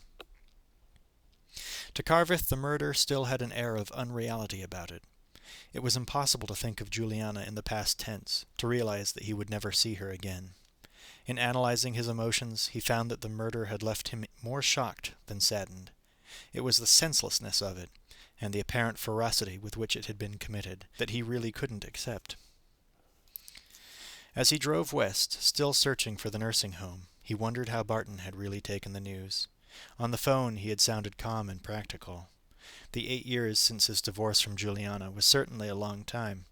To Carveth, the murder still had an air of unreality about it. It was impossible to think of Juliana in the past tense, to realize that he would never see her again. In analyzing his emotions, he found that the murder had left him more shocked than saddened. It was the senselessness of it, and the apparent ferocity with which it had been committed, that he really couldn't accept. As he drove west, still searching for the nursing home, he wondered how Barton had really taken the news. On the phone he had sounded calm and practical. The 8 years since his divorce from Juliana was certainly a long time,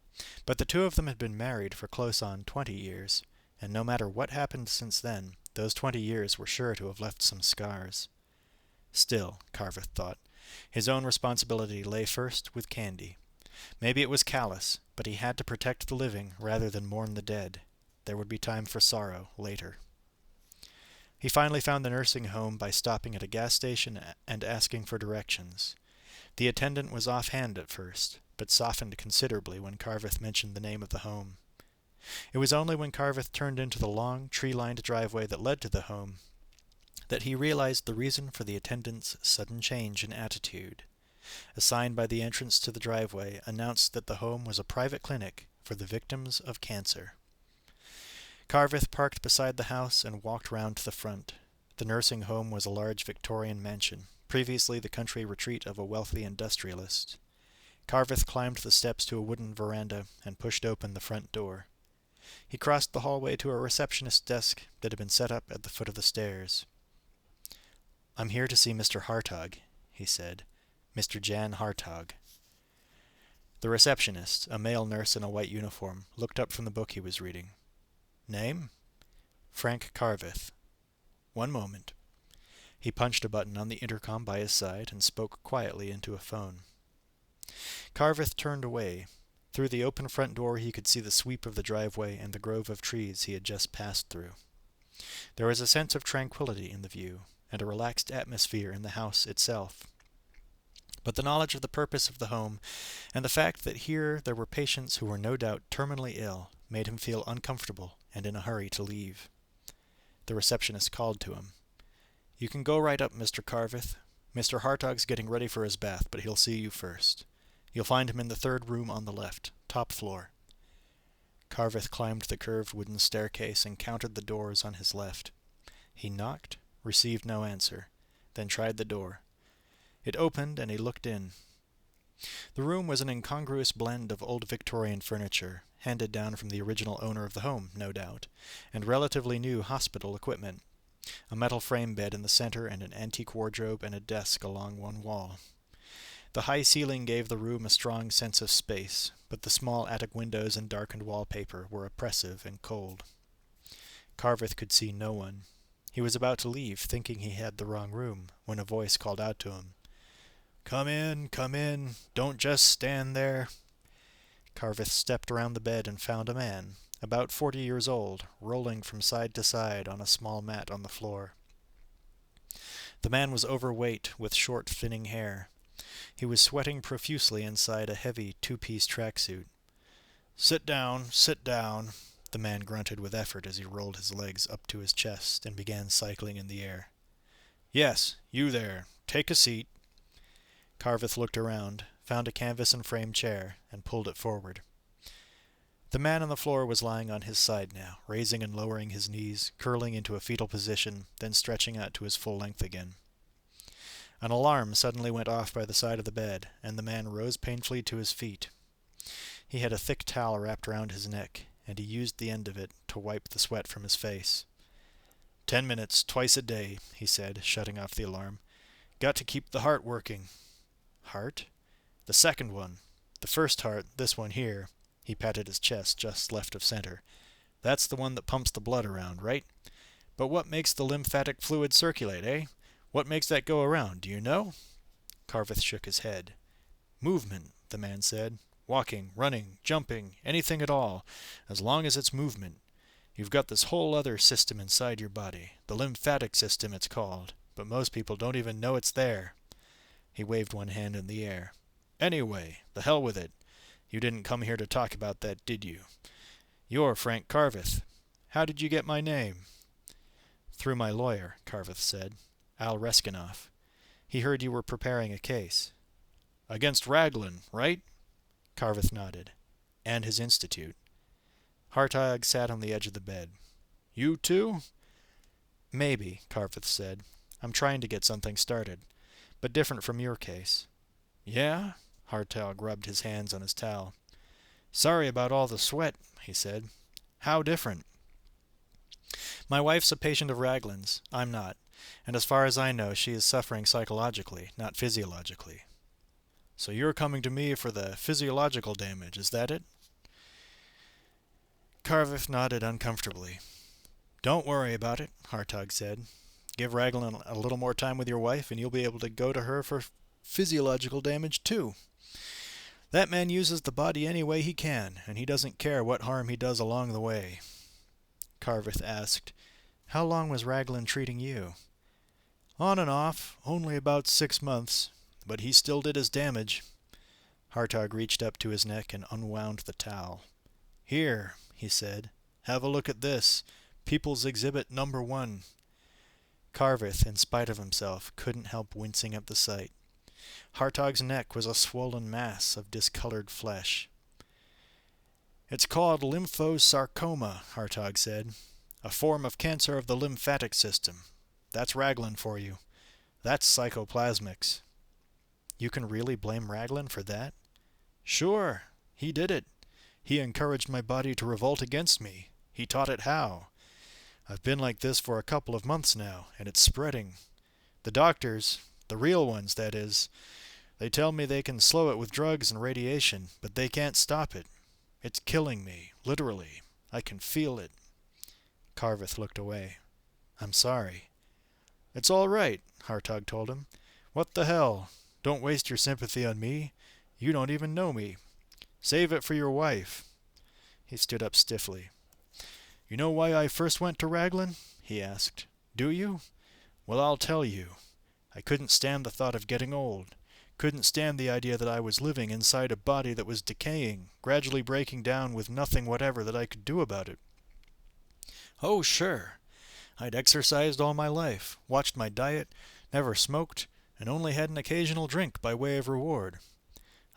but the two of them had been married for close on 20 years, and no matter what happened since then, those 20 years were sure to have left some scars. Still, Carveth thought, his own responsibility lay first with Candy. Maybe it was callous, but he had to protect the living rather than mourn the dead. There would be time for sorrow later. He finally found the nursing home by stopping at a gas station and asking for directions. The attendant was offhand at first, but softened considerably when Carveth mentioned the name of the home. It was only when Carveth turned into the long, tree-lined driveway that led to the home that he realized the reason for the attendant's sudden change in attitude. A sign by the entrance to the driveway announced that the home was a private clinic for the victims of cancer. Carveth parked beside the house and walked round to the front. The nursing home was a large Victorian mansion, previously the country retreat of a wealthy industrialist. Carveth climbed the steps to a wooden veranda and pushed open the front door. He crossed the hallway to a receptionist's desk that had been set up at the foot of the stairs. "I'm here to see Mr. Hartog," he said. "Mr. Jan Hartog." The receptionist, a male nurse in a white uniform, looked up from the book he was reading. "Name?" "Frank Carveth." "One moment." He punched a button on the intercom by his side and spoke quietly into a phone. Carveth turned away. Through the open front door he could see the sweep of the driveway and the grove of trees he had just passed through. There was a sense of tranquility in the view, and a relaxed atmosphere in the house itself. But the knowledge of the purpose of the home, and the fact that here there were patients who were no doubt terminally ill, made him feel uncomfortable and in a hurry to leave. The receptionist called to him. "You can go right up, Mr. Carveth. Mr. Hartog's getting ready for his bath, but he'll see you first. You'll find him in the 3rd room on the left, top floor." Carveth climbed the curved wooden staircase and counted the doors on his left. He knocked, received no answer, then tried the door. It opened, and he looked in. The room was an incongruous blend of old Victorian furniture, handed down from the original owner of the home, no doubt, and relatively new hospital equipment. A metal frame bed in the center and an antique wardrobe and a desk along one wall. The high ceiling gave the room a strong sense of space, but the small attic windows and darkened wallpaper were oppressive and cold. Carveth could see no one. He was about to leave, thinking he had the wrong room, when a voice called out to him. Come in, don't just stand there." Carveth stepped around the bed and found a man, about 40 years old, rolling from side to side on a small mat on the floor. The man was overweight, with short, thinning hair. He was sweating profusely inside a heavy 2-piece tracksuit. Sit down," the man grunted with effort as he rolled his legs up to his chest and began cycling in the air. "Yes, you there. Take a seat." Carveth looked around, found a canvas and frame chair, and pulled it forward. The man on the floor was lying on his side now, raising and lowering his knees, curling into a fetal position, then stretching out to his full length again. An alarm suddenly went off by the side of the bed, and the man rose painfully to his feet. He had a thick towel wrapped around his neck, and he used the end of it to wipe the sweat from his face. 10 minutes, twice a day, he said, shutting off the alarm. Got to keep the heart working. Heart? The second one. The first heart, this one here. He patted his chest just left of center. That's the one that pumps the blood around, right? But what makes the lymphatic fluid circulate, eh? What makes that go around, do you know? Carveth shook his head. Movement, the man said. Walking, running, jumping, anything at all, as long as it's movement. You've got this whole other system inside your body, the lymphatic system it's called, but most people don't even know it's there. He waved one hand in the air. Anyway, the hell with it. You didn't come here to talk about that, did you? You're Frank Carveth. How did you get my name? Through my lawyer, Carveth said. Al Reskinoff. He heard you were preparing a case. Against Raglin, right? Carveth nodded. And his institute. Hartog sat on the edge of the bed. You too? Maybe, Carveth said. I'm trying to get something started, but different from your case. Yeah? Hartog rubbed his hands on his towel. Sorry about all the sweat, he said. How different? My wife's a patient of Raglin's. I'm not. And as far as I know, she is suffering psychologically, not physiologically. So you're coming to me for the physiological damage, is that it? Carveth nodded uncomfortably. Don't worry about it, Hartog said. Give Raglin a little more time with your wife, and you'll be able to go to her for physiological damage, too. That man uses the body any way he can, and he doesn't care what harm he does along the way. Carveth asked, How long was Raglin treating you? On and off, only about 6 months, but he still did his damage. Hartog reached up to his neck and unwound the towel. Here, he said, have a look at this. People's Exhibit number 1. Carveth, in spite of himself, couldn't help wincing at the sight. Hartog's neck was a swollen mass of discolored flesh. It's called lymphosarcoma, Hartog said. A form of cancer of the lymphatic system. That's Raglin for you. That's psychoplasmics. You can really blame Raglin for that? Sure, he did it. He encouraged my body to revolt against me. He taught it how. I've been like this for a couple of months now, and it's spreading. The doctors, the real ones, that is, they tell me they can slow it with drugs and radiation, but they can't stop it. It's killing me, literally. I can feel it. Carveth looked away. I'm sorry. It's all right, Hartog told him. What the hell? Don't waste your sympathy on me. You don't even know me. Save it for your wife. He stood up stiffly. You know why I first went to Raglin? He asked. Do you? Well, I'll tell you. I couldn't stand the thought of getting old. Couldn't stand the idea that I was living inside a body that was decaying, gradually breaking down with nothing whatever that I could do about it. Oh, sure. I'd exercised all my life, watched my diet, never smoked, and only had an occasional drink by way of reward.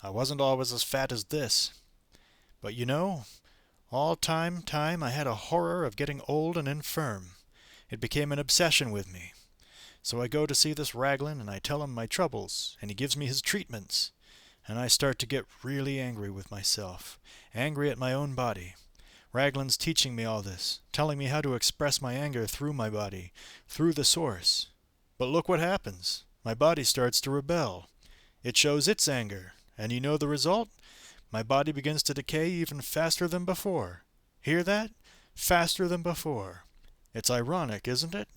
I wasn't always as fat as this. But you know, all time I had a horror of getting old and infirm. It became an obsession with me. So I go to see this Raglin, and I tell him my troubles, and he gives me his treatments. And I start to get really angry with myself, angry at my own body. Raglin's teaching me all this, telling me how to express my anger through my body, through the source. But look what happens. My body starts to rebel. It shows its anger, and you know the result? My body begins to decay even faster than before. Hear that? Faster than before. It's ironic, isn't it?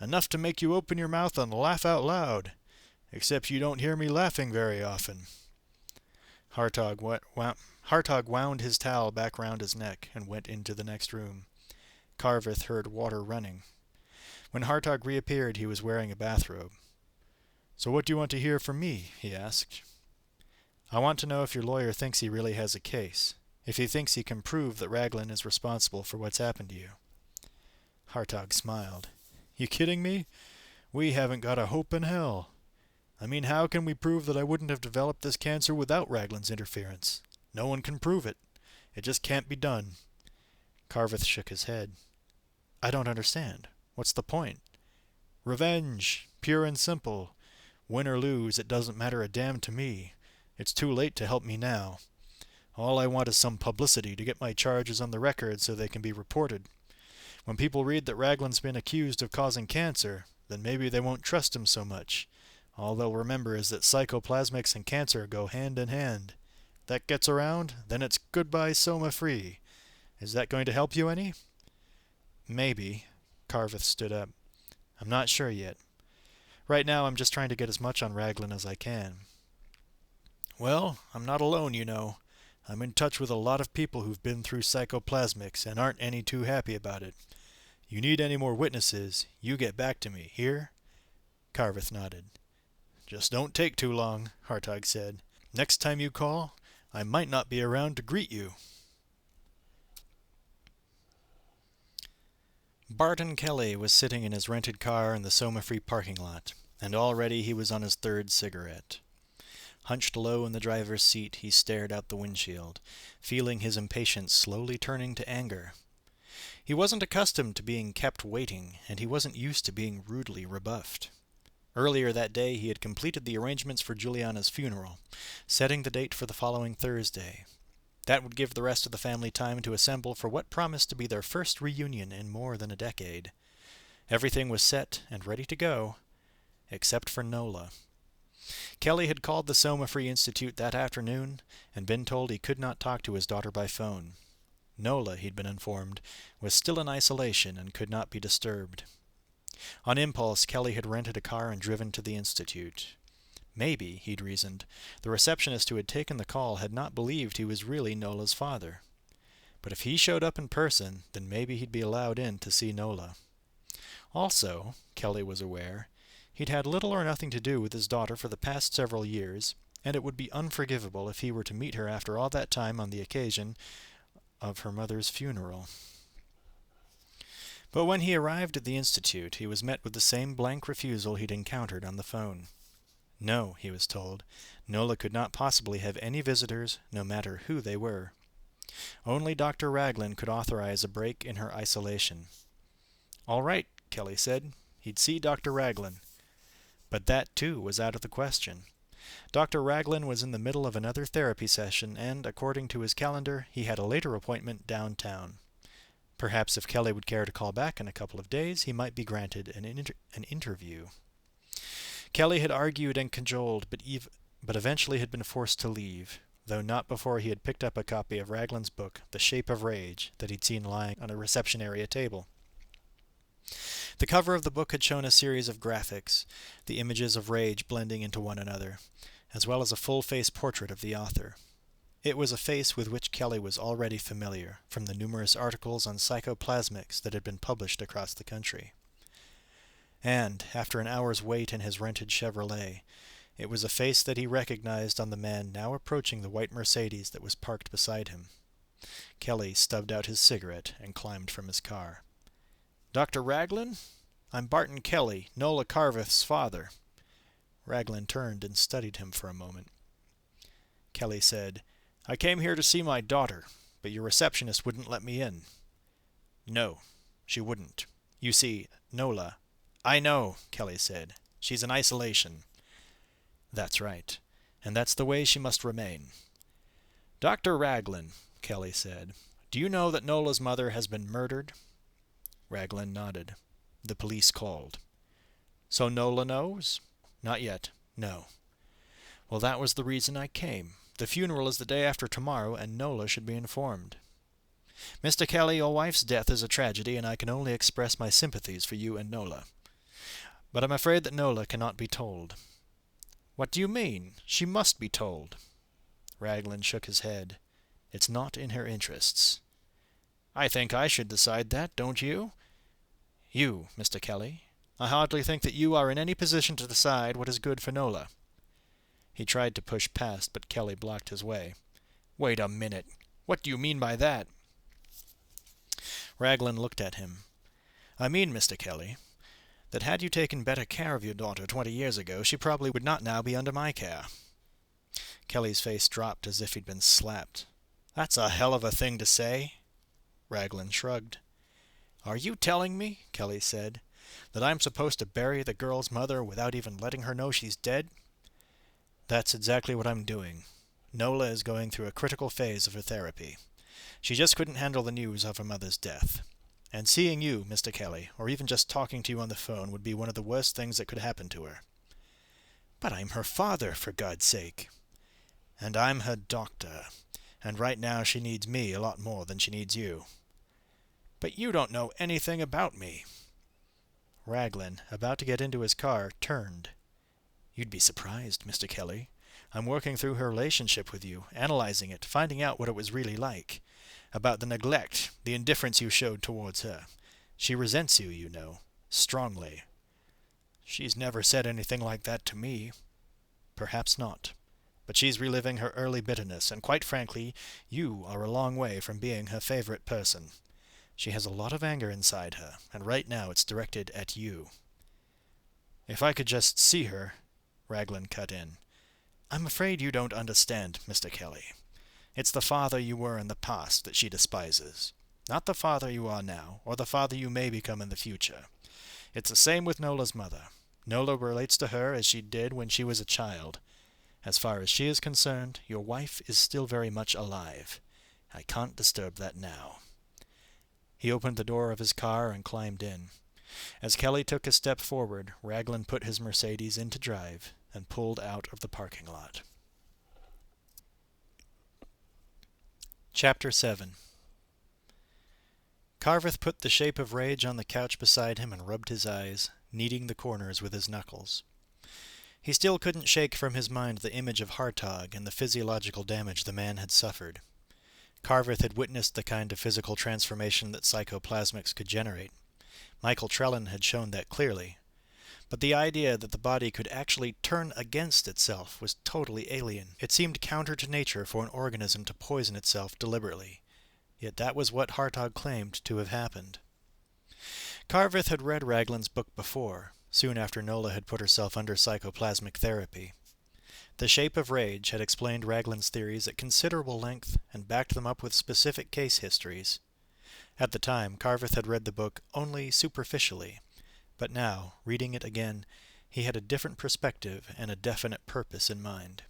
Enough to make you open your mouth and laugh out loud. Except you don't hear me laughing very often. Hartog wound his towel back round his neck and went into the next room. Carveth heard water running. When Hartog reappeared, he was wearing a bathrobe. So what do you want to hear from me? He asked. I want to know if your lawyer thinks he really has a case, if he thinks he can prove that Raglin is responsible for what's happened to you. Hartog smiled. You kidding me? We haven't got a hope in hell. I mean, how can we prove that I wouldn't have developed this cancer without Raglin's interference? No one can prove it. It just can't be done. Carveth shook his head. I don't understand. What's the point? Revenge. Pure and simple. Win or lose, it doesn't matter a damn to me. It's too late to help me now. All I want is some publicity to get my charges on the record so they can be reported. When people read that Raglin's been accused of causing cancer, then maybe they won't trust him so much. All they'll remember is that psychoplasmics and cancer go hand in hand. That gets around, then it's goodbye soma-free. Is that going to help you any? Maybe. Carveth stood up. I'm not sure yet. Right now I'm just trying to get as much on Raglin as I can. Well, I'm not alone, you know. I'm in touch with a lot of people who've been through psychoplasmics and aren't any too happy about it. You need any more witnesses, you get back to me, hear? Carveth nodded. Just don't take too long, Hartog said. Next time you call, I might not be around to greet you. Barton Kelly was sitting in his rented car in the Soma-Free parking lot, and already he was on his 3rd cigarette. Hunched low in the driver's seat, he stared out the windshield, feeling his impatience slowly turning to anger. He wasn't accustomed to being kept waiting, and he wasn't used to being rudely rebuffed. Earlier that day he had completed the arrangements for Juliana's funeral, setting the date for the following Thursday. That would give the rest of the family time to assemble for what promised to be their first reunion in more than a decade. Everything was set and ready to go, except for Nola. Kelly had called the Soma Free Institute that afternoon and been told he could not talk to his daughter by phone. Nola, he'd been informed, was still in isolation and could not be disturbed. On impulse, Kelly had rented a car and driven to the institute. Maybe, he'd reasoned, the receptionist who had taken the call had not believed he was really Nola's father. But if he showed up in person, then maybe he'd be allowed in to see Nola. Also, Kelly was aware, he'd had little or nothing to do with his daughter for the past several years, and it would be unforgivable if he were to meet her after all that time on the occasion of her mother's funeral. But when he arrived at the institute, he was met with the same blank refusal he'd encountered on the phone. No, he was told, Nola could not possibly have any visitors, no matter who they were. Only Dr. Raglin could authorize a break in her isolation. All right, Kelly said. He'd see Dr. Raglin. But that, too, was out of the question. Dr. Raglin was in the middle of another therapy session, and, according to his calendar, he had a later appointment downtown. Perhaps if Kelly would care to call back in a couple of days, he might be granted an interview. Kelly had argued and cajoled, but eventually had been forced to leave, though not before he had picked up a copy of Raglin's book, The Shape of Rage, that he'd seen lying on a reception area table. The cover of the book had shown a series of graphics, the images of rage blending into one another, as well as a full-face portrait of the author. It was a face with which Kelly was already familiar, from the numerous articles on psychoplasmics that had been published across the country. And, after an hour's wait in his rented Chevrolet, it was a face that he recognized on the man now approaching the white Mercedes that was parked beside him. Kelly stubbed out his cigarette and climbed from his car. "Dr. Raglin? I'm Barton Kelly, Nola Carveth's father." Raglin turned and studied him for a moment. Kelly said, "I came here to see my daughter, but your receptionist wouldn't let me in." "No, she wouldn't. You see, Nola—" "I know," Kelly said. "She's in isolation." "That's right. And that's the way she must remain." "Dr. Raglin," Kelly said, "do you know that Nola's mother has been murdered?" Raglin nodded. "The police called." "So Nola knows?" "Not yet. No." "Well, that was the reason I came. The funeral is the day after tomorrow, and Nola should be informed. Mr. Kelly, your wife's death is a tragedy, and I can only express my sympathies for you and Nola. But I'm afraid that Nola cannot be told." "What do you mean? She must be told." Raglin shook his head. "It's not in her interests." "I think I should decide that, don't you?" "You, Mr. Kelly. I hardly think that you are in any position to decide what is good for Nola." He tried to push past, but Kelly blocked his way. "Wait a minute. What do you mean by that?" Raglin looked at him. "I mean, Mr. Kelly, that had you taken better care of your daughter 20 years ago, she probably would not now be under my care." Kelly's face dropped as if he'd been slapped. "That's a hell of a thing to say." Raglin shrugged. "Are you telling me," Kelly said, "that I'm supposed to bury the girl's mother without even letting her know she's dead?" "That's exactly what I'm doing. Nola is going through a critical phase of her therapy. She just couldn't handle the news of her mother's death. And seeing you, Mr. Kelly, or even just talking to you on the phone would be one of the worst things that could happen to her." "But I'm her father, for God's sake." "And I'm her doctor. And right now she needs me a lot more than she needs you." "But you don't know anything about me." Raglin, about to get into his car, turned. "You'd be surprised, Mr. Kelly. I'm working through her relationship with you, analyzing it, finding out what it was really like. About the neglect, the indifference you showed towards her. She resents you, you know. Strongly." "She's never said anything like that to me." "Perhaps not. But she's reliving her early bitterness, and quite frankly, you are a long way from being her favorite person. She has a lot of anger inside her, and right now it's directed at you." "If I could just see her," Raglin cut in. "I'm afraid you don't understand, Mr. Kelly. It's the father you were in the past that she despises. Not the father you are now, or the father you may become in the future. It's the same with Nola's mother. Nola relates to her as she did when she was a child. As far as she is concerned, your wife is still very much alive. I can't disturb that now." He opened the door of his car and climbed in. As Kelly took a step forward, Raglin put his Mercedes into drive and pulled out of the parking lot. Chapter 7. Carveth put The Shape of Rage on the couch beside him and rubbed his eyes, kneading the corners with his knuckles. He still couldn't shake from his mind the image of Hartog and the physiological damage the man had suffered. Carveth had witnessed the kind of physical transformation that psychoplasmics could generate. Michael Trellan had shown that clearly. But the idea that the body could actually turn against itself was totally alien. It seemed counter to nature for an organism to poison itself deliberately. Yet that was what Hartog claimed to have happened. Carveth had read Raglin's book before, soon after Nola had put herself under psychoplasmic therapy. The Shape of Rage had explained Raglin's theories at considerable length and backed them up with specific case histories. At the time, Carveth had read the book only superficially, but now, reading it again, he had a different perspective and a definite purpose in mind.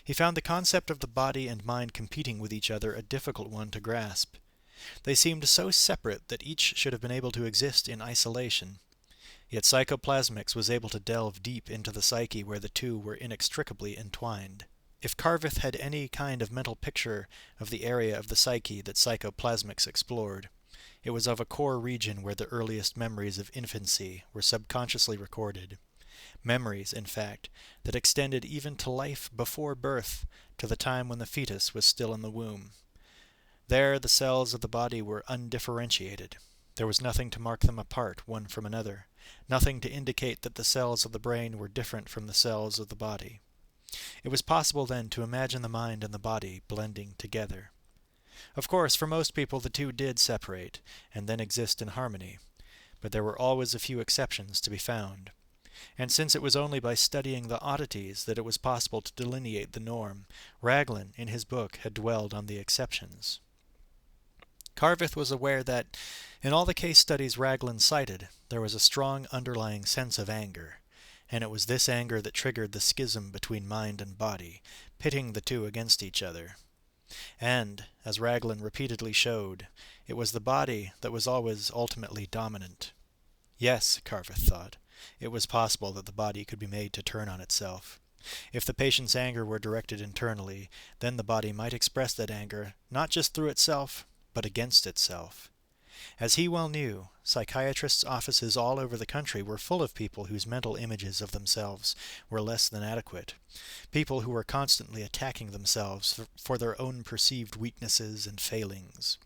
He found the concept of the body and mind competing with each other a difficult one to grasp. They seemed so separate that each should have been able to exist in isolation. Yet psychoplasmics was able to delve deep into the psyche where the two were inextricably entwined. If Carveth had any kind of mental picture of the area of the psyche that psychoplasmics explored, it was of a core region where the earliest memories of infancy were subconsciously recorded. Memories, in fact, that extended even to life before birth, to the time when the fetus was still in the womb. There the cells of the body were undifferentiated. There was nothing to mark them apart one from another, nothing to indicate that the cells of the brain were different from the cells of the body. It was possible then to imagine the mind and the body blending together. Of course, for most people the two did separate, and then exist in harmony, but there were always a few exceptions to be found. And since it was only by studying the oddities that it was possible to delineate the norm, Raglin, in his book, had dwelled on the exceptions. Carveth was aware that, in all the case studies Raglin cited, there was a strong underlying sense of anger, and it was this anger that triggered the schism between mind and body, pitting the two against each other. And, as Raglin repeatedly showed, it was the body that was always ultimately dominant. Yes, Carveth thought, it was possible that the body could be made to turn on itself. If the patient's anger were directed internally, then the body might express that anger not just through itself, but against itself. As he well knew, psychiatrists' offices all over the country were full of people whose mental images of themselves were less than adequate, people who were constantly attacking themselves for their own perceived weaknesses and failings.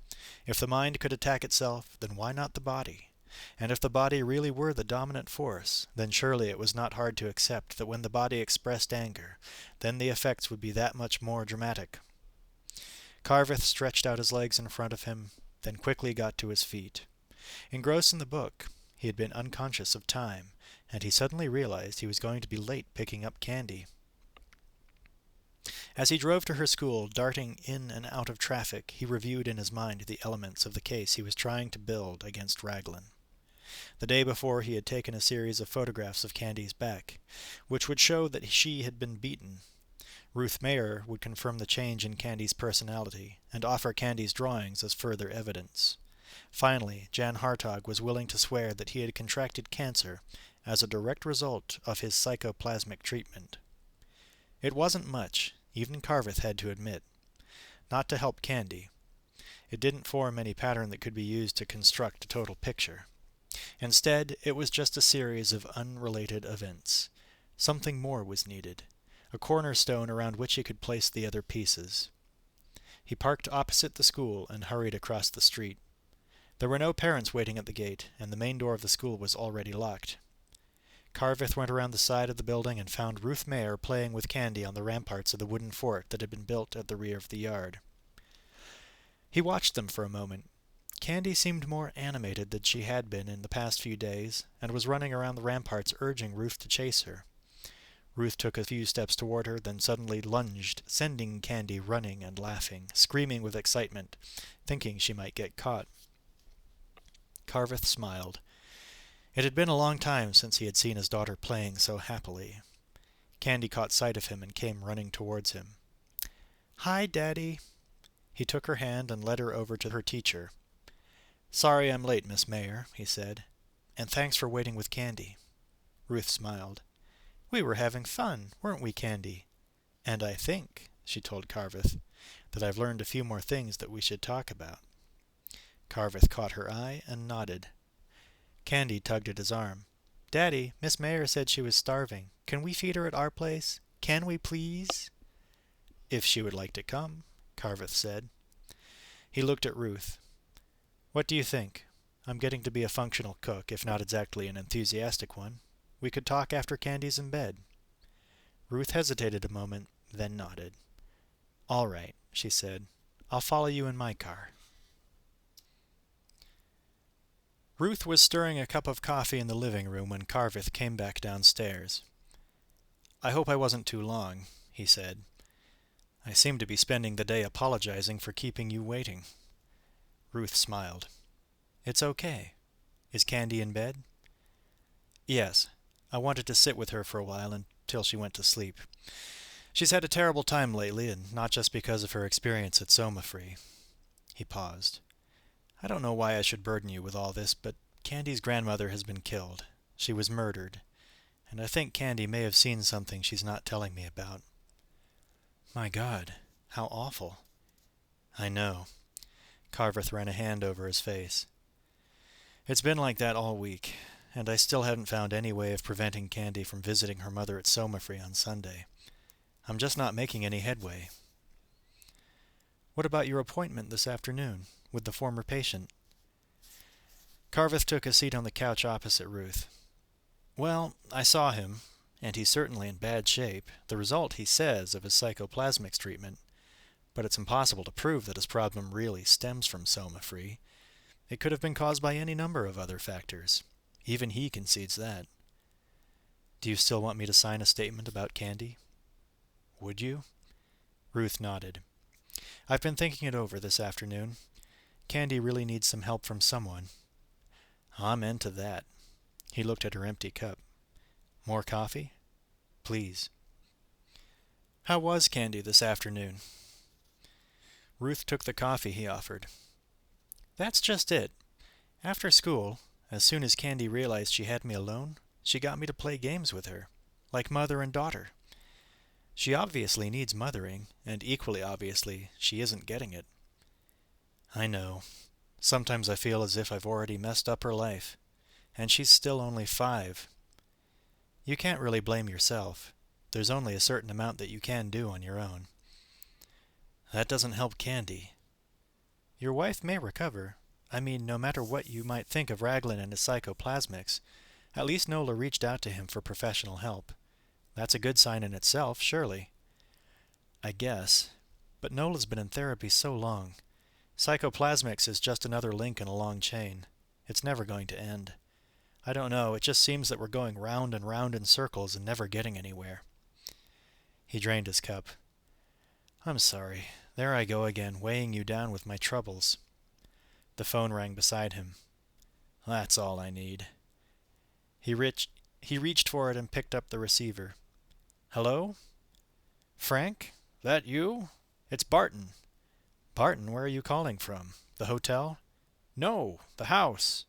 If the mind could attack itself, then why not the body? And if the body really were the dominant force, then surely it was not hard to accept that when the body expressed anger, then the effects would be that much more dramatic. Carveth stretched out his legs in front of him, then quickly got to his feet. Engrossed in the book, he had been unconscious of time, and he suddenly realized he was going to be late picking up Candy. As he drove to her school, darting in and out of traffic, he reviewed in his mind the elements of the case he was trying to build against Raglin. The day before he had taken a series of photographs of Candy's back, which would show that she had been beaten. Ruth Mayer would confirm the change in Candy's personality, and offer Candy's drawings as further evidence. Finally, Jan Hartog was willing to swear that he had contracted cancer as a direct result of his psychoplasmic treatment. It wasn't much, even Carveth had to admit. Not to help Candy. It didn't form any pattern that could be used to construct a total picture. Instead, it was just a series of unrelated events. Something more was needed. A cornerstone around which he could place the other pieces. He parked opposite the school and hurried across the street. There were no parents waiting at the gate, and the main door of the school was already locked. Carveth went around the side of the building and found Ruth Mayer playing with Candy on the ramparts of the wooden fort that had been built at the rear of the yard. He watched them for a moment. Candy seemed more animated than she had been in the past few days, and was running around the ramparts urging Ruth to chase her. Ruth took a few steps toward her, then suddenly lunged, sending Candy running and laughing, screaming with excitement, thinking she might get caught. Carveth smiled. It had been a long time since he had seen his daughter playing so happily. Candy caught sight of him and came running towards him. "Hi, Daddy." He took her hand and led her over to her teacher. "Sorry I'm late, Miss Mayer," he said. "And thanks for waiting with Candy." Ruth smiled. "We were having fun, weren't we, Candy? And I think," she told Carveth, "that I've learned a few more things that we should talk about." Carveth caught her eye and nodded. Candy tugged at his arm. "Daddy, Miss Mayer said she was starving. Can we feed her at our place? Can we, please?" "If she would like to come," Carveth said. He looked at Ruth. "What do you think? I'm getting to be a functional cook, if not exactly an enthusiastic one. We could talk after Candy's in bed." Ruth hesitated a moment, then nodded. "All right," she said. "I'll follow you in my car." Ruth was stirring a cup of coffee in the living room when Carveth came back downstairs. "I hope I wasn't too long," he said. "I seem to be spending the day apologizing for keeping you waiting." Ruth smiled. "It's okay. Is Candy in bed?" "Yes. I wanted to sit with her for a while until she went to sleep. She's had a terrible time lately, and not just because of her experience at Somafree." He paused. "I don't know why I should burden you with all this, but Candy's grandmother has been killed. She was murdered, and I think Candy may have seen something she's not telling me about." "My God, how awful." "I know." Carveth ran a hand over his face. "It's been like that all week, and I still haven't found any way of preventing Candy from visiting her mother at Somafree on Sunday. I'm just not making any headway." "What about your appointment this afternoon with the former patient?" Carveth took a seat on the couch opposite Ruth. "Well, I saw him, and he's certainly in bad shape, the result, he says, of his psychoplasmics treatment. But it's impossible to prove that his problem really stems from Somafree. It could have been caused by any number of other factors. Even he concedes that." "Do you still want me to sign a statement about Candy?" "Would you?" Ruth nodded. "I've been thinking it over this afternoon. Candy really needs some help from someone." "Amen to that." He looked at her empty cup. "More coffee?" "Please." "How was Candy this afternoon?" Ruth took the coffee he offered. "That's just it. After school, as soon as Candy realized she had me alone, she got me to play games with her, like mother and daughter. She obviously needs mothering, and equally obviously, she isn't getting it." "I know. Sometimes I feel as if I've already messed up her life. And she's still only 5. You can't really blame yourself. There's only a certain amount that you can do on your own." "That doesn't help Candy." "Your wife may recover. I mean, no matter what you might think of Raglin and his psychoplasmics, at least Nola reached out to him for professional help. That's a good sign in itself, surely." "I guess. But Nola's been in therapy so long. Psychoplasmics is just another link in a long chain. It's never going to end. I don't know, it just seems that we're going round and round in circles and never getting anywhere." He drained his cup. "I'm sorry. There I go again, weighing you down with my troubles." The phone rang beside him. "That's all I need." He reached for it and picked up the receiver. "Hello? Frank? That you? It's Barton." "Barton, where are you calling from? The hotel?" "No, the house."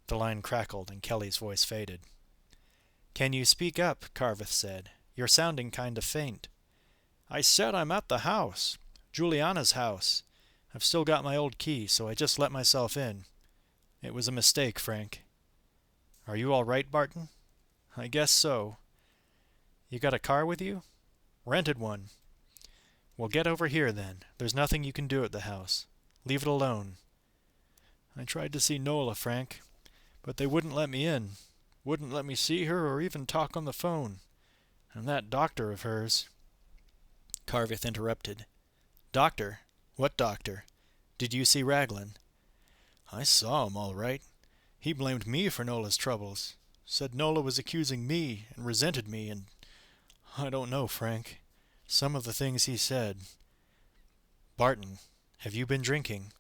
The line crackled and Kelly's voice faded. "Can you speak up?" Carveth said. "You're sounding kind of faint." "I said I'm at the house. Juliana's house. I've still got my old key, so I just let myself in. It was a mistake, Frank." "Are you all right, Barton?" "I guess so." "You got a car with you?" "Rented one." "Well, get over here, then. There's nothing you can do at the house. Leave it alone." "I tried to see Nola, Frank, but they wouldn't let me in. Wouldn't let me see her or even talk on the phone. And that doctor of hers—" Carveth interrupted. "Doctor? What doctor? Did you see Raglin?" "I saw him, all right. He blamed me for Nola's troubles. Said Nola was accusing me and resented me, and I don't know, Frank. Some of the things he said." "Barton, have you been drinking?"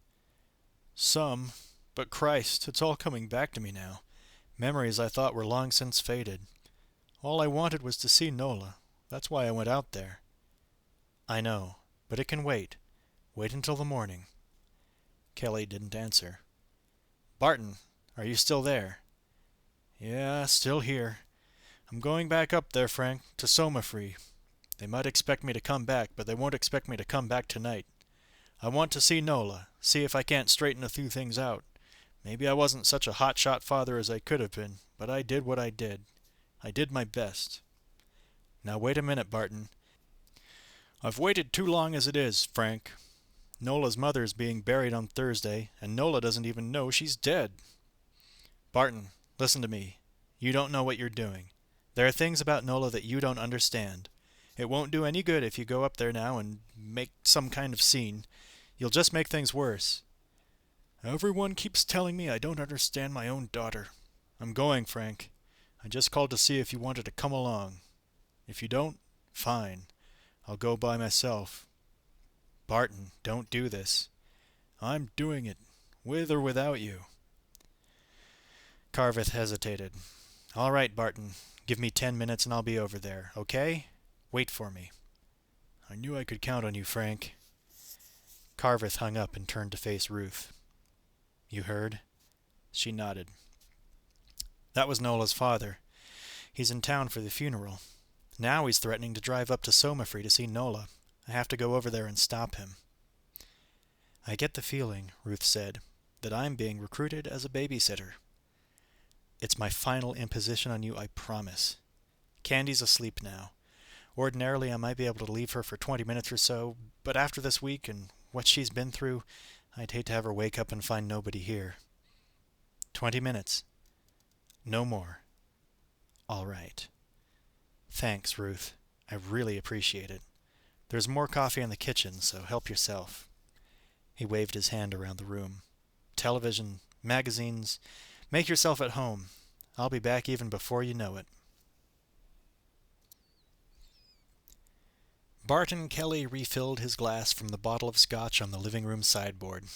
"Some. But Christ, it's all coming back to me now. Memories I thought were long since faded. All I wanted was to see Nola. That's why I went out there." "I know, but it can wait. Wait until the morning." Kelly didn't answer. "Barton, are you still there?" "Yeah, still here. I'm going back up there, Frank, to Somafree. They might expect me to come back, but they won't expect me to come back tonight. I want to see Nola, see if I can't straighten a few things out. Maybe I wasn't such a hot-shot father as I could have been, but I did what I did. I did my best. Now wait a minute, Barton. I've waited too long as it is, Frank. Nola's mother's being buried on Thursday, and Nola doesn't even know she's dead. Barton, listen to me. You don't know what you're doing. There are things about Nola that you don't understand. It won't do any good if you go up there now and make some kind of scene. You'll just make things worse. Everyone keeps telling me I don't understand my own daughter. I'm going, Frank. I just called to see if you wanted to come along. If you don't, fine. I'll go by myself. Barton, don't do this. I'm doing it, with or without you." Carveth hesitated. "All right, Barton. Give me 10 minutes and I'll be over there, okay? Wait for me." "I knew I could count on you, Frank." Carveth hung up and turned to face Ruth. "You heard?" She nodded. "That was Nola's father. He's in town for the funeral. Now he's threatening to drive up to Somafree to see Nola. I have to go over there and stop him." "I get the feeling," Ruth said, "that I'm being recruited as a babysitter. It's my final imposition on you, I promise. Candy's asleep now. Ordinarily I might be able to leave her for 20 minutes or so, but after this week and what she's been through, I'd hate to have her wake up and find nobody here. 20 minutes. No more. All right. Thanks, Ruth. I really appreciate it. There's more coffee in the kitchen, so help yourself." He waved his hand around the room. "Television, magazines, make yourself at home. I'll be back even before you know it." Barton Kelly refilled his glass from the bottle of scotch on the living room sideboard.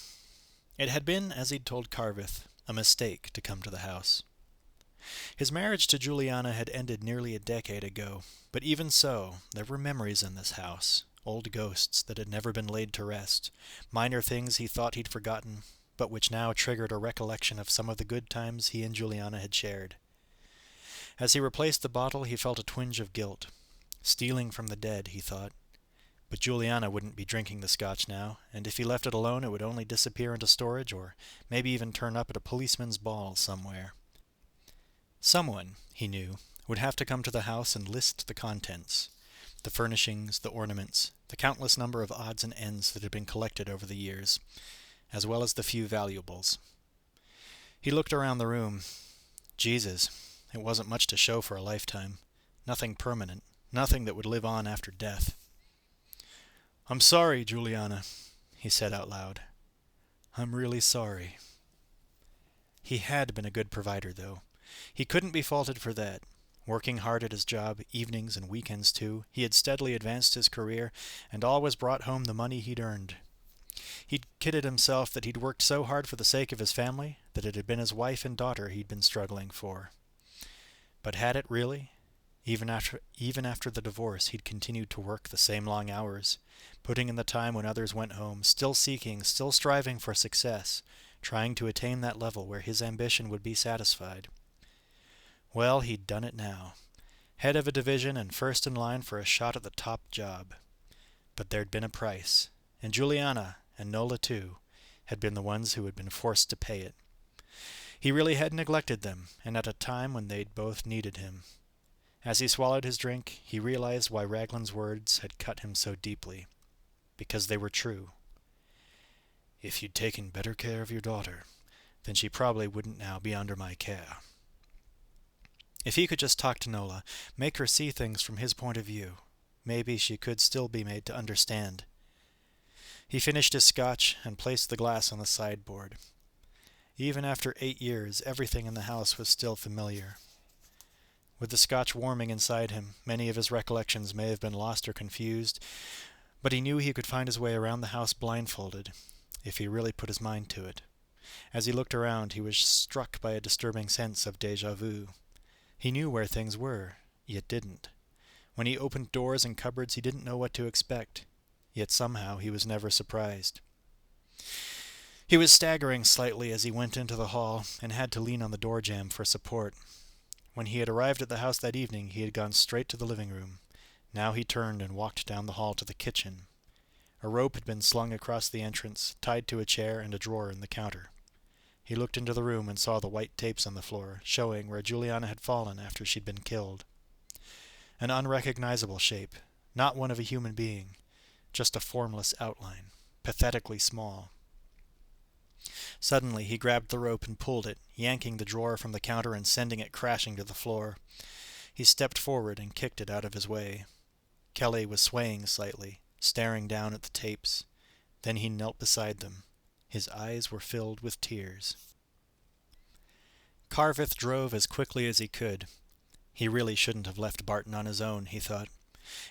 It had been, as he'd told Carveth, a mistake to come to the house. His marriage to Juliana had ended nearly a decade ago, but even so, there were memories in this house, old ghosts that had never been laid to rest, minor things he thought he'd forgotten, but which now triggered a recollection of some of the good times he and Juliana had shared. As he replaced the bottle, he felt a twinge of guilt. Stealing from the dead, he thought. But Juliana wouldn't be drinking the scotch now, and if he left it alone it would only disappear into storage, or maybe even turn up at a policeman's ball somewhere. Someone, he knew, would have to come to the house and list the contents, the furnishings, the ornaments, the countless number of odds and ends that had been collected over the years, as well as the few valuables. He looked around the room. Jesus, it wasn't much to show for a lifetime. Nothing permanent, nothing that would live on after death. "I'm sorry, Juliana," he said out loud. "I'm really sorry." He had been a good provider, though. He couldn't be faulted for that. Working hard at his job, evenings and weekends too, he had steadily advanced his career, and always brought home the money he'd earned. He'd kidded himself that he'd worked so hard for the sake of his family that it had been his wife and daughter he'd been struggling for. But had it really? Even after the divorce, he'd continued to work the same long hours, putting in the time when others went home, still seeking, still striving for success, trying to attain that level where his ambition would be satisfied. Well, he'd done it now. Head of a division and first in line for a shot at the top job. But there'd been a price, and Juliana, and Nola too, had been the ones who had been forced to pay it. He really had neglected them, and at a time when they'd both needed him. As he swallowed his drink, he realized why Raglin's words had cut him so deeply. Because they were true. If you'd taken better care of your daughter, then she probably wouldn't now be under my care. If he could just talk to Nola, make her see things from his point of view, maybe she could still be made to understand. He finished his scotch and placed the glass on the sideboard. Even after 8 years, everything in the house was still familiar. With the scotch warming inside him, many of his recollections may have been lost or confused, but he knew he could find his way around the house blindfolded, if he really put his mind to it. As he looked around, he was struck by a disturbing sense of déjà vu. He knew where things were, yet didn't. When he opened doors and cupboards, he didn't know what to expect. yet somehow he was never surprised. He was staggering slightly as he went into the hall and had to lean on the door jamb for support. When he had arrived at the house that evening, he had gone straight to the living room. Now he turned and walked down the hall to the kitchen. A rope had been slung across the entrance, tied to a chair and a drawer in the counter. He looked into the room and saw the white tapes on the floor, showing where Juliana had fallen after she'd been killed. An unrecognizable shape, not one of a human being, just a formless outline, pathetically small. Suddenly he grabbed the rope and pulled it, yanking the drawer from the counter and sending it crashing to the floor. He stepped forward and kicked it out of his way. Kelly was swaying slightly, staring down at the tapes. Then he knelt beside them. His eyes were filled with tears. Carveth drove as quickly as he could. He really shouldn't have left Barton on his own, he thought.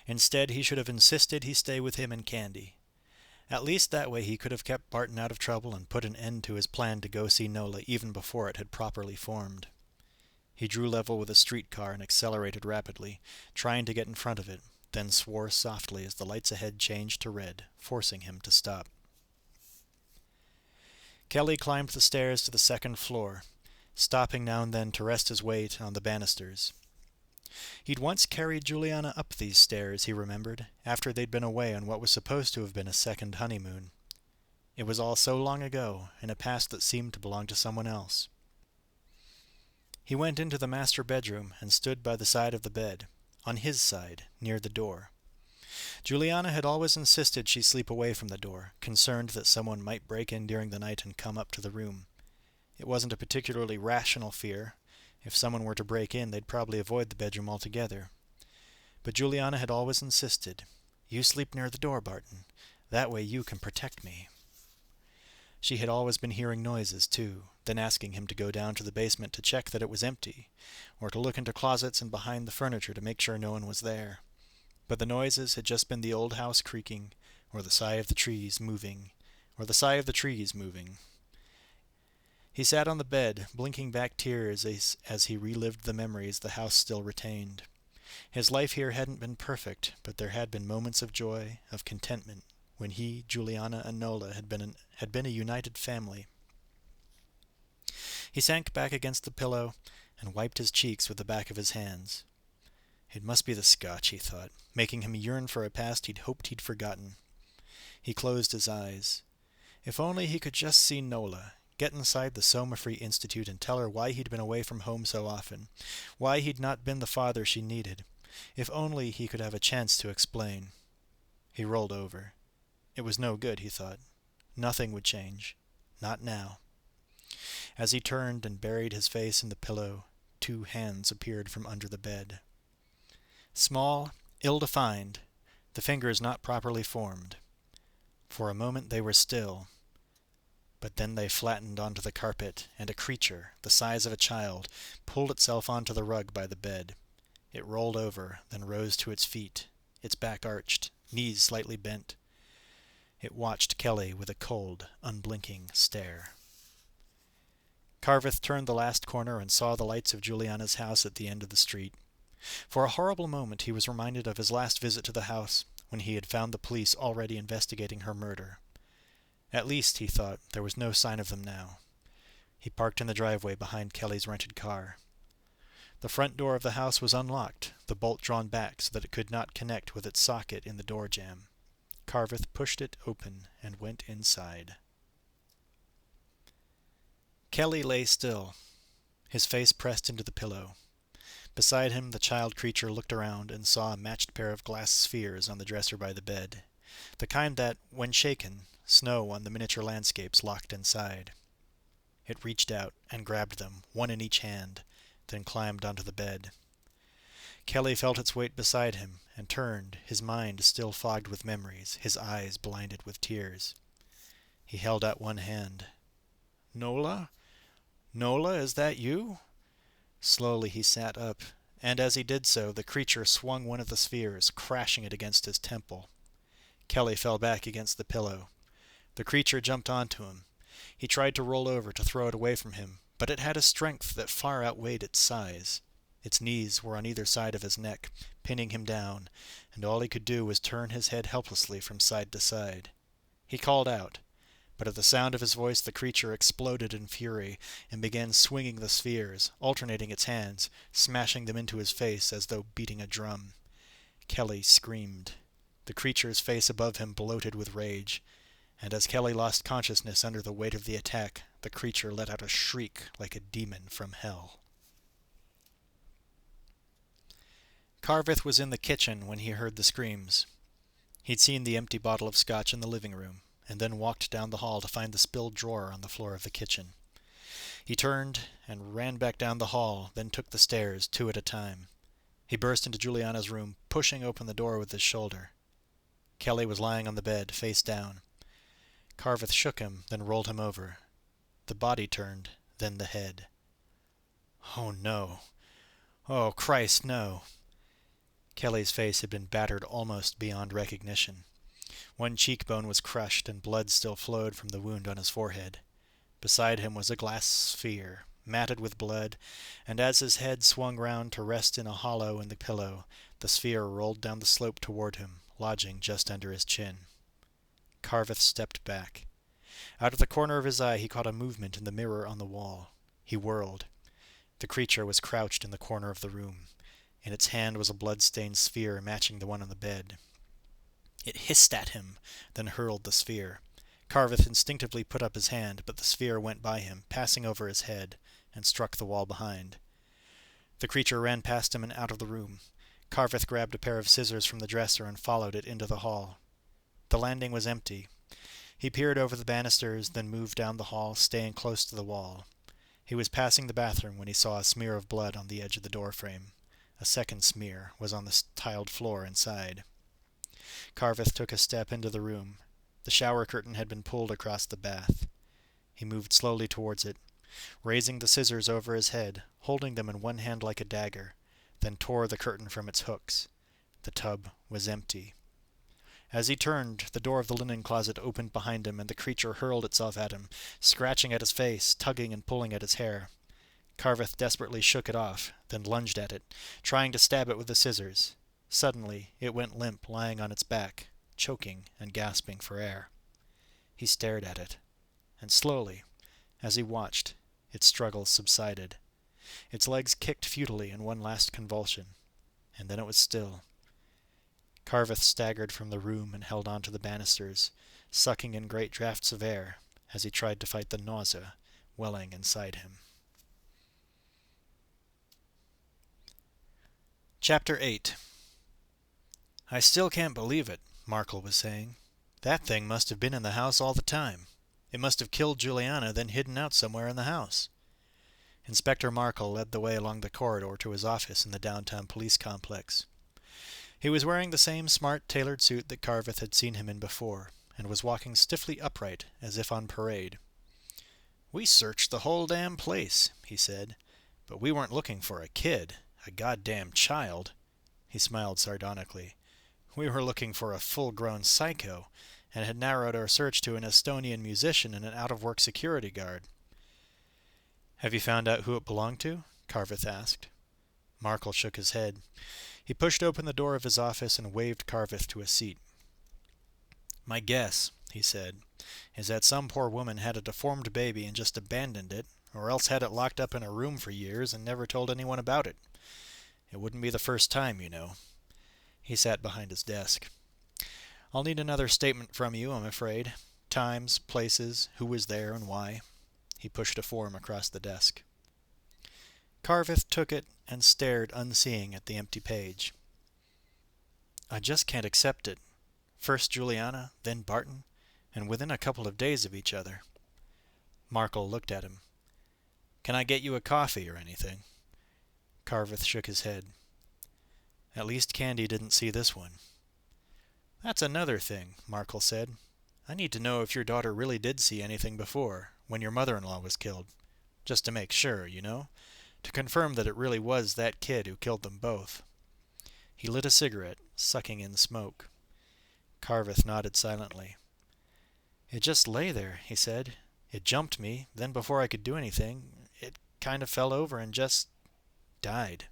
Instead, he should have insisted he stay with him and Candy. At least that way he could have kept Barton out of trouble and put an end to his plan to go see Nola even before it had properly formed. He drew level with a streetcar and accelerated rapidly, trying to get in front of it, then swore softly as the lights ahead changed to red, forcing him to stop. Kelly climbed the stairs to the second floor, stopping now and then to rest his weight on the banisters. He'd once carried Juliana up these stairs, he remembered, after they'd been away on what was supposed to have been a second honeymoon. It was all so long ago, in a past that seemed to belong to someone else. He went into the master bedroom and stood by the side of the bed, on his side, near the door. Juliana had always insisted she sleep away from the door, concerned that someone might break in during the night and come up to the room. It wasn't a particularly rational fear. If someone were to break in, they'd probably avoid the bedroom altogether. But Juliana had always insisted, "You sleep near the door, Barton. That way you can protect me." She had always been hearing noises, too, then asking him to go down to the basement to check that it was empty, or to look into closets and behind the furniture to make sure no one was there. But the noises had just been the old house creaking, or the sigh of the trees moving, He sat on the bed, blinking back tears as he relived the memories the house still retained. His life here hadn't been perfect, but there had been moments of joy, of contentment, when he, Juliana, and Nola had been a united family. He sank back against the pillow and wiped his cheeks with the back of his hands. It must be the Scotch, he thought, making him yearn for a past he'd hoped he'd forgotten. He closed his eyes. If only he could just see Nola, get inside the Soma-Free Institute and tell her why he'd been away from home so often, why he'd not been the father she needed. If only he could have a chance to explain. He rolled over. It was no good, he thought. Nothing would change. Not now. As he turned and buried his face in the pillow, 2 hands appeared from under the bed. Small, ill-defined, the fingers not properly formed. For a moment they were still, but then they flattened onto the carpet, and a creature, the size of a child, pulled itself onto the rug by the bed. It rolled over, then rose to its feet, its back arched, knees slightly bent. It watched Kelly with a cold, unblinking stare. Carveth turned the last corner and saw the lights of Juliana's house at the end of the street. For a horrible moment he was reminded of his last visit to the house, when he had found the police already investigating her murder. At least, he thought, there was no sign of them now. He parked in the driveway behind Kelly's rented car. The front door of the house was unlocked, the bolt drawn back so that it could not connect with its socket in the door jamb. Carveth pushed it open and went inside. Kelly lay still, his face pressed into the pillow. Beside him, the child creature looked around and saw a matched pair of glass spheres on the dresser by the bed, the kind that, when shaken, snow on the miniature landscapes locked inside. It reached out and grabbed them, one in each hand, then climbed onto the bed. Kelly felt its weight beside him and turned, his mind still fogged with memories, his eyes blinded with tears. He held out one hand. "Nola? Nola, is that you?" Slowly he sat up, and as he did so, the creature swung one of the spheres, crashing it against his temple. Kelly fell back against the pillow. The creature jumped onto him. He tried to roll over to throw it away from him, but it had a strength that far outweighed its size. Its knees were on either side of his neck, pinning him down, and all he could do was turn his head helplessly from side to side. He called out, but at the sound of his voice the creature exploded in fury and began swinging the spheres, alternating its hands, smashing them into his face as though beating a drum. Kelly screamed. The creature's face above him bloated with rage, and as Kelly lost consciousness under the weight of the attack, the creature let out a shriek like a demon from hell. Carveth was in the kitchen when he heard the screams. He'd seen the empty bottle of scotch in the living room, and then walked down the hall to find the spilled drawer on the floor of the kitchen. He turned and ran back down the hall, then took the stairs, 2 at a time. He burst into Juliana's room, pushing open the door with his shoulder. Kelly was lying on the bed, face down. Carveth shook him, then rolled him over. The body turned, then the head. Oh, no. Oh, Christ, no. Kelly's face had been battered almost beyond recognition. One cheekbone was crushed, and blood still flowed from the wound on his forehead. Beside him was a glass sphere, matted with blood, and as his head swung round to rest in a hollow in the pillow, the sphere rolled down the slope toward him, lodging just under his chin. Carveth stepped back. Out of the corner of his eye he caught a movement in the mirror on the wall. He whirled. The creature was crouched in the corner of the room. In its hand was a blood-stained sphere matching the one on the bed. It hissed at him, then hurled the sphere. Carveth instinctively put up his hand, but the sphere went by him, passing over his head, and struck the wall behind. The creature ran past him and out of the room. Carveth grabbed a pair of scissors from the dresser and followed it into the hall. The landing was empty. He peered over the banisters, then moved down the hall, staying close to the wall. He was passing the bathroom when he saw a smear of blood on the edge of the doorframe. A second smear was on the tiled floor inside. Carveth took a step into the room. The shower curtain had been pulled across the bath. He moved slowly towards it, raising the scissors over his head, holding them in one hand like a dagger, then tore the curtain from its hooks. The tub was empty. As he turned, the door of the linen closet opened behind him, and the creature hurled itself at him, scratching at his face, tugging and pulling at his hair. Carveth desperately shook it off, then lunged at it, trying to stab it with the scissors. Suddenly, it went limp, lying on its back, choking and gasping for air. He stared at it, and slowly, as he watched, its struggles subsided. Its legs kicked futilely in one last convulsion, and then it was still. Carveth staggered from the room and held on to the banisters, sucking in great draughts of air as he tried to fight the nausea welling inside him. Chapter 8. "I still can't believe it," Markle was saying. "That thing must have been in the house all the time. It must have killed Juliana, then hidden out somewhere in the house." Inspector Markle led the way along the corridor to his office in the downtown police complex. He was wearing the same smart, tailored suit that Carveth had seen him in before, and was walking stiffly upright, as if on parade. "We searched the whole damn place," he said, "but we weren't looking for a kid, a goddamn child." He smiled sardonically. "We were looking for a full-grown psycho, and had narrowed our search to an Estonian musician and an out-of-work security guard." "Have you found out who it belonged to?" Carveth asked. Markle shook his head. He pushed open the door of his office and waved Carveth to a seat. "My guess," he said, "is that some poor woman had a deformed baby and just abandoned it, or else had it locked up in a room for years and never told anyone about it. It wouldn't be the first time, you know." He sat behind his desk. "I'll need another statement from you, I'm afraid. Times, places, who was there, and why." He pushed a form across the desk. Carveth took it and stared unseeing at the empty page. "I just can't accept it. First Juliana, then Barton, and within a couple of days of each other." Markle looked at him. "Can I get you a coffee or anything?" Carveth shook his head. "At least Candy didn't see this one." "That's another thing," Markle said. "I need to know if your daughter really did see anything before, when your mother-in-law was killed. Just to make sure, you know? To confirm that it really was that kid who killed them both." He lit a cigarette, sucking in smoke. Carveth nodded silently. "It just lay there," he said. "It jumped me, then before I could do anything, it kind of fell over and just died."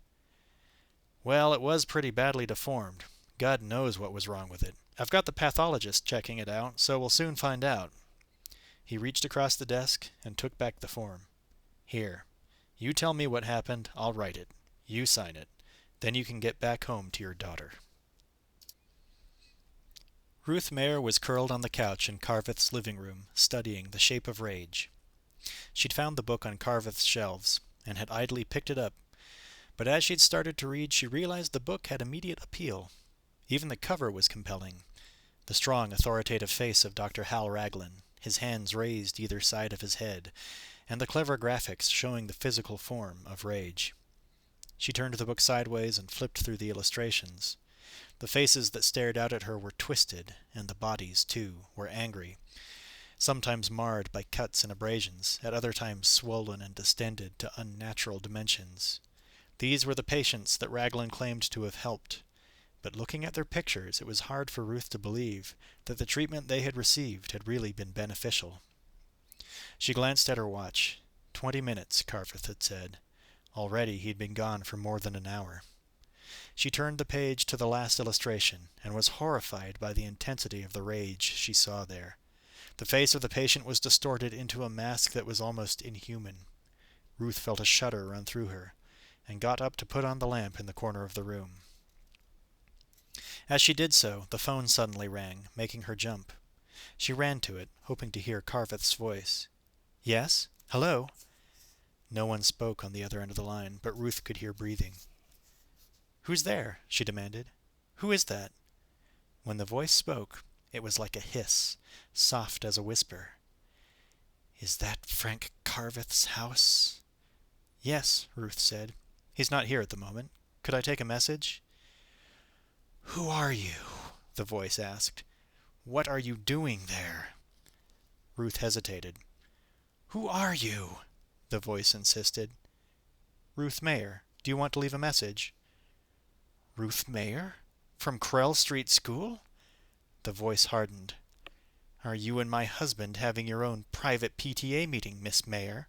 Well, it was pretty badly deformed. God knows what was wrong with it. I've got the pathologist checking it out, so we'll soon find out. He reached across the desk and took back the form. Here. You tell me what happened, I'll write it. You sign it. Then you can get back home to your daughter. Ruth Mayer was curled on the couch in Carveth's living room, studying The Shape of Rage. She'd found the book on Carveth's shelves, and had idly picked it up, but as she'd started to read, she realized the book had immediate appeal. Even the cover was compelling. The strong, authoritative face of Dr. Hal Raglin, his hands raised either side of his head, and the clever graphics showing the physical form of rage. She turned the book sideways and flipped through the illustrations. The faces that stared out at her were twisted, and the bodies, too, were angry, sometimes marred by cuts and abrasions, at other times swollen and distended to unnatural dimensions. These were the patients that Raglin claimed to have helped, but looking at their pictures, it was hard for Ruth to believe that the treatment they had received had really been beneficial. She glanced at her watch. 20 minutes, Carveth had said. Already he'd been gone for more than an hour. She turned the page to the last illustration, and was horrified by the intensity of the rage she saw there. The face of the patient was distorted into a mask that was almost inhuman. Ruth felt a shudder run through her, and got up to put on the lamp in the corner of the room. As she did so, the phone suddenly rang, making her jump. She ran to it, hoping to hear Carveth's voice. Yes? Hello? No one spoke on the other end of the line, but Ruth could hear breathing. Who's there? She demanded. Who is that? When the voice spoke, it was like a hiss, soft as a whisper. Is that Frank Carveth's house? Yes, Ruth said. He's not here at the moment. Could I take a message? Who are you? The voice asked. What are you doing there? Ruth hesitated. Who are you? The voice insisted. Ruth Mayer. Do you want to leave a message? Ruth Mayer? From Krell Street School? The voice hardened. Are you and my husband having your own private PTA meeting, Miss Mayer?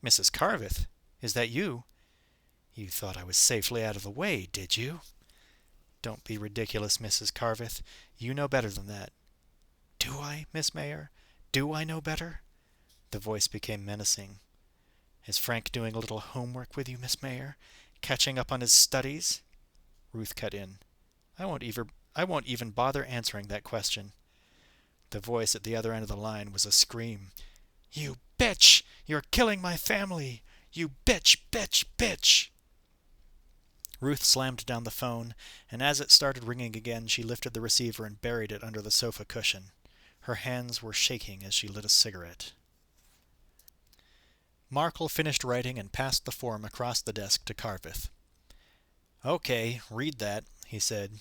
Mrs. Carveth? Is that you? You thought I was safely out of the way, did you? Don't be ridiculous, Mrs. Carveth. You know better than that. Do I, Miss Mayer? Do I know better? The voice became menacing. Is Frank doing a little homework with you, Miss Mayer? Catching up on his studies? Ruth cut in. I won't even bother answering that question. The voice at the other end of the line was a scream. You bitch! You're killing my family! You bitch, bitch, bitch! Ruth slammed down the phone, and as it started ringing again, she lifted the receiver and buried it under the sofa cushion. Her hands were shaking as she lit a cigarette. Markle finished writing and passed the form across the desk to Carveth. Okay, read that, he said.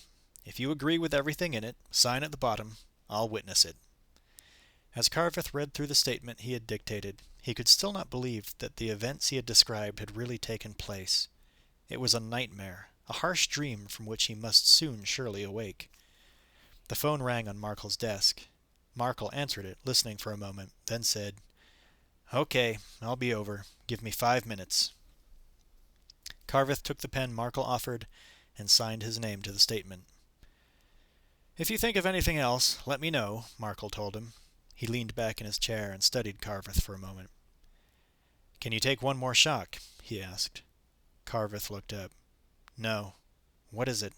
If you agree with everything in it, sign at the bottom. I'll witness it. As Carveth read through the statement he had dictated, he could still not believe that the events he had described had really taken place. It was a nightmare, a harsh dream from which he must soon surely awake. The phone rang on Markle's desk. Markle answered it, listening for a moment, then said, Okay, I'll be over. Give me 5 minutes. Carveth took the pen Markle offered and signed his name to the statement. If you think of anything else, let me know, Markle told him. He leaned back in his chair and studied Carveth for a moment. Can you take one more shock? He asked. Carveth looked up. No. What is it?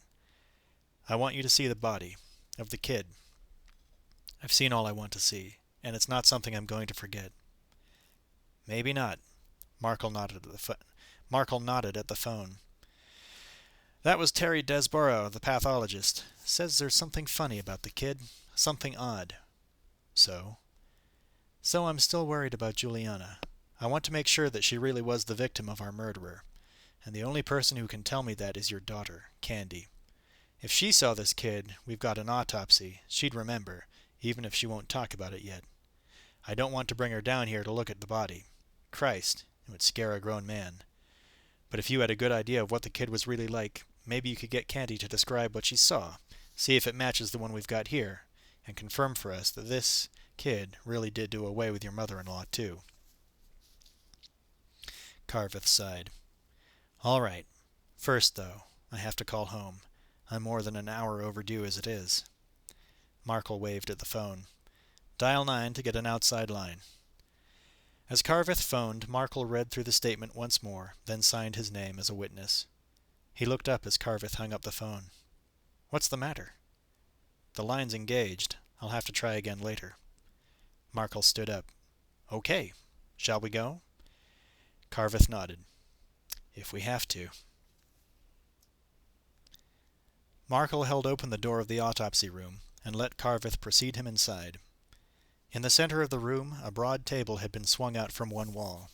I want you to see the body of the kid. I've seen all I want to see, and it's not something I'm going to forget. Maybe not. Markle nodded at the phone. That was Terry Desborough, the pathologist. Says there's something funny about the kid. Something odd. So? So I'm still worried about Juliana. I want to make sure that she really was the victim of our murderer. And the only person who can tell me that is your daughter, Candy. If she saw this kid, we've got an autopsy. She'd remember, even if she won't talk about it yet. I don't want to bring her down here to look at the body. Christ, it would scare a grown man. But if you had a good idea of what the kid was really like, maybe you could get Candy to describe what she saw, see if it matches the one we've got here, and confirm for us that this kid really did do away with your mother-in-law, too. Carveth sighed. All right. First, though, I have to call home. I'm more than an hour overdue as it is." Markle waved at the phone. "Dial 9 to get an outside line." As Carveth phoned, Markle read through the statement once more, then signed his name as a witness. He looked up as Carveth hung up the phone. "What's the matter?" "The line's engaged. I'll have to try again later." Markle stood up. "Okay. Shall we go?" Carveth nodded. "If we have to." Markle held open the door of the autopsy room and let Carveth precede him inside. In the center of the room a broad table had been swung out from one wall.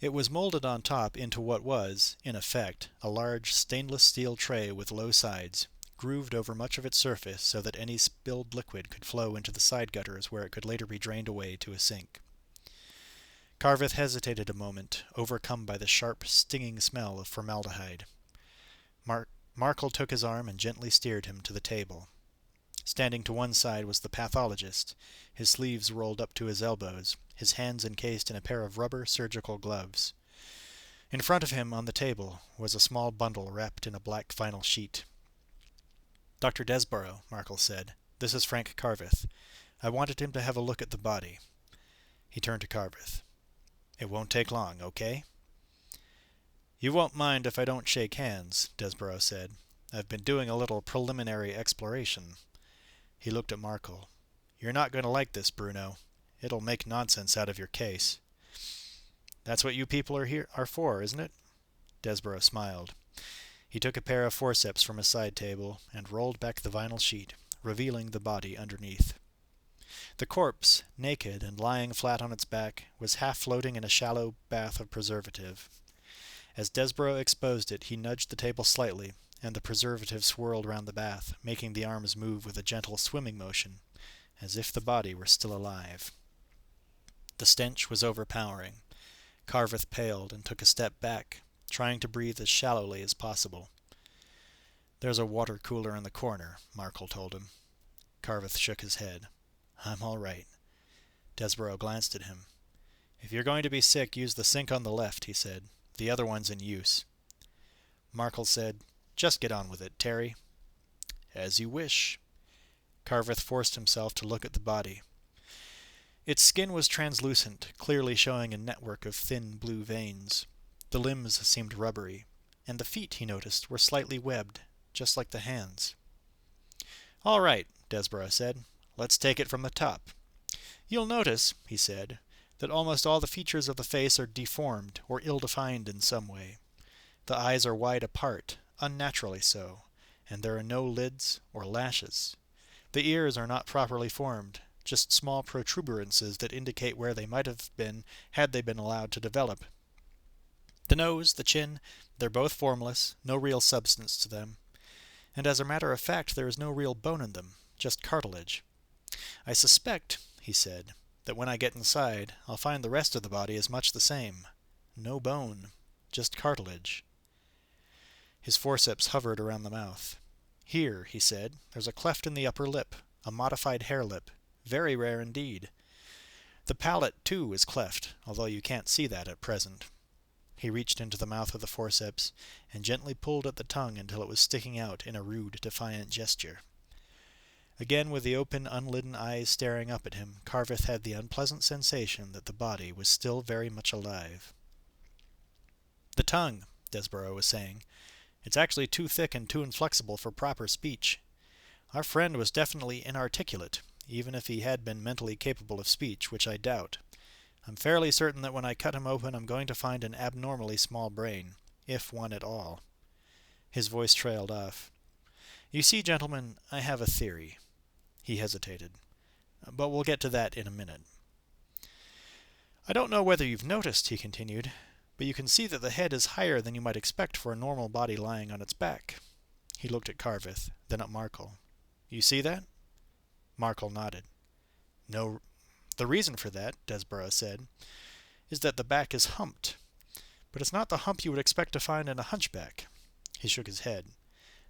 It was molded on top into what was, in effect, a large stainless steel tray with low sides, grooved over much of its surface so that any spilled liquid could flow into the side gutters where it could later be drained away to a sink. Carveth hesitated a moment, overcome by the sharp, stinging smell of formaldehyde. Markle took his arm and gently steered him to the table. Standing to one side was the pathologist, his sleeves rolled up to his elbows, his hands encased in a pair of rubber surgical gloves. In front of him on the table was a small bundle wrapped in a black vinyl sheet. "Dr. Desborough," Markle said, "this is Frank Carveth. I wanted him to have a look at the body." He turned to Carveth. "It won't take long, okay?" "You won't mind if I don't shake hands," Desborough said. "I've been doing a little preliminary exploration." He looked at Markle. "You're not going to like this, Bruno. It'll make nonsense out of your case." "That's what you people are for, isn't it?" Desborough smiled. He took a pair of forceps from a side table and rolled back the vinyl sheet, revealing the body underneath. The corpse, naked and lying flat on its back, was half floating in a shallow bath of preservative. As Desborough exposed it, he nudged the table slightly, and the preservative swirled round the bath, making the arms move with a gentle swimming motion, as if the body were still alive. The stench was overpowering. Carveth paled and took a step back, trying to breathe as shallowly as possible. "There's a water cooler in the corner," Markle told him. Carveth shook his head. "I'm all right." Desborough glanced at him. "If you're going to be sick, use the sink on the left," he said. "The other one's in use." Markle said, "Just get on with it, Terry." "As you wish." Carveth forced himself to look at the body. Its skin was translucent, clearly showing a network of thin blue veins. The limbs seemed rubbery, and the feet, he noticed, were slightly webbed, just like the hands. "All right," Desborough said. "Let's take it from the top. You'll notice," he said, "that almost all the features of the face are deformed or ill-defined in some way. The eyes are wide apart, unnaturally so, and there are no lids or lashes. The ears are not properly formed, just small protuberances that indicate where they might have been had they been allowed to develop. The nose, the chin, they're both formless, no real substance to them. And as a matter of fact, there is no real bone in them, just cartilage. I suspect," he said, "that when I get inside, I'll find the rest of the body is much the same. No bone, just cartilage." His forceps hovered around the mouth. "Here," he said, "there's a cleft in the upper lip, a modified hair lip. Very rare indeed. The palate, too, is cleft, although you can't see that at present." He reached into the mouth of the forceps and gently pulled at the tongue until it was sticking out in a rude, defiant gesture. Again, with the open, unlidden eyes staring up at him, Carveth had the unpleasant sensation that the body was still very much alive. "The tongue," Desborough was saying. "It's actually too thick and too inflexible for proper speech. Our friend was definitely inarticulate, even if he had been mentally capable of speech, which I doubt. I'm fairly certain that when I cut him open I'm going to find an abnormally small brain, if one at all." His voice trailed off. "You see, gentlemen, I have a theory." He hesitated. "But we'll get to that in a minute. I don't know whether you've noticed," he continued, "but you can see that the head is higher than you might expect for a normal body lying on its back." He looked at Carveth, then at Markle. "You see that?" Markle nodded. "No. The reason for that," Desborough said, "is that the back is humped. But it's not the hump you would expect to find in a hunchback." He shook his head.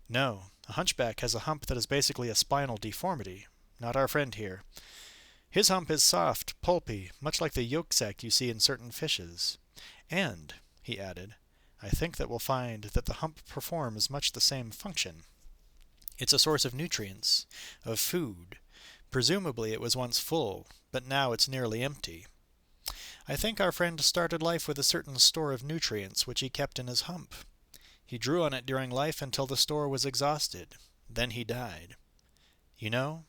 "No, a hunchback has a hump that is basically a spinal deformity. Not our friend here. His hump is soft, pulpy, much like the yolk sac you see in certain fishes. And," he added, I think that we'll find that the hump performs much the same function. It's a source of nutrients, of food. Presumably it was once full, but now it's nearly empty. I think our friend started life with a certain store of nutrients which he kept in his hump. He drew on it during life until the store was exhausted. Then he died. You know,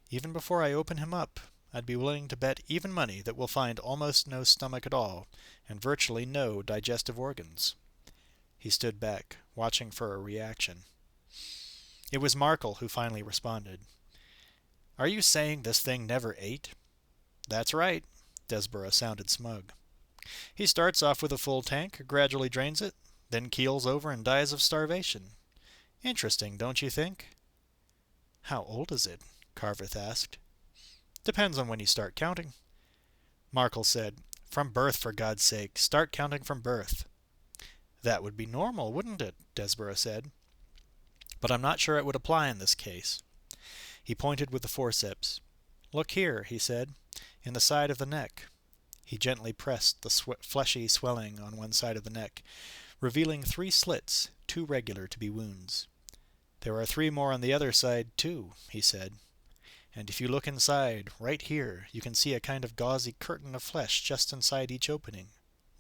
even before I open him up, I'd be willing to bet even money that we'll find almost no stomach at all, and virtually no digestive organs. He stood back, watching for a reaction. It was Markle who finally responded. Are you saying this thing never ate? That's right. Desborough sounded smug. He starts off with a full tank, gradually drains it, then keels over and dies of starvation. Interesting, don't you think? How old is it? Carveth asked. Depends on when you start counting. Markle said, From birth, for God's sake. Start counting from birth. That would be normal, wouldn't it? Desborough said. But I'm not sure it would apply in this case. He pointed with the forceps. Look here, he said, in the side of the neck. He gently pressed the fleshy swelling on one side of the neck, revealing 3 slits, too regular to be wounds. There are 3 more on the other side, too, he said. And if you look inside, right here, you can see a kind of gauzy curtain of flesh just inside each opening.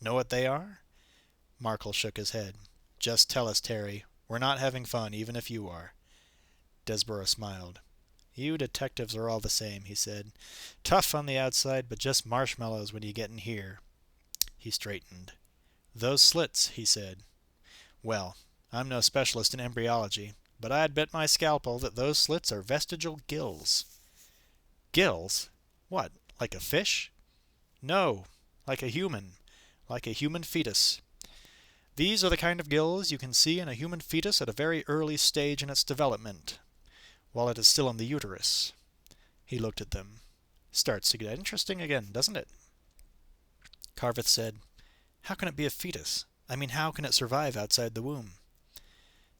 Know what they are? Markle shook his head. Just tell us, Terry. We're not having fun, even if you are. Desborough smiled. You detectives are all the same, he said. Tough on the outside, but just marshmallows when you get in here. He straightened. Those slits, he said. Well, I'm no specialist in embryology, but I'd bet my scalpel that those slits are vestigial gills. Gills? What, like a fish? No, like a human fetus. These are the kind of gills you can see in a human fetus at a very early stage in its development, while it is still in the uterus. He looked at them. Starts to get interesting again, doesn't it? Carveth said, How can it be a fetus? I mean, how can it survive outside the womb?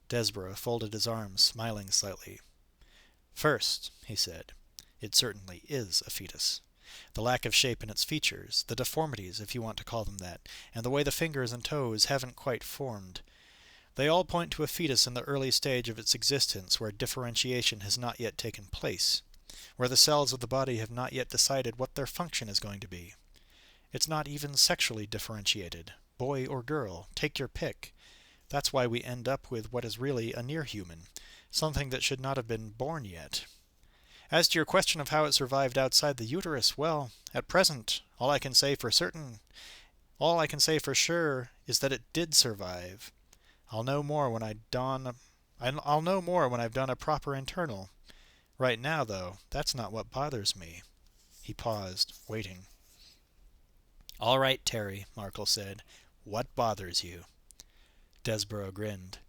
Desborough folded his arms, smiling slightly. First, he said, it certainly is a fetus. The lack of shape in its features, the deformities, if you want to call them that, and the way the fingers and toes haven't quite formed. They all point to a fetus in the early stage of its existence where differentiation has not yet taken place, where the cells of the body have not yet decided what their function is going to be. It's not even sexually differentiated. Boy or girl, take your pick. That's why we end up with what is really a near-human, something that should not have been born yet. As to your question of how it survived outside the uterus, well, at present, all I can say for sure is that it did survive. I'll know more when I've done a proper internal. Right now, though, that's not what bothers me. He paused, waiting. All right, Terry, Markle said. What bothers you? Desborough grinned.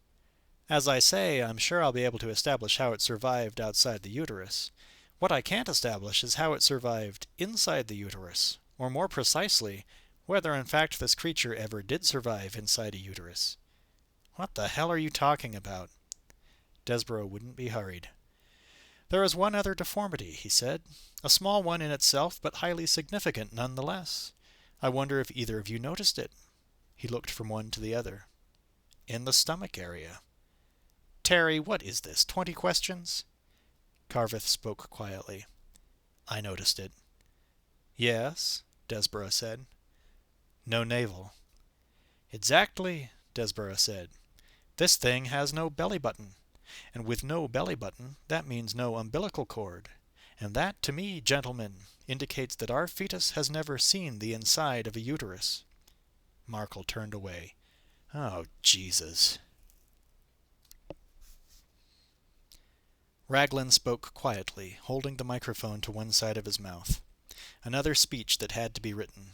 As I say, I'm sure I'll be able to establish how it survived outside the uterus. What I can't establish is how it survived inside the uterus, or more precisely, whether in fact this creature ever did survive inside a uterus. What the hell are you talking about? Desborough wouldn't be hurried. There is one other deformity, he said. A small one in itself, but highly significant nonetheless. I wonder if either of you noticed it. He looked from one to the other. In the stomach area. Terry, what is this, 20 questions? Carveth spoke quietly. I noticed it. Yes, Desborough said. No navel. Exactly, Desborough said. This thing has no belly button. And with no belly button, that means no umbilical cord. And that, to me, gentlemen, indicates that our fetus has never seen the inside of a uterus. Markle turned away. Oh, Jesus. Raglin spoke quietly, holding the microphone to one side of his mouth. Another speech that had to be written.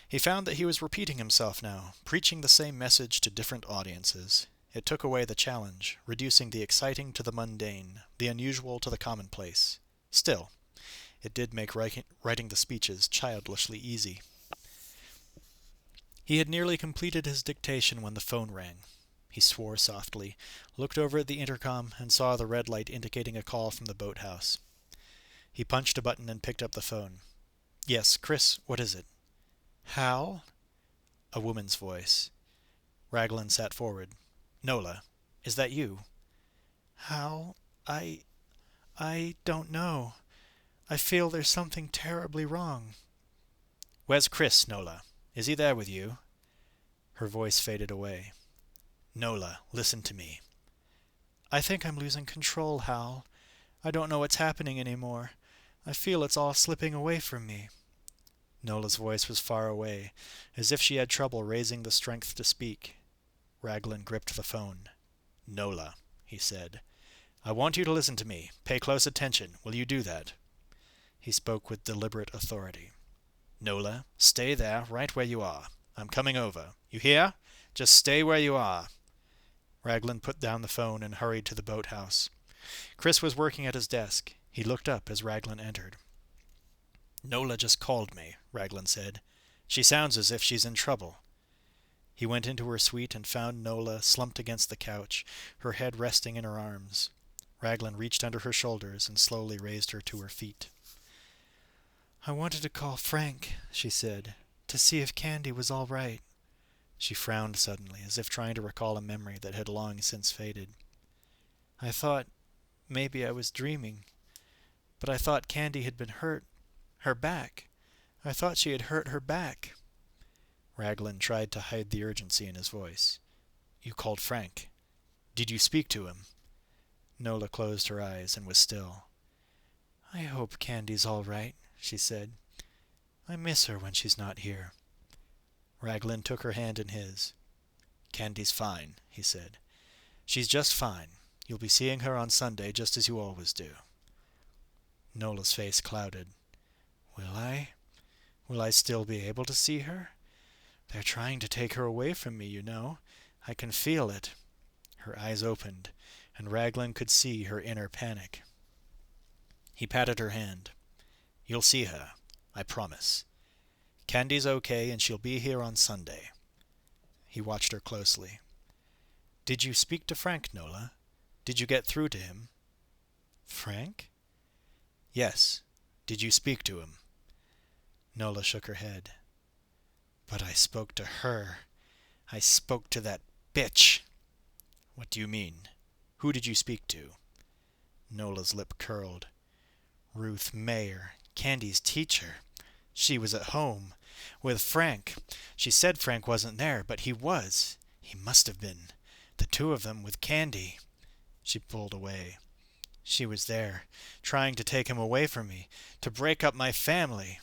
He found that he was repeating himself now, preaching the same message to different audiences. It took away the challenge, reducing the exciting to the mundane, the unusual to the commonplace. Still, it did make writing the speeches childishly easy. He had nearly completed his dictation when the phone rang. He swore softly, looked over at the intercom, and saw the red light indicating a call from the boathouse. He punched a button and picked up the phone. Yes, Chris, what is it? Hal? A woman's voice. Raglin sat forward. "Nola, is that you?" "Hal, I don't know. I feel there's something terribly wrong." "Where's Chris, Nola? Is he there with you?" Her voice faded away. "Nola, listen to me." "I think I'm losing control, Hal. I don't know what's happening anymore. I feel it's all slipping away from me." Nola's voice was far away, as if she had trouble raising the strength to speak. Raglin gripped the phone. "Nola," he said, "I want you to listen to me. Pay close attention. Will you do that?" He spoke with deliberate authority. "Nola, stay there, right where you are. I'm coming over. You hear? Just stay where you are." Raglin put down the phone and hurried to the boathouse. Chris was working at his desk. He looked up as Raglin entered. "Nola just called me," Raglin said. "She sounds as if she's in trouble." He went into her suite and found Nola slumped against the couch, her head resting in her arms. Raglin reached under her shoulders and slowly raised her to her feet. "I wanted to call Frank," she said, "to see if Candy was all right." She frowned suddenly, as if trying to recall a memory that had long since faded. "I thought maybe I was dreaming. But I thought Candy had been hurt. Her back. I thought she had hurt her back." Raglin tried to hide the urgency in his voice. "You called Frank. Did you speak to him?" Nola closed her eyes and was still. "I hope Candy's all right," she said. "I miss her when she's not here." Raglin took her hand in his. "Candy's fine," he said. "She's just fine. You'll be seeing her on Sunday just as you always do." Nola's face clouded. "Will I? Will I still be able to see her? They're trying to take her away from me, you know. I can feel it." Her eyes opened, and Raglin could see her inner panic. He patted her hand. "You'll see her, I promise. Candy's okay, and she'll be here on Sunday." He watched her closely. "Did you speak to Frank, Nola? Did you get through to him?" "Frank?" "Yes. Did you speak to him?" Nola shook her head. "But I spoke to her. I spoke to that bitch." "What do you mean? Who did you speak to?" Nola's lip curled. "Ruth Mayer, Candy's teacher. She was at home. With Frank. She said Frank wasn't there, but he was. He must have been. The two of them with Candy." She pulled away. "She was there, trying to take him away from me, to break up my family."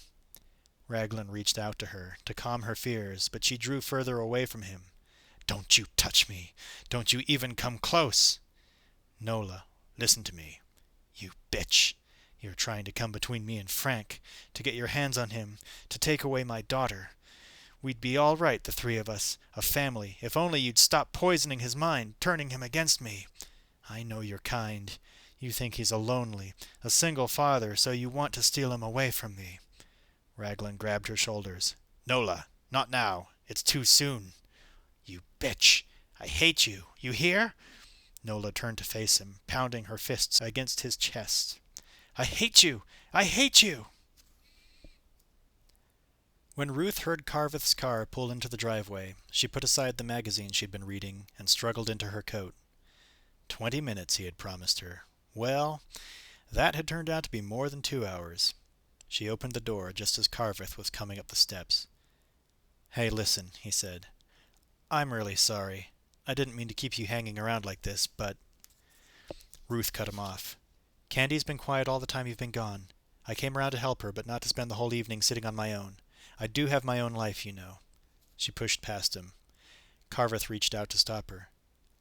Raglin reached out to her, to calm her fears, but she drew further away from him. "Don't you touch me. Don't you even come close." "Nola, listen to me." "You bitch. You're trying to come between me and Frank, to get your hands on him, to take away my daughter. We'd be all right, the three of us, a family, if only you'd stop poisoning his mind, turning him against me. I know you're kind. You think he's a single father, so you want to steal him away from me." Raglin grabbed her shoulders. "Nola, not now. It's too soon." "You bitch. I hate you. You hear?" Nola turned to face him, pounding her fists against his chest. "I hate you! I hate you!" When Ruth heard Carveth's car pull into the driveway, she put aside the magazine she'd been reading and struggled into her coat. 20 minutes, he had promised her. Well, that had turned out to be more than 2 hours. She opened the door just as Carveth was coming up the steps. "Hey, listen," he said. "I'm really sorry. I didn't mean to keep you hanging around like this, but—" Ruth cut him off. "Candy's been quiet all the time you've been gone. I came around to help her, but not to spend the whole evening sitting on my own. I do have my own life, you know." She pushed past him. Carveth reached out to stop her.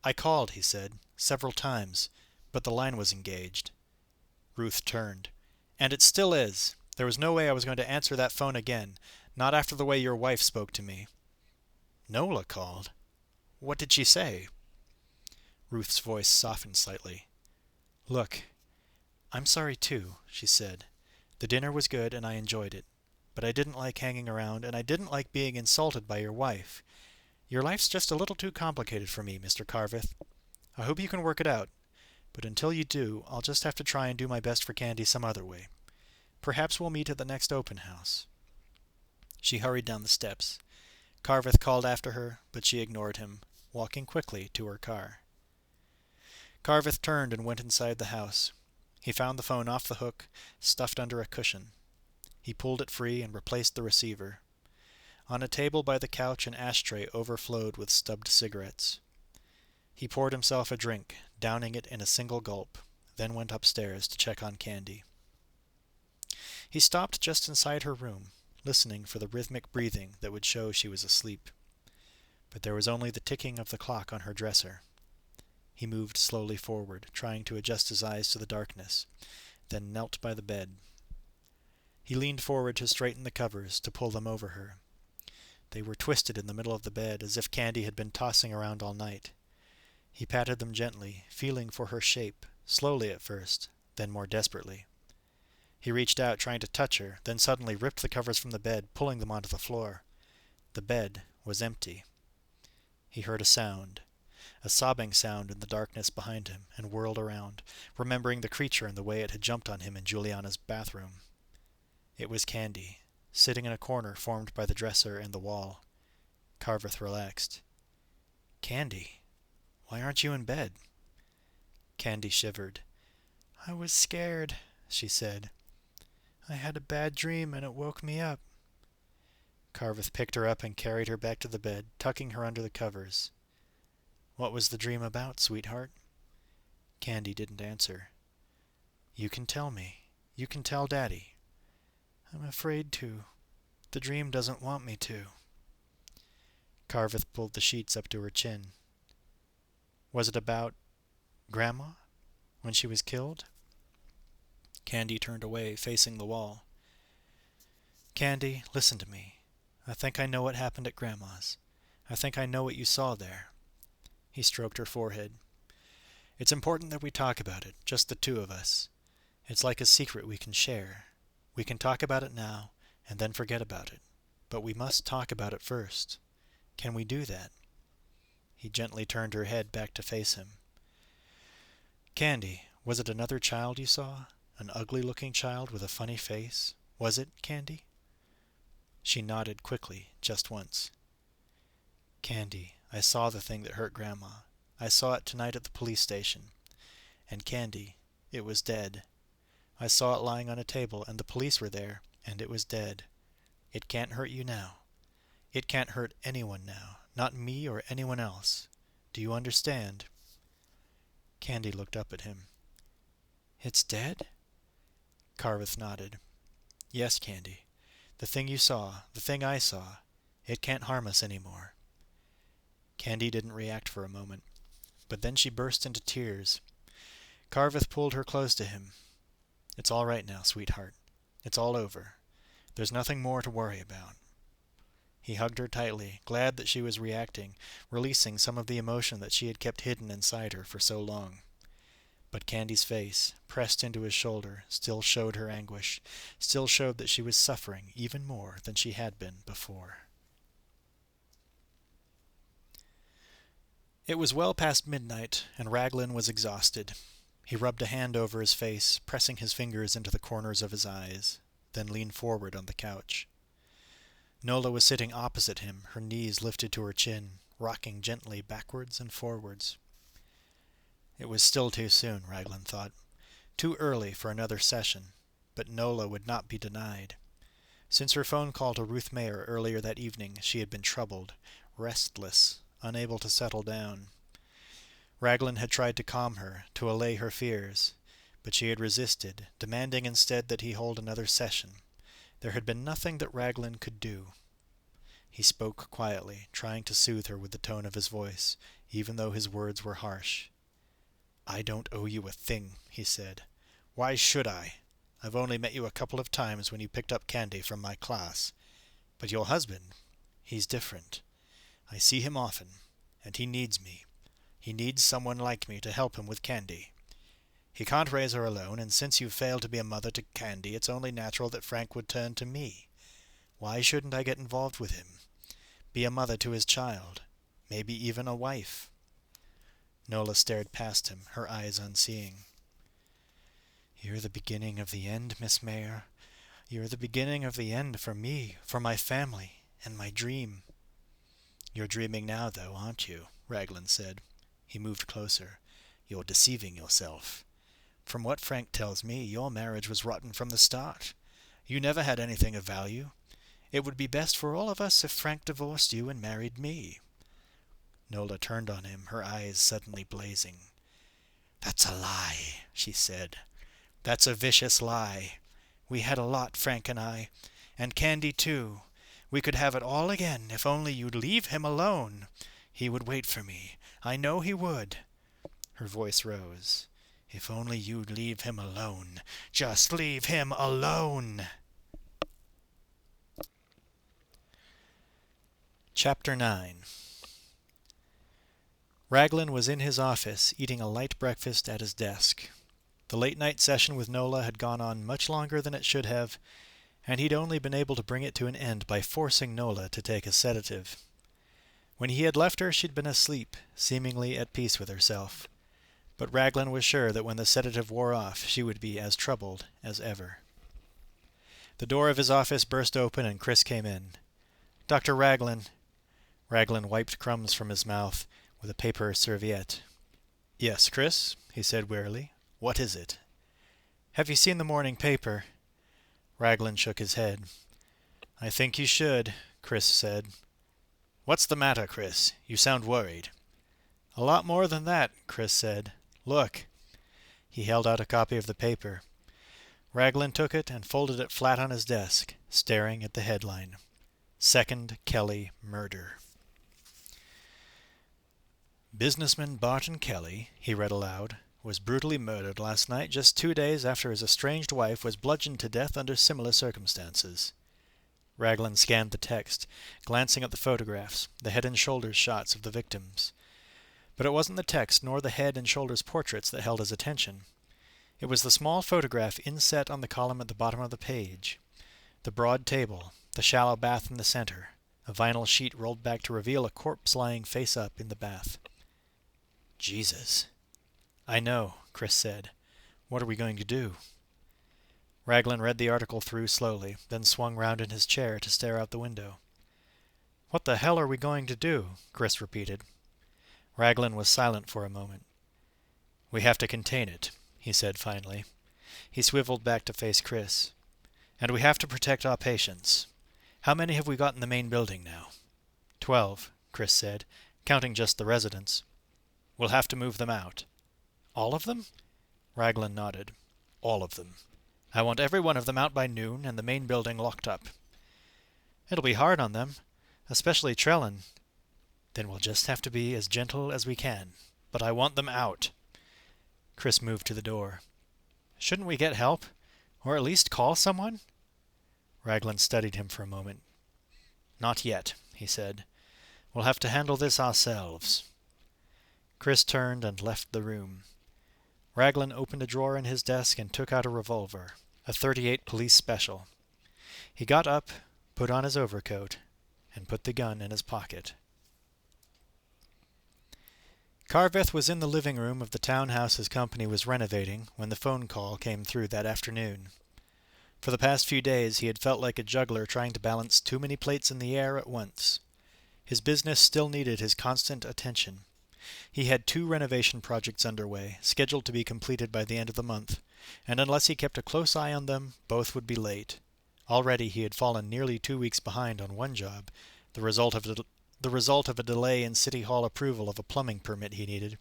"I called," he said, "several times, but the line was engaged." Ruth turned. "And it still is. There was no way I was going to answer that phone again, not after the way your wife spoke to me." "Nola called? What did she say?" Ruth's voice softened slightly. "Look, I'm sorry too," she said. "The dinner was good and I enjoyed it. But I didn't like hanging around, and I didn't like being insulted by your wife. Your life's just a little too complicated for me, Mr. Carveth. I hope you can work it out. But until you do, I'll just have to try and do my best for Candy some other way. Perhaps we'll meet at the next open house." She hurried down the steps. Carveth called after her, but she ignored him. walking quickly to her car. Carveth turned and went inside the house. He found the phone off the hook, stuffed under a cushion. He pulled it free and replaced the receiver. On a table by the couch an ashtray overflowed with stubbed cigarettes. He poured himself a drink, downing it in a single gulp, then went upstairs to check on Candy. He stopped just inside her room, listening for the rhythmic breathing that would show she was asleep. But there was only the ticking of the clock on her dresser. He moved slowly forward, trying to adjust his eyes to the darkness, then knelt by the bed. He leaned forward to straighten the covers, to pull them over her. They were twisted in the middle of the bed, as if Candy had been tossing around all night. He patted them gently, feeling for her shape, slowly at first, then more desperately. He reached out, trying to touch her, then suddenly ripped the covers from the bed, pulling them onto the floor. The bed was empty. He heard a sound, a sobbing sound in the darkness behind him, and whirled around, remembering the creature and the way it had jumped on him in Juliana's bathroom. It was Candy, sitting in a corner formed by the dresser and the wall. Carveth relaxed. "Candy, why aren't you in bed?" Candy shivered. "I was scared," she said. "I had a bad dream and it woke me up." Carveth picked her up and carried her back to the bed, tucking her under the covers. "What was the dream about, sweetheart?" Candy didn't answer. "You can tell me. You can tell Daddy." "I'm afraid to. The dream doesn't want me to." Carveth pulled the sheets up to her chin. "Was it about Grandma? When she was killed?" Candy turned away, facing the wall. "Candy, listen to me. I think I know what happened at Grandma's. I think I know what you saw there." He stroked her forehead. "It's important that we talk about it, just the two of us. It's like a secret we can share. We can talk about it now, and then forget about it. But we must talk about it first. Can we do that?" He gently turned her head back to face him. "Candy, was it another child you saw? An ugly-looking child with a funny face? Was it, Candy?" She nodded quickly, just once. "Candy, I saw the thing that hurt Grandma. I saw it tonight at the police station. And Candy, it was dead. I saw it lying on a table, and the police were there, and it was dead. It can't hurt you now. It can't hurt anyone now, not me or anyone else. Do you understand?" Candy looked up at him. "It's dead?" Carveth nodded. "Yes, Candy. The thing you saw, the thing I saw, it can't harm us any more." Candy didn't react for a moment, but then she burst into tears. Carveth pulled her close to him. "It's all right now, sweetheart. It's all over. There's nothing more to worry about." He hugged her tightly, glad that she was reacting, releasing some of the emotion that she had kept hidden inside her for so long. But Candy's face, pressed into his shoulder, still showed her anguish, still showed that she was suffering even more than she had been before. It was well past midnight, and Raglin was exhausted. He rubbed a hand over his face, pressing his fingers into the corners of his eyes, then leaned forward on the couch. Nola was sitting opposite him, her knees lifted to her chin, rocking gently backwards and forwards. It was still too soon, Raglin thought. Too early for another session, but Nola would not be denied. Since her phone call to Ruth Mayer earlier that evening, she had been troubled, restless, unable to settle down. Raglin had tried to calm her, to allay her fears, but she had resisted, demanding instead that he hold another session. There had been nothing that Raglin could do. He spoke quietly, trying to soothe her with the tone of his voice, even though his words were harsh. "I don't owe you a thing," he said. "Why should I? I've only met you a couple of times when you picked up Candy from my class. But your husband, he's different. I see him often, and he needs me. He needs someone like me to help him with Candy. He can't raise her alone, and since you've failed to be a mother to Candy, it's only natural that Frank would turn to me. Why shouldn't I get involved with him? Be a mother to his child, maybe even a wife?" Nola stared past him, her eyes unseeing. "You're the beginning of the end, Miss Mayer. You're the beginning of the end for me, for my family, and my dream." "You're dreaming now, though, aren't you?" Raglin said. He moved closer. "You're deceiving yourself. From what Frank tells me, your marriage was rotten from the start. You never had anything of value. It would be best for all of us if Frank divorced you and married me." Nola turned on him, her eyes suddenly blazing. "That's a lie," she said. "That's a vicious lie. We had a lot, Frank and I. And Candy, too. We could have it all again if only you'd leave him alone. He would wait for me. I know he would." Her voice rose. "If only you'd leave him alone. Just leave him alone." Chapter 9. Raglin was in his office, eating a light breakfast at his desk. The late-night session with Nola had gone on much longer than it should have, and he'd only been able to bring it to an end by forcing Nola to take a sedative. When he had left her, she'd been asleep, seemingly at peace with herself. But Raglin was sure that when the sedative wore off, she would be as troubled as ever. The door of his office burst open and Chris came in. "Dr. Raglin." Raglin wiped crumbs from his mouth with a paper serviette. "Yes, Chris," he said wearily. "What is it?" "Have you seen the morning paper?" Raglin shook his head. "I think you should," Chris said. "What's the matter, Chris? You sound worried." "A lot more than that," Chris said. "Look." He held out a copy of the paper. Raglin took it and folded it flat on his desk, staring at the headline. "Second Kelly Murder." "Businessman Barton Kelly," he read aloud, "was brutally murdered last night, just 2 days after his estranged wife was bludgeoned to death under similar circumstances." Raglin scanned the text, glancing at the photographs, the head and shoulders shots of the victims. But it wasn't the text nor the head and shoulders portraits that held his attention. It was the small photograph inset on the column at the bottom of the page. The broad table, the shallow bath in the center, a vinyl sheet rolled back to reveal a corpse lying face up in the bath. "Jesus." "I know," Chris said. "What are we going to do?" Raglin read the article through slowly, then swung round in his chair to stare out the window. "What the hell are we going to do?" Chris repeated. Raglin was silent for a moment. "We have to contain it," he said finally. He swiveled back to face Chris. "And we have to protect our patients. How many have we got in the main building now?" 12, Chris said, "counting just the residents." "We'll have to move them out." "All of them?" Raglin nodded. "All of them. I want every one of them out by noon and the main building locked up." "It'll be hard on them, especially Trellin." "Then we'll just have to be as gentle as we can. But I want them out." Chris moved to the door. "Shouldn't we get help? Or at least call someone?" Raglin studied him for a moment. "Not yet," he said. "We'll have to handle this ourselves." Chris turned and left the room. Raglin opened a drawer in his desk and took out a revolver, a .38 police special. He got up, put on his overcoat, and put the gun in his pocket. Carveth was in the living room of the townhouse his company was renovating when the phone call came through that afternoon. For the past few days he had felt like a juggler trying to balance too many plates in the air at once. His business still needed his constant attention. He had 2 renovation projects underway, scheduled to be completed by the end of the month, and unless he kept a close eye on them, both would be late. Already he had fallen nearly 2 weeks behind on one job, the result of a delay in City Hall approval of a plumbing permit he needed,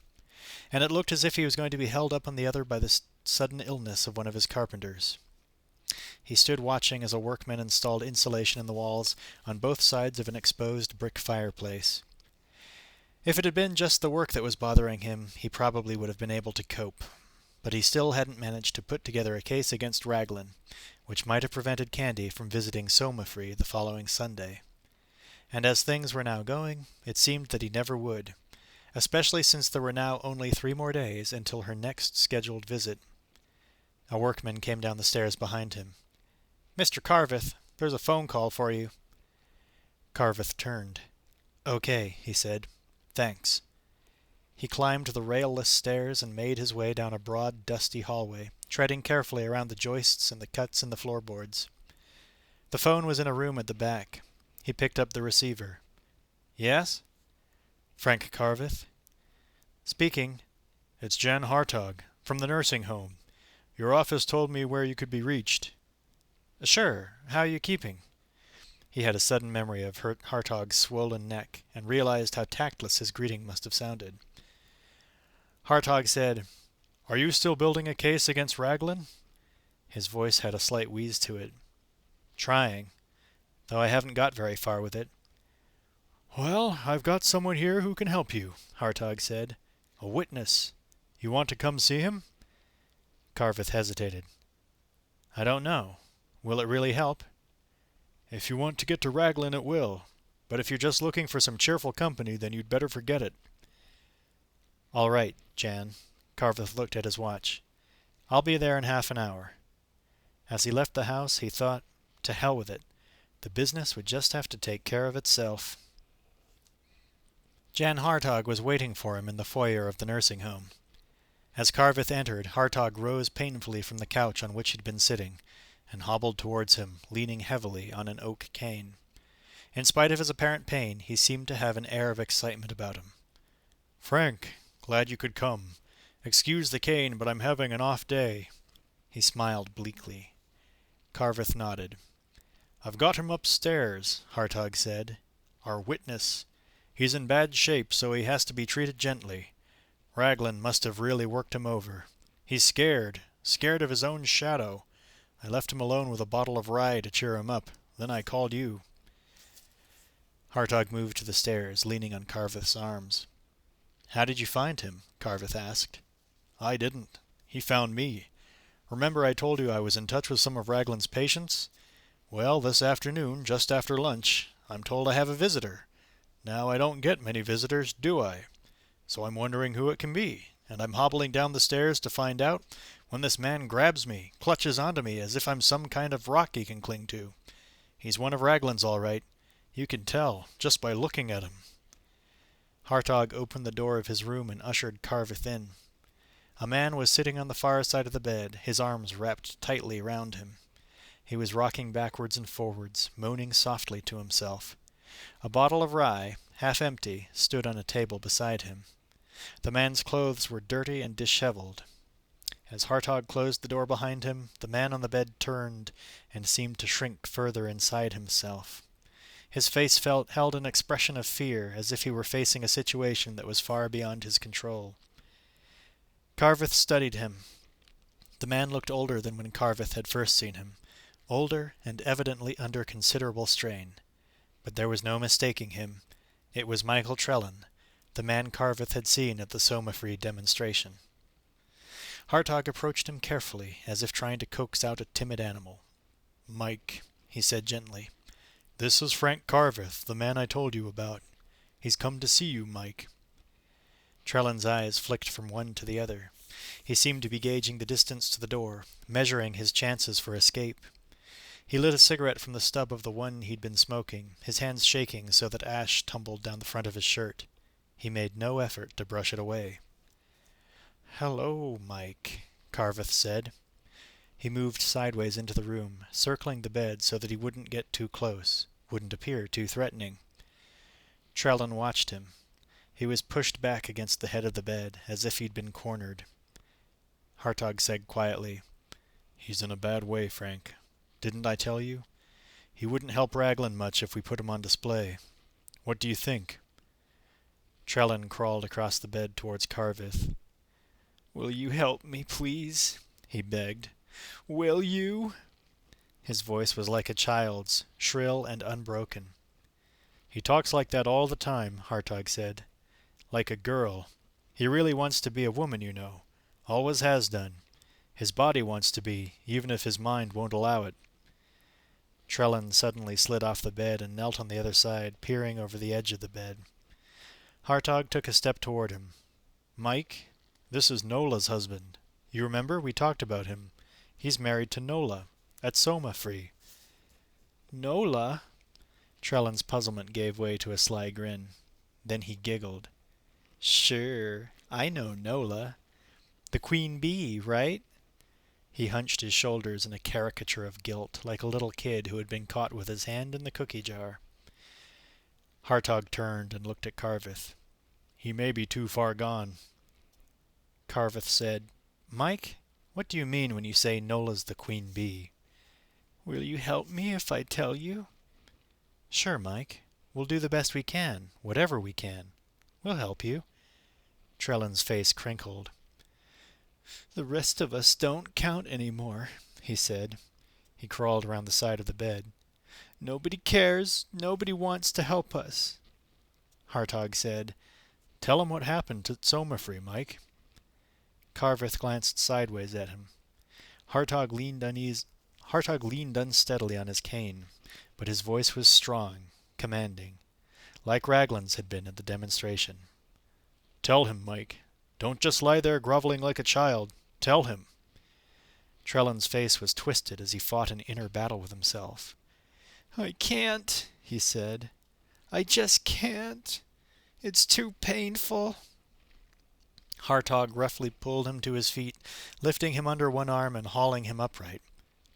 and it looked as if he was going to be held up on the other by the sudden illness of one of his carpenters. He stood watching as a workman installed insulation in the walls on both sides of an exposed brick fireplace. If it had been just the work that was bothering him, he probably would have been able to cope, but he still hadn't managed to put together a case against Raglin, which might have prevented Candy from visiting Somafree the following Sunday. And as things were now going, it seemed that he never would, especially since there were now only 3 more days until her next scheduled visit. A workman came down the stairs behind him. "Mr. Carveth, there's a phone call for you." Carveth turned. "Okay," he said. "Thanks." He climbed the rail-less stairs and made his way down a broad, dusty hallway, treading carefully around the joists and the cuts in the floorboards. The phone was in a room at the back. He picked up the receiver. "Yes?" Frank Carveth? Speaking. It's Jan Hartog, from the nursing home. Your office told me where you could be reached. Sure. How are you keeping? He had a sudden memory of Hartog's swollen neck and realized how tactless his greeting must have sounded. Hartog said, "Are you still building a case against Raglin?" His voice had a slight wheeze to it. Trying, though I haven't got very far with it. Well, I've got someone here who can help you, Hartog said. A witness. You want to come see him? Carveth hesitated. I don't know. Will it really help? If you want to get to Raglin, it will. But if you're just looking for some cheerful company, then you'd better forget it. All right, Jan. Carveth looked at his watch. I'll be there in half an hour. As he left the house, he thought, to hell with it. The business would just have to take care of itself. Jan Hartog was waiting for him in the foyer of the nursing home. As Carveth entered, Hartog rose painfully from the couch on which he'd been sitting, and hobbled towards him, leaning heavily on an oak cane. In spite of his apparent pain, he seemed to have an air of excitement about him. "Frank, glad you could come. Excuse the cane, but I'm having an off day." He smiled bleakly. Carveth nodded. "I've got him upstairs," Hartog said. "Our witness. He's in bad shape, so he has to be treated gently. Raglin must have really worked him over. He's scared of his own shadow. I left him alone with a bottle of rye to cheer him up. Then I called you." Hartog moved to the stairs, leaning on Carveth's arms. "How did you find him?" Carveth asked. "I didn't. He found me. Remember I told you I was in touch with some of Raglin's patients? Well, this afternoon, just after lunch, I'm told I have a visitor. Now, I don't get many visitors, do I? So I'm wondering who it can be, and I'm hobbling down the stairs to find out when this man grabs me, clutches onto me as if I'm some kind of rock he can cling to. He's one of Raglin's all right. You can tell just by looking at him." Hartog opened the door of his room and ushered Carveth in. A man was sitting on the far side of the bed, his arms wrapped tightly round him. He was rocking backwards and forwards, moaning softly to himself. A bottle of rye, half empty, stood on a table beside him. The man's clothes were dirty and disheveled. As Hartog closed the door behind him, the man on the bed turned and seemed to shrink further inside himself. His face held an expression of fear, as if he were facing a situation that was far beyond his control. Carveth studied him. The man looked older than when Carveth had first seen him, older and evidently under considerable strain. But there was no mistaking him. It was Michael Trellan, the man Carveth had seen at the Somafree demonstration. Hartog approached him carefully, as if trying to coax out a timid animal. "Mike," he said gently, "this is Frank Carveth, the man I told you about. He's come to see you, Mike." Trellan's eyes flicked from one to the other. He seemed to be gauging the distance to the door, measuring his chances for escape. He lit a cigarette from the stub of the one he'd been smoking, his hands shaking so that ash tumbled down the front of his shirt. He made no effort to brush it away. "Hello, Mike," Carveth said. He moved sideways into the room, circling the bed so that he wouldn't get too close, wouldn't appear too threatening. Trellan watched him. He was pushed back against the head of the bed, as if he'd been cornered. Hartog said quietly, "He's in a bad way, Frank. Didn't I tell you? He wouldn't help Raglin much if we put him on display. What do you think?" Trellan crawled across the bed towards Carveth. "Will you help me, please?" he begged. "Will you?" His voice was like a child's, shrill and unbroken. "He talks like that all the time," Hartog said. "Like a girl. He really wants to be a woman, you know. Always has done. His body wants to be, even if his mind won't allow it." Trellan suddenly slid off the bed and knelt on the other side, peering over the edge of the bed. Hartog took a step toward him. "Mike, this is Nola's husband. You remember? We talked about him. He's married to Nola, at Somafree." "Nola?" Trellan's puzzlement gave way to a sly grin. Then he giggled. "Sure, I know Nola. The queen bee, right?" He hunched his shoulders in a caricature of guilt, like a little kid who had been caught with his hand in the cookie jar. Hartog turned and looked at Carveth. He may be too far gone. Carveth said, Mike, what do you mean when you say Nola's the queen bee? Will you help me if I tell you? Sure, Mike. We'll do the best we can, whatever we can. We'll help you. Trellan's face crinkled. The rest of us don't count anymore, he said. He crawled around the side of the bed. Nobody cares. Nobody wants to help us. Hartog said, Tell him what happened to Somafrey, Mike. Carveth glanced sideways at him. Hartog leaned unsteadily on his cane, but his voice was strong, commanding, like Raglin's had been at the demonstration. Tell him, Mike. Don't just lie there groveling like a child. Tell him. Trellan's face was twisted as he fought an inner battle with himself. I can't, he said. I just can't. It's too painful. Hartog roughly pulled him to his feet, lifting him under one arm and hauling him upright.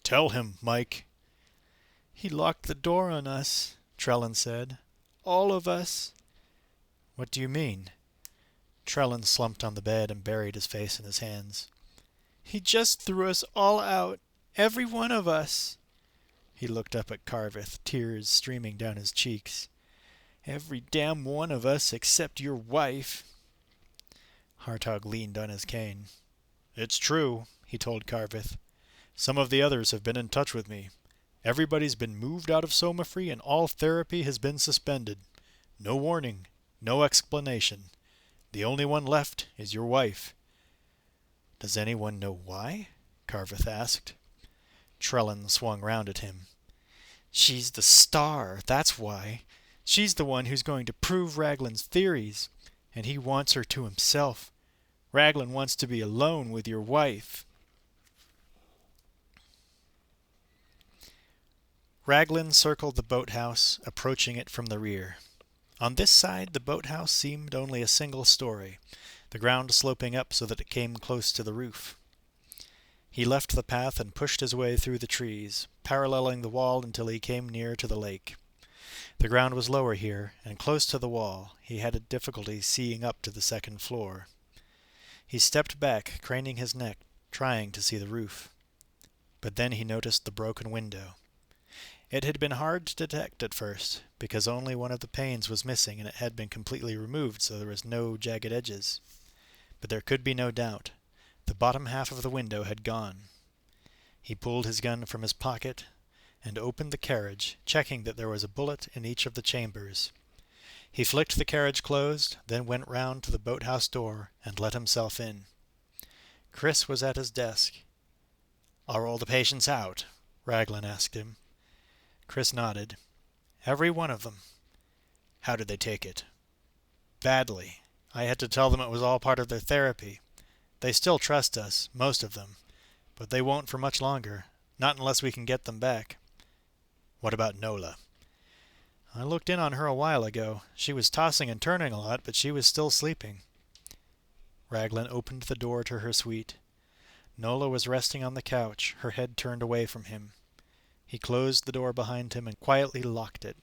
Tell him, Mike. He locked the door on us, Trellan said. All of us. What do you mean? Trellan slumped on the bed and buried his face in his hands. He just threw us all out. Every one of us. He looked up at Carveth, tears streaming down his cheeks. Every damn one of us except your wife. Hartog leaned on his cane. It's true, he told Carveth. Some of the others have been in touch with me. Everybody's been moved out of Somafrey and all therapy has been suspended. No warning, no explanation. The only one left is your wife. Does anyone know why? Carveth asked. Trellan swung round at him. She's the star, that's why. She's the one who's going to prove Raglin's theories, and he wants her to himself. Raglin wants to be alone with your wife. Raglin circled the boathouse, approaching it from the rear. On this side, the boathouse seemed only a single story, the ground sloping up so that it came close to the roof. He left the path and pushed his way through the trees, paralleling the wall until he came near to the lake. The ground was lower here, and close to the wall. He had a difficulty seeing up to the second floor. He stepped back, craning his neck, trying to see the roof. But then he noticed the broken window. It had been hard to detect at first, because only one of the panes was missing and it had been completely removed, so there was no jagged edges. But there could be no doubt. The bottom half of the window had gone. He pulled his gun from his pocket and opened the carriage, checking that there was a bullet in each of the chambers. He flicked the carriage closed, then went round to the boathouse door and let himself in. Chris was at his desk. "Are all the patients out?" Raglin asked him. Chris nodded. "Every one of them." "How did they take it?" "Badly. I had to tell them it was all part of their therapy. They still trust us, most of them, but they won't for much longer, not unless we can get them back." "What about Nola?" "I looked in on her a while ago. She was tossing and turning a lot, but she was still sleeping." Raglin opened the door to her suite. Nola was resting on the couch, her head turned away from him. He closed the door behind him and quietly locked it.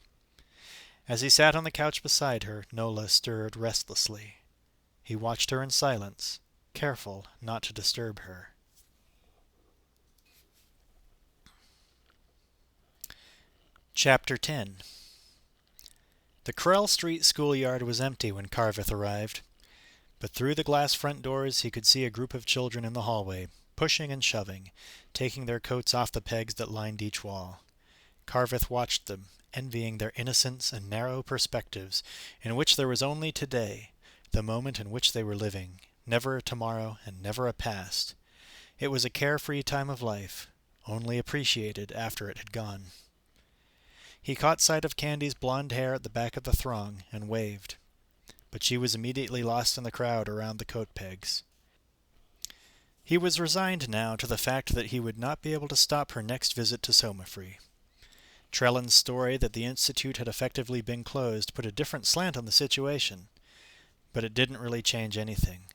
As he sat on the couch beside her, Nola stirred restlessly. He watched her in silence, careful not to disturb her. Chapter 10. The Corral Street schoolyard was empty when Carveth arrived, but through the glass front doors he could see a group of children in the hallway, pushing and shoving, taking their coats off the pegs that lined each wall. Carveth watched them, envying their innocence and narrow perspectives, in which there was only today, the moment in which they were living, never a tomorrow and never a past. It was a carefree time of life, only appreciated after it had gone. He caught sight of Candy's blonde hair at the back of the throng and waved, but she was immediately lost in the crowd around the coat pegs. He was resigned now to the fact that he would not be able to stop her next visit to Somafrey. Trellan's story that the Institute had effectively been closed put a different slant on the situation, but it didn't really change anything.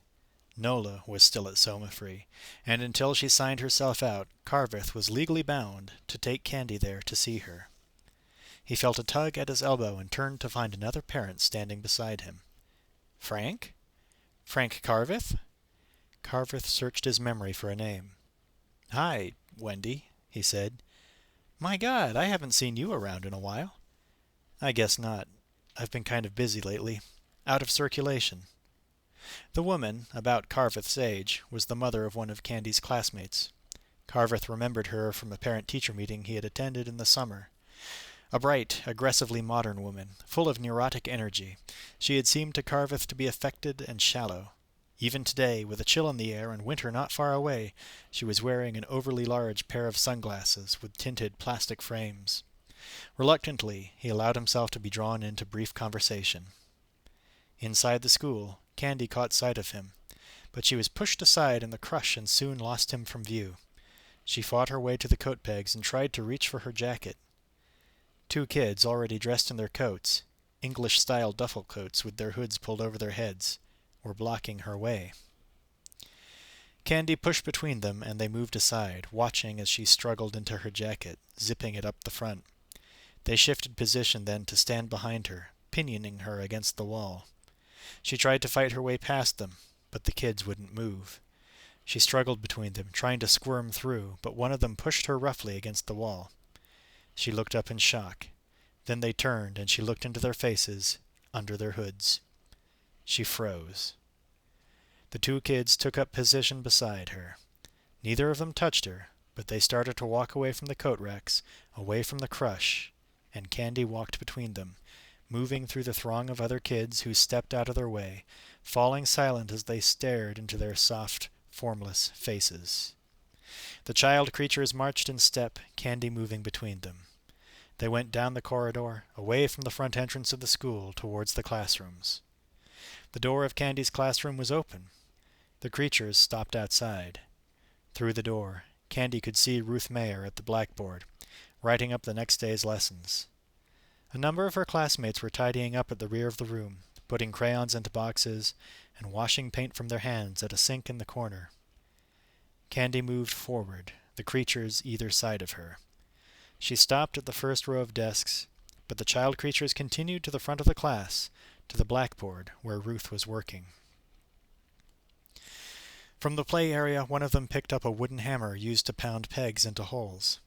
Nola was still at Somafrey, and until she signed herself out, Carveth was legally bound to take Candy there to see her. He felt a tug at his elbow and turned to find another parent standing beside him. Frank? Frank Carveth? Carveth searched his memory for a name. "Hi, Wendy," he said. "My God, I haven't seen you around in a while." "I guess not. I've been kind of busy lately. Out of circulation." The woman, about Carveth's age, was the mother of one of Candy's classmates. Carveth remembered her from a parent-teacher meeting he had attended in the summer. A bright, aggressively modern woman, full of neurotic energy, she had seemed to Carveth to be affected and shallow. Even today, with a chill in the air and winter not far away, she was wearing an overly large pair of sunglasses with tinted plastic frames. Reluctantly, he allowed himself to be drawn into brief conversation. Inside the school, Candy caught sight of him, but she was pushed aside in the crush and soon lost him from view. She fought her way to the coat pegs and tried to reach for her jacket. Two kids, already dressed in their coats, English-style duffel coats with their hoods pulled over their heads, were blocking her way. Candy pushed between them, and they moved aside, watching as she struggled into her jacket, zipping it up the front. They shifted position then to stand behind her, pinioning her against the wall. She tried to fight her way past them, but the kids wouldn't move. She struggled between them, trying to squirm through, but one of them pushed her roughly against the wall. She looked up in shock. Then they turned, and she looked into their faces, under their hoods. She froze. The two kids took up position beside her. Neither of them touched her, but they started to walk away from the coat racks, away from the crush, and Candy walked between them, moving through the throng of other kids who stepped out of their way, falling silent as they stared into their soft, formless faces. The child creatures marched in step, Candy moving between them. They went down the corridor, away from the front entrance of the school, towards the classrooms. The door of Candy's classroom was open. The creatures stopped outside. Through the door, Candy could see Ruth Mayer at the blackboard, writing up the next day's lessons. A number of her classmates were tidying up at the rear of the room, putting crayons into boxes, and washing paint from their hands at a sink in the corner. Candy moved forward, the creatures either side of her. She stopped at the first row of desks, but the child creatures continued to the front of the class, to the blackboard where Ruth was working. From the play area, one of them picked up a wooden hammer used to pound pegs into holes.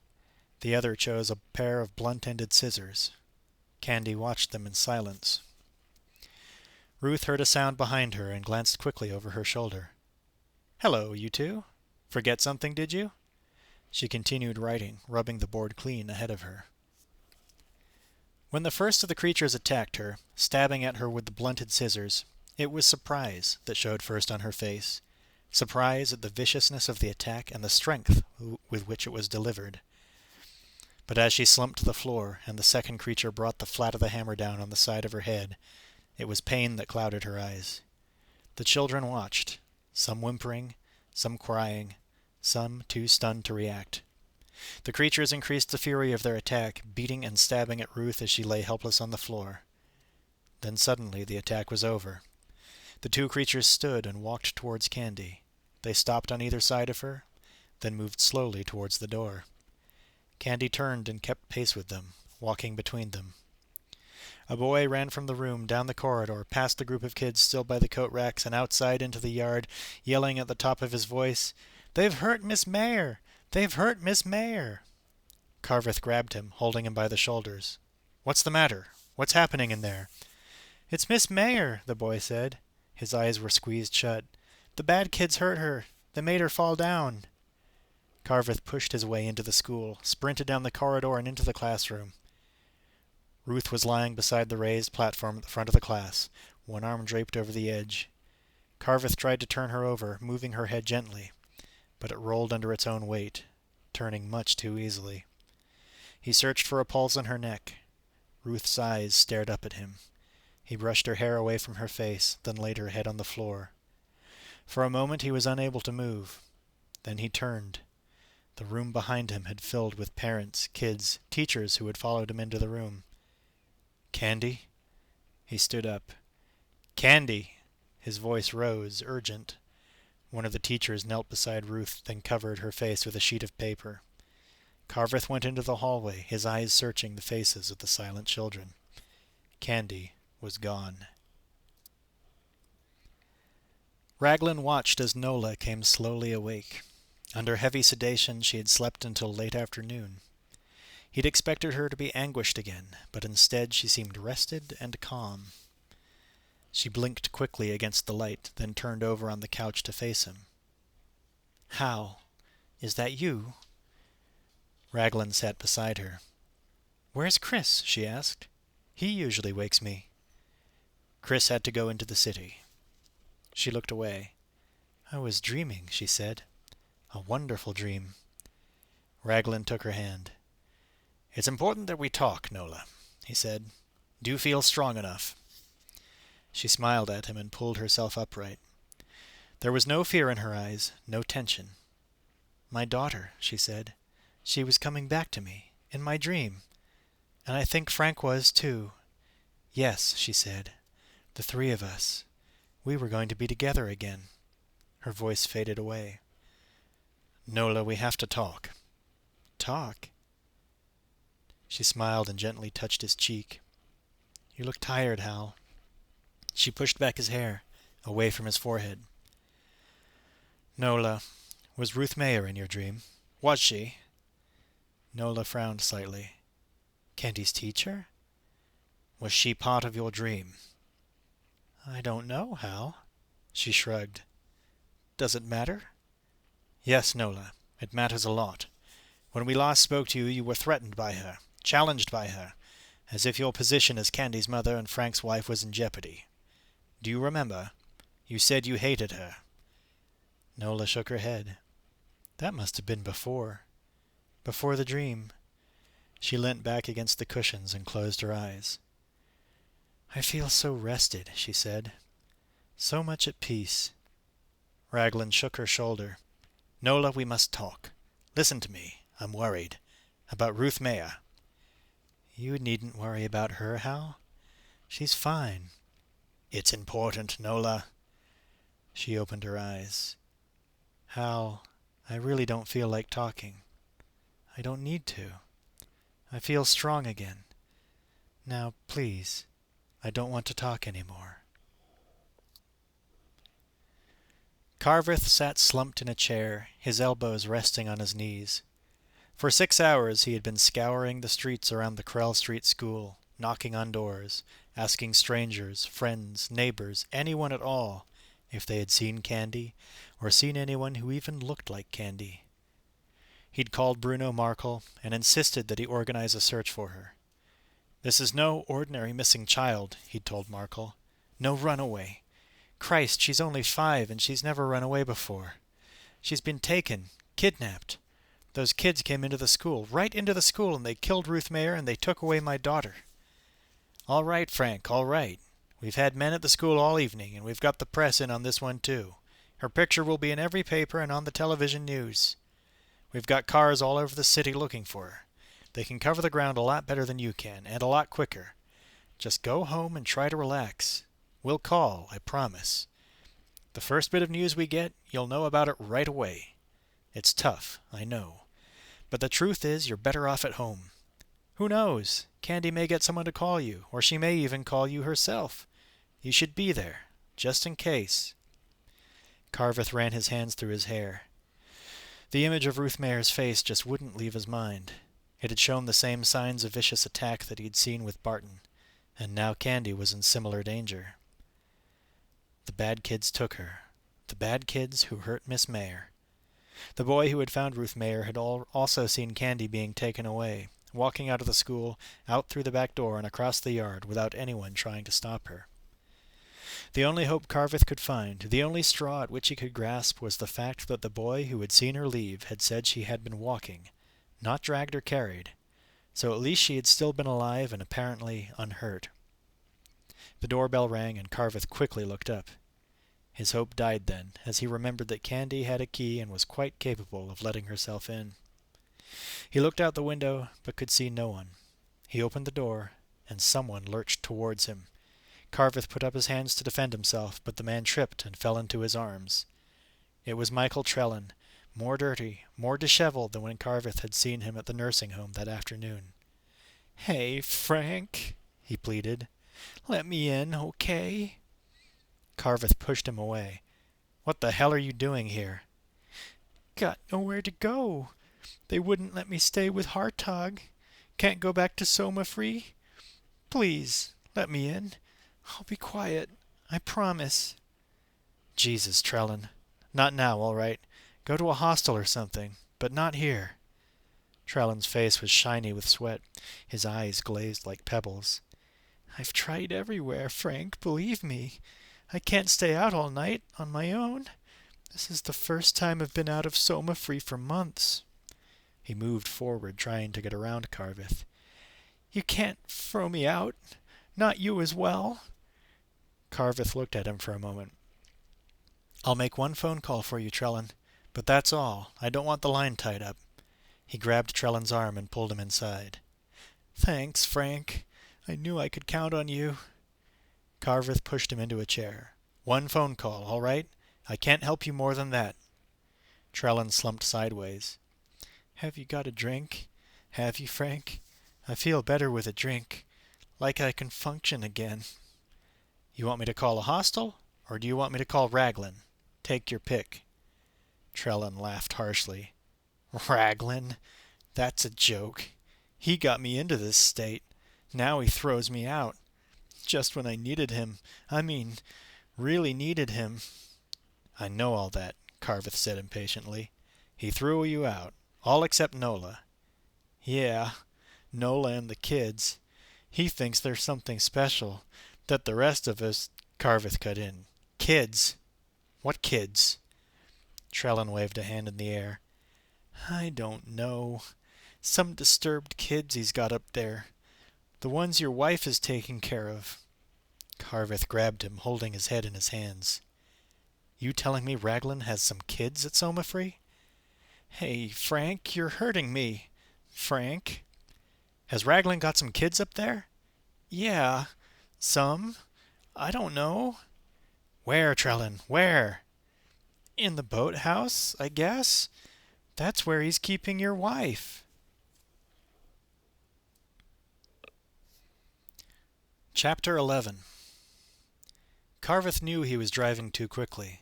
The other chose a pair of blunt-ended scissors. Candy watched them in silence. Ruth heard a sound behind her and glanced quickly over her shoulder. "Hello, you two. Forget something, did you?" She continued writing, rubbing the board clean ahead of her. When the first of the creatures attacked her, stabbing at her with the blunted scissors, it was surprise that showed first on her face. Surprise at the viciousness of the attack and the strength with which it was delivered. But as she slumped to the floor and the second creature brought the flat of the hammer down on the side of her head, it was pain that clouded her eyes. The children watched, some whimpering, some crying, some too stunned to react. The creatures increased the fury of their attack, beating and stabbing at Ruth as she lay helpless on the floor. Then suddenly the attack was over. The two creatures stood and walked towards Candy. They stopped on either side of her, then moved slowly towards the door. Candy turned and kept pace with them, walking between them. A boy ran from the room, down the corridor, past the group of kids still by the coat racks, and outside into the yard, yelling at the top of his voice, "They've hurt Miss Mayer! They've hurt Miss Mayer!" Carveth grabbed him, holding him by the shoulders. "What's the matter? What's happening in there?" "It's Miss Mayer," the boy said. His eyes were squeezed shut. "The bad kids hurt her. They made her fall down." Carveth pushed his way into the school, sprinted down the corridor and into the classroom. Ruth was lying beside the raised platform at the front of the class, one arm draped over the edge. Carveth tried to turn her over, moving her head gently, but it rolled under its own weight, turning much too easily. He searched for a pulse in her neck. Ruth's eyes stared up at him. He brushed her hair away from her face, then laid her head on the floor. For a moment he was unable to move. Then he turned. The room behind him had filled with parents, kids, teachers who had followed him into the room. "Candy?" He stood up. "Candy!" His voice rose, urgent. One of the teachers knelt beside Ruth, then covered her face with a sheet of paper. Carveth went into the hallway, his eyes searching the faces of the silent children. Candy was gone. Raglin watched as Nola came slowly awake. Under heavy sedation, she had slept until late afternoon. He'd expected her to be anguished again, but instead she seemed rested and calm. She blinked quickly against the light, then turned over on the couch to face him. "Hal, is that you?" Raglin sat beside her. "Where's Chris?" she asked. "He usually wakes me." "Chris had to go into the city." She looked away. "I was dreaming," she said. "A wonderful dream." Raglin took her hand. "It's important that we talk, Nola," he said. "Do you feel strong enough?" She smiled at him and pulled herself upright. There was no fear in her eyes, no tension. "My daughter," she said. "She was coming back to me, in my dream. And I think Frank was, too. Yes," she said. "The three of us. We were going to be together again." Her voice faded away. "Nola, we have to talk." "Talk?" She smiled and gently touched his cheek. "You look tired, Hal." She pushed back his hair, away from his forehead. "Nola, was Ruth Mayer in your dream? Was she?" Nola frowned slightly. "Candy's teacher?" "Was she part of your dream?" "I don't know, Hal." She shrugged. "Does it matter?" "Yes, Nola, it matters a lot. When we last spoke to you, you were threatened by her, challenged by her, as if your position as Candy's mother and Frank's wife was in jeopardy. Do you remember? You said you hated her." Nola shook her head. "That must have been before the dream." She leant back against the cushions and closed her eyes. "I feel so rested," she said. "So much at peace." Raglin shook her shoulder. "Nola, we must talk. Listen to me. I'm worried. About Ruth Mayer." "You needn't worry about her, Hal. She's fine." "It's important, Nola." She opened her eyes. "Hal, I really don't feel like talking. I don't need to. I feel strong again. Now, please, I don't want to talk anymore." Carveth sat slumped in a chair, his elbows resting on his knees. For 6 hours he had been scouring the streets around the Krell Street School, knocking on doors, asking strangers, friends, neighbors, anyone at all, if they had seen Candy, or seen anyone who even looked like Candy. He'd called Bruno Markel and insisted that he organize a search for her. "This is no ordinary missing child," he'd told Markel. "No runaway. Christ, she's only 5 and she's never run away before. She's been taken, kidnapped. Those kids came into the school, right into the school, and they killed Ruth Mayer and they took away my daughter." "All right, Frank, all right. We've had men at the school all evening, and we've got the press in on this one, too. Her picture will be in every paper and on the television news. We've got cars all over the city looking for her. They can cover the ground a lot better than you can, and a lot quicker. Just go home and try to relax. We'll call, I promise. The first bit of news we get, you'll know about it right away. It's tough, I know. But the truth is, you're better off at home. Who knows? Candy may get someone to call you, or she may even call you herself. You should be there, just in case." Carveth ran his hands through his hair. The image of Ruth Mayer's face just wouldn't leave his mind. It had shown the same signs of vicious attack that he'd seen with Barton, and now Candy was in similar danger. The bad kids took her. The bad kids who hurt Miss Mayer. The boy who had found Ruth Mayer had also seen Candy being taken away, walking out of the school, out through the back door and across the yard without anyone trying to stop her. The only hope Carveth could find, the only straw at which he could grasp, was the fact that the boy who had seen her leave had said she had been walking, not dragged or carried, so at least she had still been alive and apparently unhurt. The doorbell rang and Carveth quickly looked up. His hope died then, as he remembered that Candy had a key and was quite capable of letting herself in. He looked out the window, but could see no one. He opened the door, and someone lurched towards him. Carveth put up his hands to defend himself, but the man tripped and fell into his arms. It was Michael Trellan, more dirty, more disheveled than when Carveth had seen him at the nursing home that afternoon. "Hey, Frank," he pleaded. "Let me in, okay?" Carveth pushed him away. What the hell are you doing here?" "Got nowhere to go. They wouldn't let me stay with Hartog. Can't go back to Soma free. Please, let me in. I'll be quiet. I promise." "Jesus, Trellin. Not now, all right. Go to a hostel or something, but not here." Trellin's face was shiny with sweat. His eyes glazed like pebbles. "I've tried everywhere, Frank, believe me. I can't stay out all night on my own. This is the first time I've been out of Soma free for months." He moved forward, trying to get around Carveth. "You can't throw me out. Not you as well." Carveth looked at him for a moment. "I'll make one phone call for you, Trellin, but that's all. I don't want the line tied up." He grabbed Trellin's arm and pulled him inside. "Thanks, Frank. I knew I could count on you." Carveth pushed him into a chair. "One phone call, all right? I can't help you more than that." Trellin slumped sideways. "Have you got a drink? Have you, Frank? I feel better with a drink. Like I can function again." "You want me to call a hostel, or do you want me to call Raglin? Take your pick." Trellin laughed harshly. "Raglin? That's a joke. He got me into this state. Now he throws me out. Just when I needed him. I mean, really needed him." "I know all that," Carveth said impatiently. "He threw you out, all except Nola." "Yeah, Nola and the kids. He thinks they're something special, that the rest of us—" Carveth cut in. "Kids? What kids?" Trellin waved a hand in the air. "I don't know. Some disturbed kids he's got up there. The ones your wife is taking care of." Carveth grabbed him, holding his head in his hands. "You telling me Raglin has some kids at Soma Free?" "Hey, Frank, you're hurting me. Frank." "Has Raglin got some kids up there?" "Yeah, some. I don't know." "Where, Trellin? Where?" "In the boathouse, I guess. That's where he's keeping your wife." Chapter 11. Carveth knew he was driving too quickly.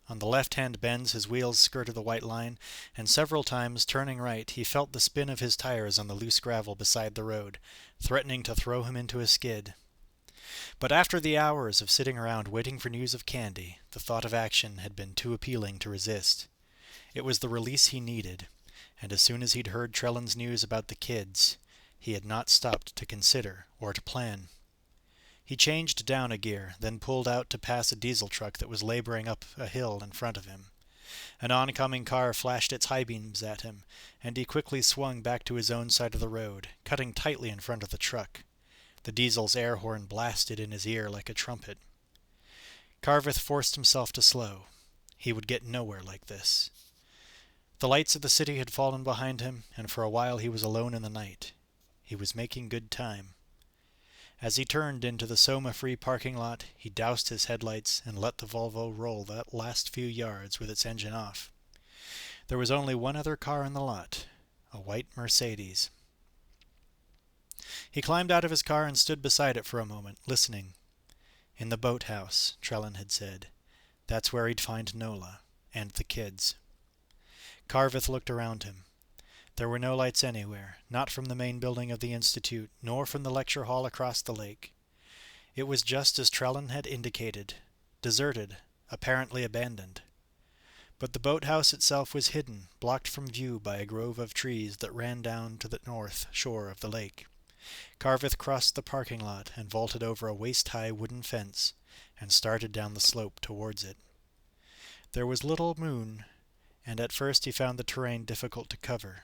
On the left-hand bends his wheels skirted the white line, and several times, turning right, he felt the spin of his tires on the loose gravel beside the road, threatening to throw him into a skid. But after the hours of sitting around waiting for news of Candy, the thought of action had been too appealing to resist. It was the release he needed, and as soon as he'd heard Trellin's news about the kids, he had not stopped to consider or to plan. He changed down a gear, then pulled out to pass a diesel truck that was laboring up a hill in front of him. An oncoming car flashed its high beams at him, and he quickly swung back to his own side of the road, cutting tightly in front of the truck. The diesel's air horn blasted in his ear like a trumpet. Carveth forced himself to slow. He would get nowhere like this. The lights of the city had fallen behind him, and for a while he was alone in the night. He was making good time. As he turned into the Soma Free parking lot, he doused his headlights and let the Volvo roll that last few yards with its engine off. There was only one other car in the lot, a white Mercedes. He climbed out of his car and stood beside it for a moment, listening. In the boathouse, Trellin had said. That's where he'd find Nola, and the kids. Carveth looked around him. There were no lights anywhere, not from the main building of the Institute, nor from the lecture hall across the lake. It was just as Trellin had indicated, deserted, apparently abandoned. But the boathouse itself was hidden, blocked from view by a grove of trees that ran down to the north shore of the lake. Carveth crossed the parking lot and vaulted over a waist-high wooden fence and started down the slope towards it. There was little moon, and at first he found the terrain difficult to cover.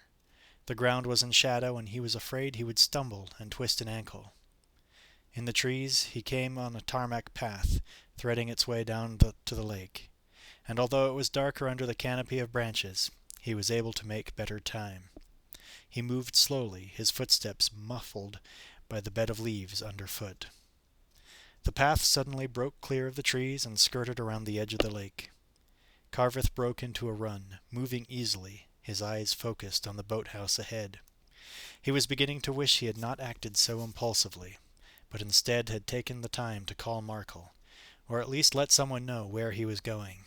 The ground was in shadow, and he was afraid he would stumble and twist an ankle. In the trees he came on a tarmac path, threading its way down to the lake, and although it was darker under the canopy of branches, he was able to make better time. He moved slowly, his footsteps muffled by the bed of leaves underfoot. The path suddenly broke clear of the trees and skirted around the edge of the lake. Carveth broke into a run, moving easily, his eyes focused on the boathouse ahead. He was beginning to wish he had not acted so impulsively, but instead had taken the time to call Markle, or at least let someone know where he was going.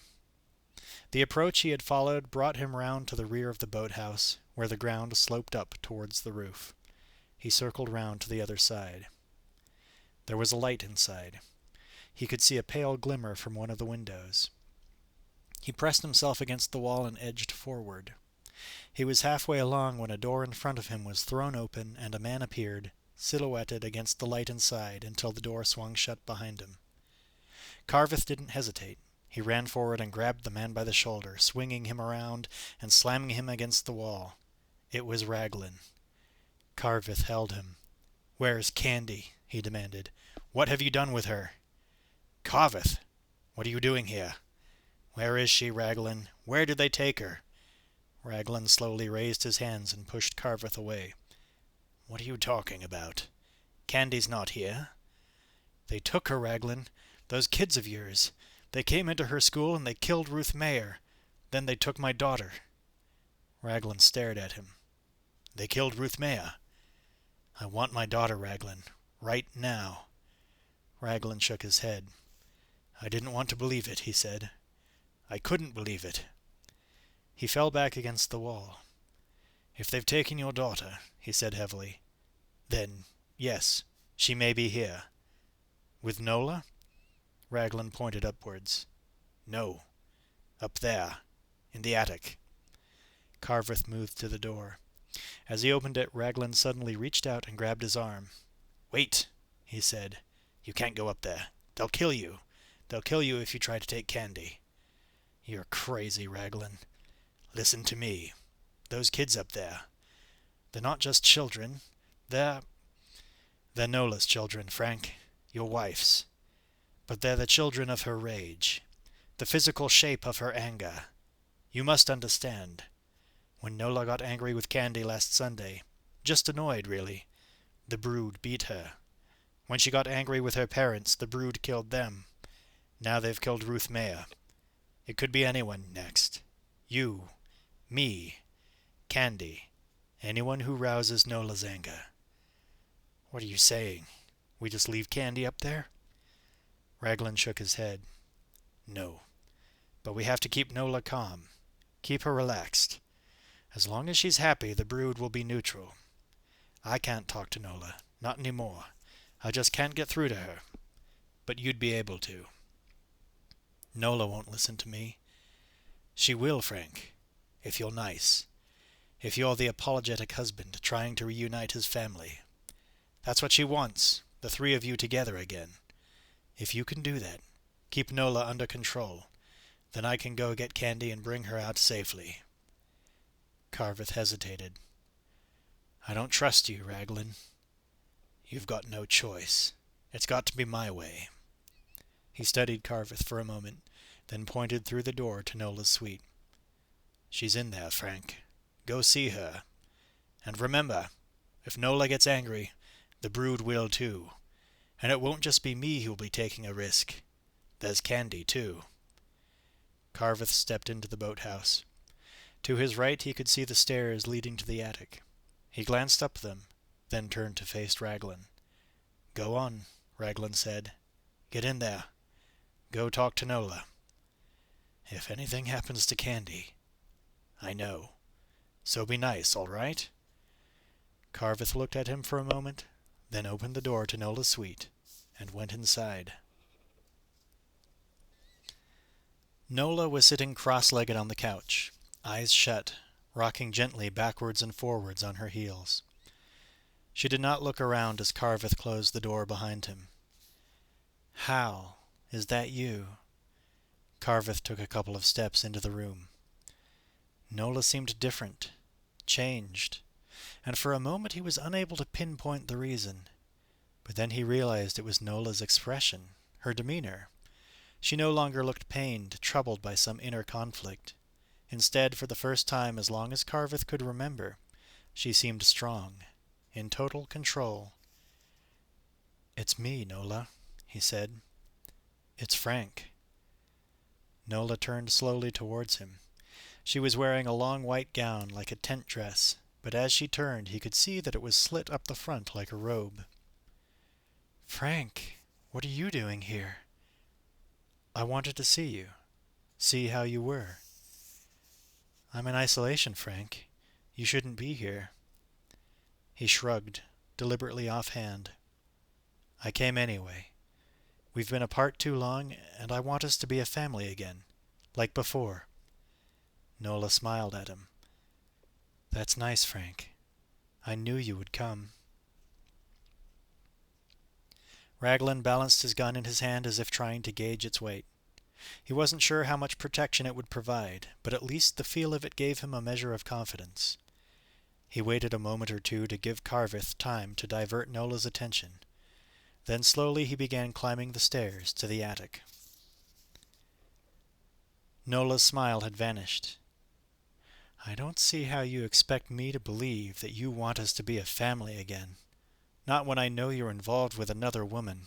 The approach he had followed brought him round to the rear of the boathouse, where the ground sloped up towards the roof. He circled round to the other side. There was a light inside. He could see a pale glimmer from one of the windows. He pressed himself against the wall and edged forward. He was halfway along when a door in front of him was thrown open and a man appeared, silhouetted against the light inside until the door swung shut behind him. Carveth didn't hesitate. He ran forward and grabbed the man by the shoulder, swinging him around and slamming him against the wall. It was Raglin. Carveth held him. "Where's Candy?" he demanded. "What have you done with her?" "Carveth! What are you doing here?" "Where is she, Raglin? Where did they take her?" Raglin slowly raised his hands and pushed Carveth away. "What are you talking about? Candy's not here." "They took her, Raglin. Those kids of yours. They came into her school and they killed Ruth Mayer. Then they took my daughter." Raglin stared at him. "They killed Ruth Mayer? I want my daughter, Raglin. Right now." Raglin shook his head. "I didn't want to believe it," he said. "I couldn't believe it." He fell back against the wall. "If they've taken your daughter," he said heavily, "then, yes, she may be here." "With Nola?" Raglin pointed upwards. "No. Up there. In the attic." Carveth moved to the door. As he opened it, Raglin suddenly reached out and grabbed his arm. "Wait," he said. "You can't go up there. They'll kill you. They'll kill you if you try to take Candy." "You're crazy, Raglin." "Listen to me. Those kids up there. They're not just children. They're Nola's children, Frank. Your wife's. But they're the children of her rage. The physical shape of her anger. You must understand. When Nola got angry with Candy last Sunday, just annoyed, really, the Brood beat her. When she got angry with her parents, the Brood killed them. Now they've killed Ruth Mayer. It could be anyone next. You. Me. Candy. Anyone who rouses Nola's anger." "What are you saying? We just leave Candy up there?" Raglin shook his head. "No. But we have to keep Nola calm. Keep her relaxed. As long as she's happy, the Brood will be neutral. I can't talk to Nola. Not anymore. I just can't get through to her. But you'd be able to." "Nola won't listen to me." "She will, Frank. If you're nice. If you're the apologetic husband trying to reunite his family. That's what she wants, the three of you together again. If you can do that, keep Nola under control, then I can go get Candy and bring her out safely." Carveth hesitated. "I don't trust you, Raglin." "You've got no choice. It's got to be my way." He studied Carveth for a moment, then pointed through the door to Nola's suite. "She's in there, Frank. Go see her. And remember, if Nola gets angry, the Brood will too. And it won't just be me who'll be taking a risk. There's Candy, too." Carveth stepped into the boathouse. To his right he could see the stairs leading to the attic. He glanced up them, then turned to face Raglin. "Go on," Raglin said. "Get in there. Go talk to Nola. If anything happens to Candy, I know. So be nice, all right?" Carveth looked at him for a moment, then opened the door to Nola's suite, and went inside. Nola was sitting cross-legged on the couch, eyes shut, rocking gently backwards and forwards on her heels. She did not look around as Carveth closed the door behind him. "Hal, is that you?" Carveth took a couple of steps into the room. Nola seemed different, changed, and for a moment he was unable to pinpoint the reason. But then he realized it was Nola's expression, her demeanor. She no longer looked pained, troubled by some inner conflict. Instead, for the first time as long as Carveth could remember, she seemed strong, in total control. "It's me, Nola," he said. "It's Frank." Nola turned slowly towards him. She was wearing a long white gown like a tent dress, but as she turned he could see that it was slit up the front like a robe. "Frank, what are you doing here?" "I wanted to see you. See how you were." I'm in isolation, Frank. You shouldn't be here. He shrugged, deliberately offhand. I came anyway. We've been apart too long, and I want us to be a family again, like before. Nola smiled at him. That's nice, Frank. I knew you would come. Raglin balanced his gun in his hand as if trying to gauge its weight. He wasn't sure how much protection it would provide, but at least the feel of it gave him a measure of confidence. He waited a moment or two to give Carveth time to divert Nola's attention. Then slowly he began climbing the stairs to the attic. Nola's smile had vanished. I don't see how you expect me to believe that you want us to be a family again. Not when I know you're involved with another woman.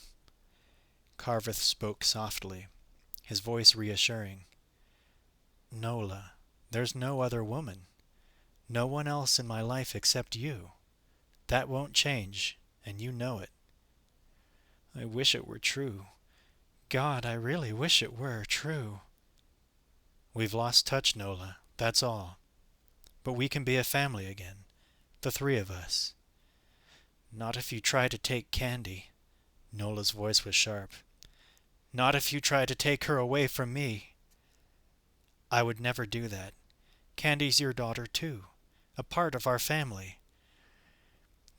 Carveth spoke softly, his voice reassuring. Nola, there's no other woman. No one else in my life except you. That won't change, and you know it. I wish it were true. God, I really wish it were true. We've lost touch, Nola, that's all. But we can be a family again, the three of us. Not if you try to take Candy. Nola's voice was sharp. Not if you try to take her away from me. I would never do that. Candy's your daughter, too, a part of our family.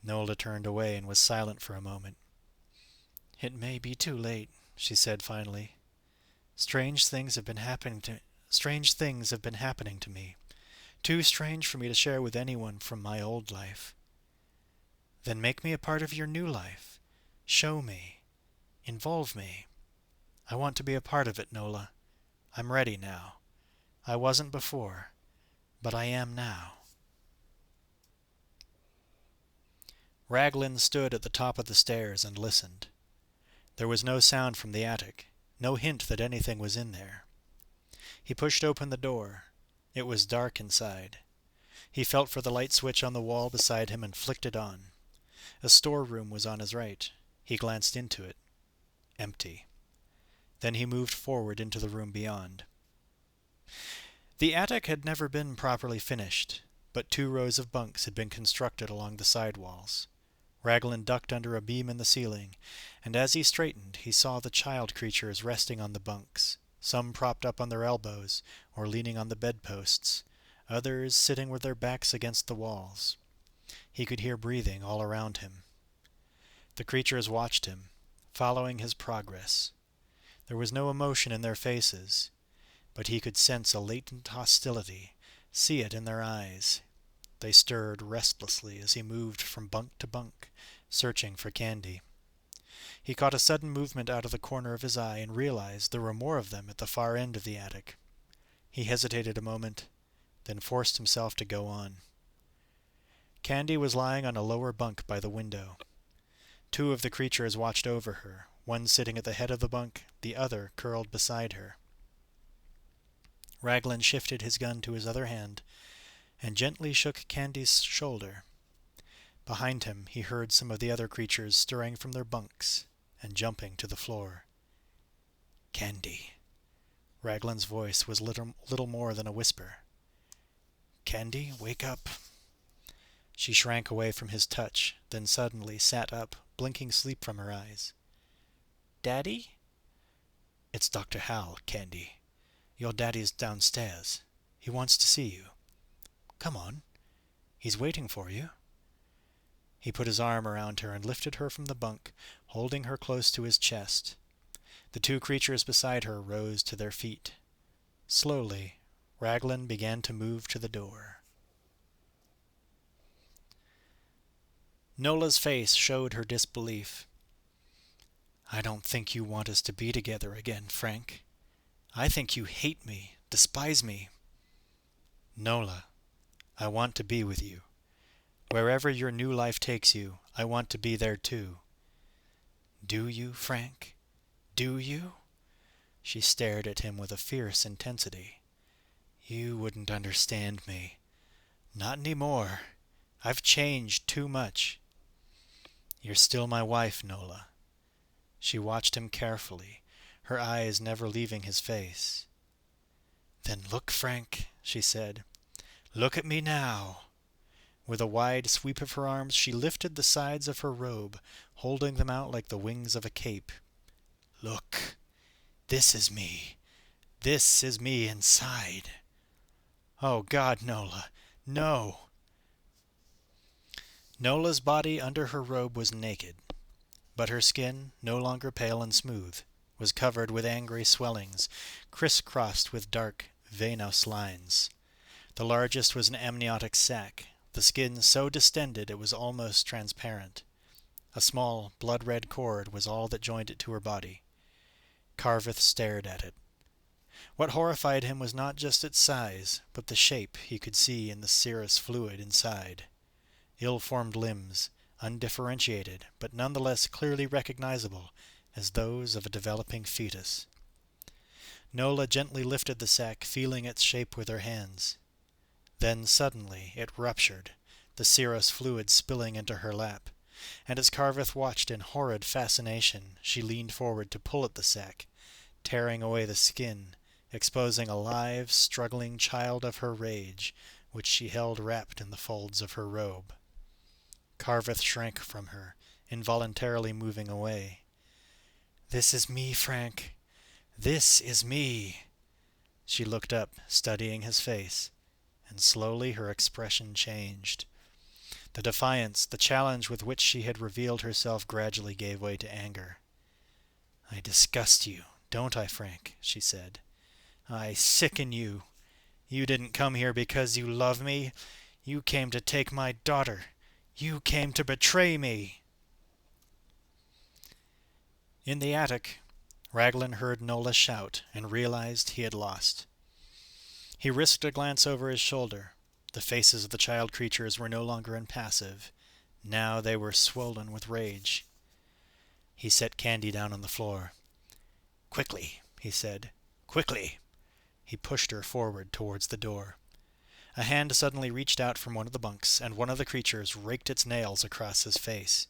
Nola turned away and was silent for a moment. It may be too late, she said finally. Strange things have been happening to me. Too strange for me to share with anyone from my old life. Then make me a part of your new life. Show me. Involve me. I want to be a part of it, Nola. I'm ready now. I wasn't before, but I am now. Raglin stood at the top of the stairs and listened. There was no sound from the attic, no hint that anything was in there. He pushed open the door. It was dark inside. He felt for the light switch on the wall beside him and flicked it on. A storeroom was on his right. He glanced into it. Empty. Then he moved forward into the room beyond. The attic had never been properly finished, but 2 rows of bunks had been constructed along the side walls. Raglin ducked under a beam in the ceiling, and as he straightened he saw the child creatures resting on the bunks, some propped up on their elbows or leaning on the bedposts, others sitting with their backs against the walls. He could hear breathing all around him. The creatures watched him, following his progress. There was no emotion in their faces, but he could sense a latent hostility, see it in their eyes. They stirred restlessly as he moved from bunk to bunk, searching for Candy. He caught a sudden movement out of the corner of his eye and realized there were more of them at the far end of the attic. He hesitated a moment, then forced himself to go on. Candy was lying on a lower bunk by the window. 2 of the creatures watched over her, one sitting at the head of the bunk, the other curled beside her. Raglin shifted his gun to his other hand and gently shook Candy's shoulder. Behind him he heard some of the other creatures stirring from their bunks and jumping to the floor. Candy. Raglin's voice was little more than a whisper. Candy, wake up. She shrank away from his touch, then suddenly sat up, blinking sleep from her eyes. Daddy? It's Dr. Hal, Candy. Your daddy's downstairs. He wants to see you. Come on. He's waiting for you. He put his arm around her and lifted her from the bunk, holding her close to his chest. The 2 creatures beside her rose to their feet. Slowly, Raglin began to move to the door. Nola's face showed her disbelief. I don't think you want us to be together again, Frank. I think you hate me, despise me. Nola, I want to be with you. Wherever your new life takes you, I want to be there too. Do you, Frank? Do you? She stared at him with a fierce intensity. You wouldn't understand me. Not anymore. I've changed too much. You're still my wife, Nola. She watched him carefully, her eyes never leaving his face. Then look, Frank, she said. Look at me now." With a wide sweep of her arms, she lifted the sides of her robe, holding them out like the wings of a cape. "Look, this is me. This is me inside." "Oh God, Nola, no!" Nola's body under her robe was naked, but her skin, no longer pale and smooth, was covered with angry swellings, crisscrossed with dark, venous lines. The largest was an amniotic sac, the skin so distended it was almost transparent. A small, blood-red cord was all that joined it to her body. Carveth stared at it. What horrified him was not just its size, but the shape he could see in the serous fluid inside. Ill-formed limbs, undifferentiated, but nonetheless clearly recognizable as those of a developing fetus. Nola gently lifted the sac, feeling its shape with her hands. Then suddenly it ruptured, the serous fluid spilling into her lap, and as Carveth watched in horrid fascination, she leaned forward to pull at the sac, tearing away the skin, exposing a live, struggling child of her rage, which she held wrapped in the folds of her robe. Carveth shrank from her, involuntarily moving away. "This is me, Frank. This is me." She looked up, studying his face, and slowly her expression changed. The defiance, the challenge with which she had revealed herself gradually gave way to anger. "I disgust you, don't I, Frank?" she said. "I sicken you. You didn't come here because you love me. You came to take my daughter. You came to betray me." In the attic, Raglin heard Nola shout and realized he had lost. He risked a glance over his shoulder. The faces of the child creatures were no longer impassive. Now they were swollen with rage. He set Candy down on the floor. "Quickly," he said. "Quickly." He pushed her forward towards the door. A hand suddenly reached out from one of the bunks, and one of the creatures raked its nails across his face.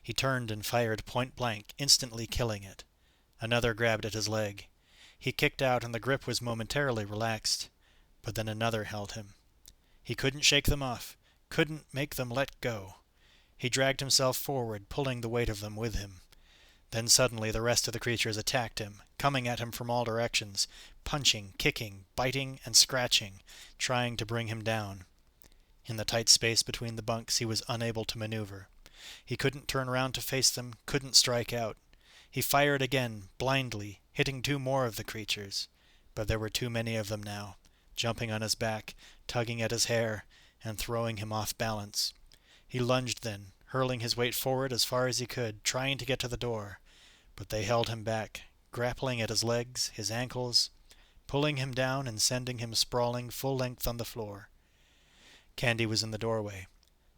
He turned and fired point blank, instantly killing it. Another grabbed at his leg. He kicked out, and the grip was momentarily relaxed. But then another held him. He couldn't shake them off, couldn't make them let go. He dragged himself forward, pulling the weight of them with him. Then suddenly the rest of the creatures attacked him, coming at him from all directions, punching, kicking, biting, and scratching, trying to bring him down. In the tight space between the bunks he was unable to maneuver. He couldn't turn round to face them, couldn't strike out. He fired again, blindly, hitting 2 more of the creatures. But there were too many of them now, jumping on his back, tugging at his hair, and throwing him off balance. He lunged then, hurling his weight forward as far as he could, trying to get to the door. But they held him back, grappling at his legs, his ankles, pulling him down and sending him sprawling full length on the floor. Candy was in the doorway.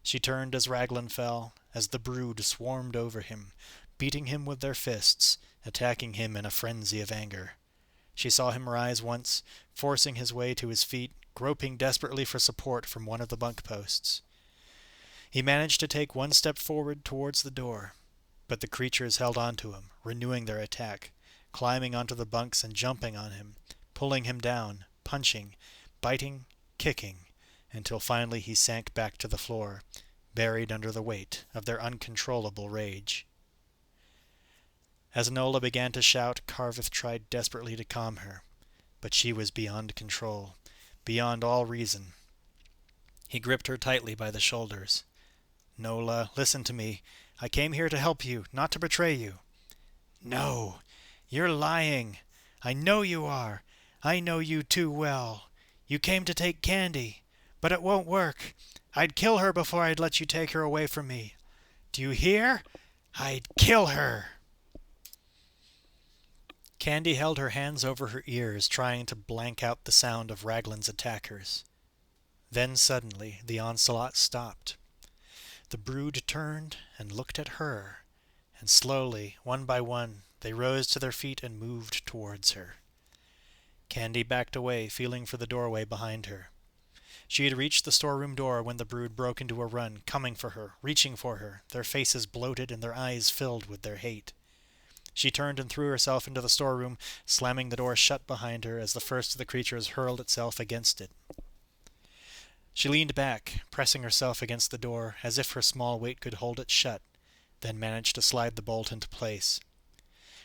She turned as Raglin fell, as the brood swarmed over him, beating him with their fists, attacking him in a frenzy of anger. She saw him rise once, forcing his way to his feet, groping desperately for support from one of the bunk posts. He managed to take 1 step forward towards the door, but the creatures held on to him, renewing their attack, climbing onto the bunks and jumping on him, pulling him down, punching, biting, kicking, until finally he sank back to the floor, buried under the weight of their uncontrollable rage. As Nola began to shout, Carveth tried desperately to calm her, but she was beyond control, beyond all reason. He gripped her tightly by the shoulders. "Nola, listen to me. I came here to help you, not to betray you." "No, you're lying. I know you are. I know you too well. You came to take Candy, but it won't work. I'd kill her before I'd let you take her away from me. Do you hear? I'd kill her." Candy held her hands over her ears, trying to blank out the sound of Raglin's attackers. Then suddenly the onslaught stopped. The brood turned and looked at her, and slowly, one by one, they rose to their feet and moved towards her. Candy backed away, feeling for the doorway behind her. She had reached the storeroom door when the brood broke into a run, coming for her, reaching for her, their faces bloated and their eyes filled with their hate. She turned and threw herself into the storeroom, slamming the door shut behind her as the first of the creatures hurled itself against it. She leaned back, pressing herself against the door as if her small weight could hold it shut, then managed to slide the bolt into place.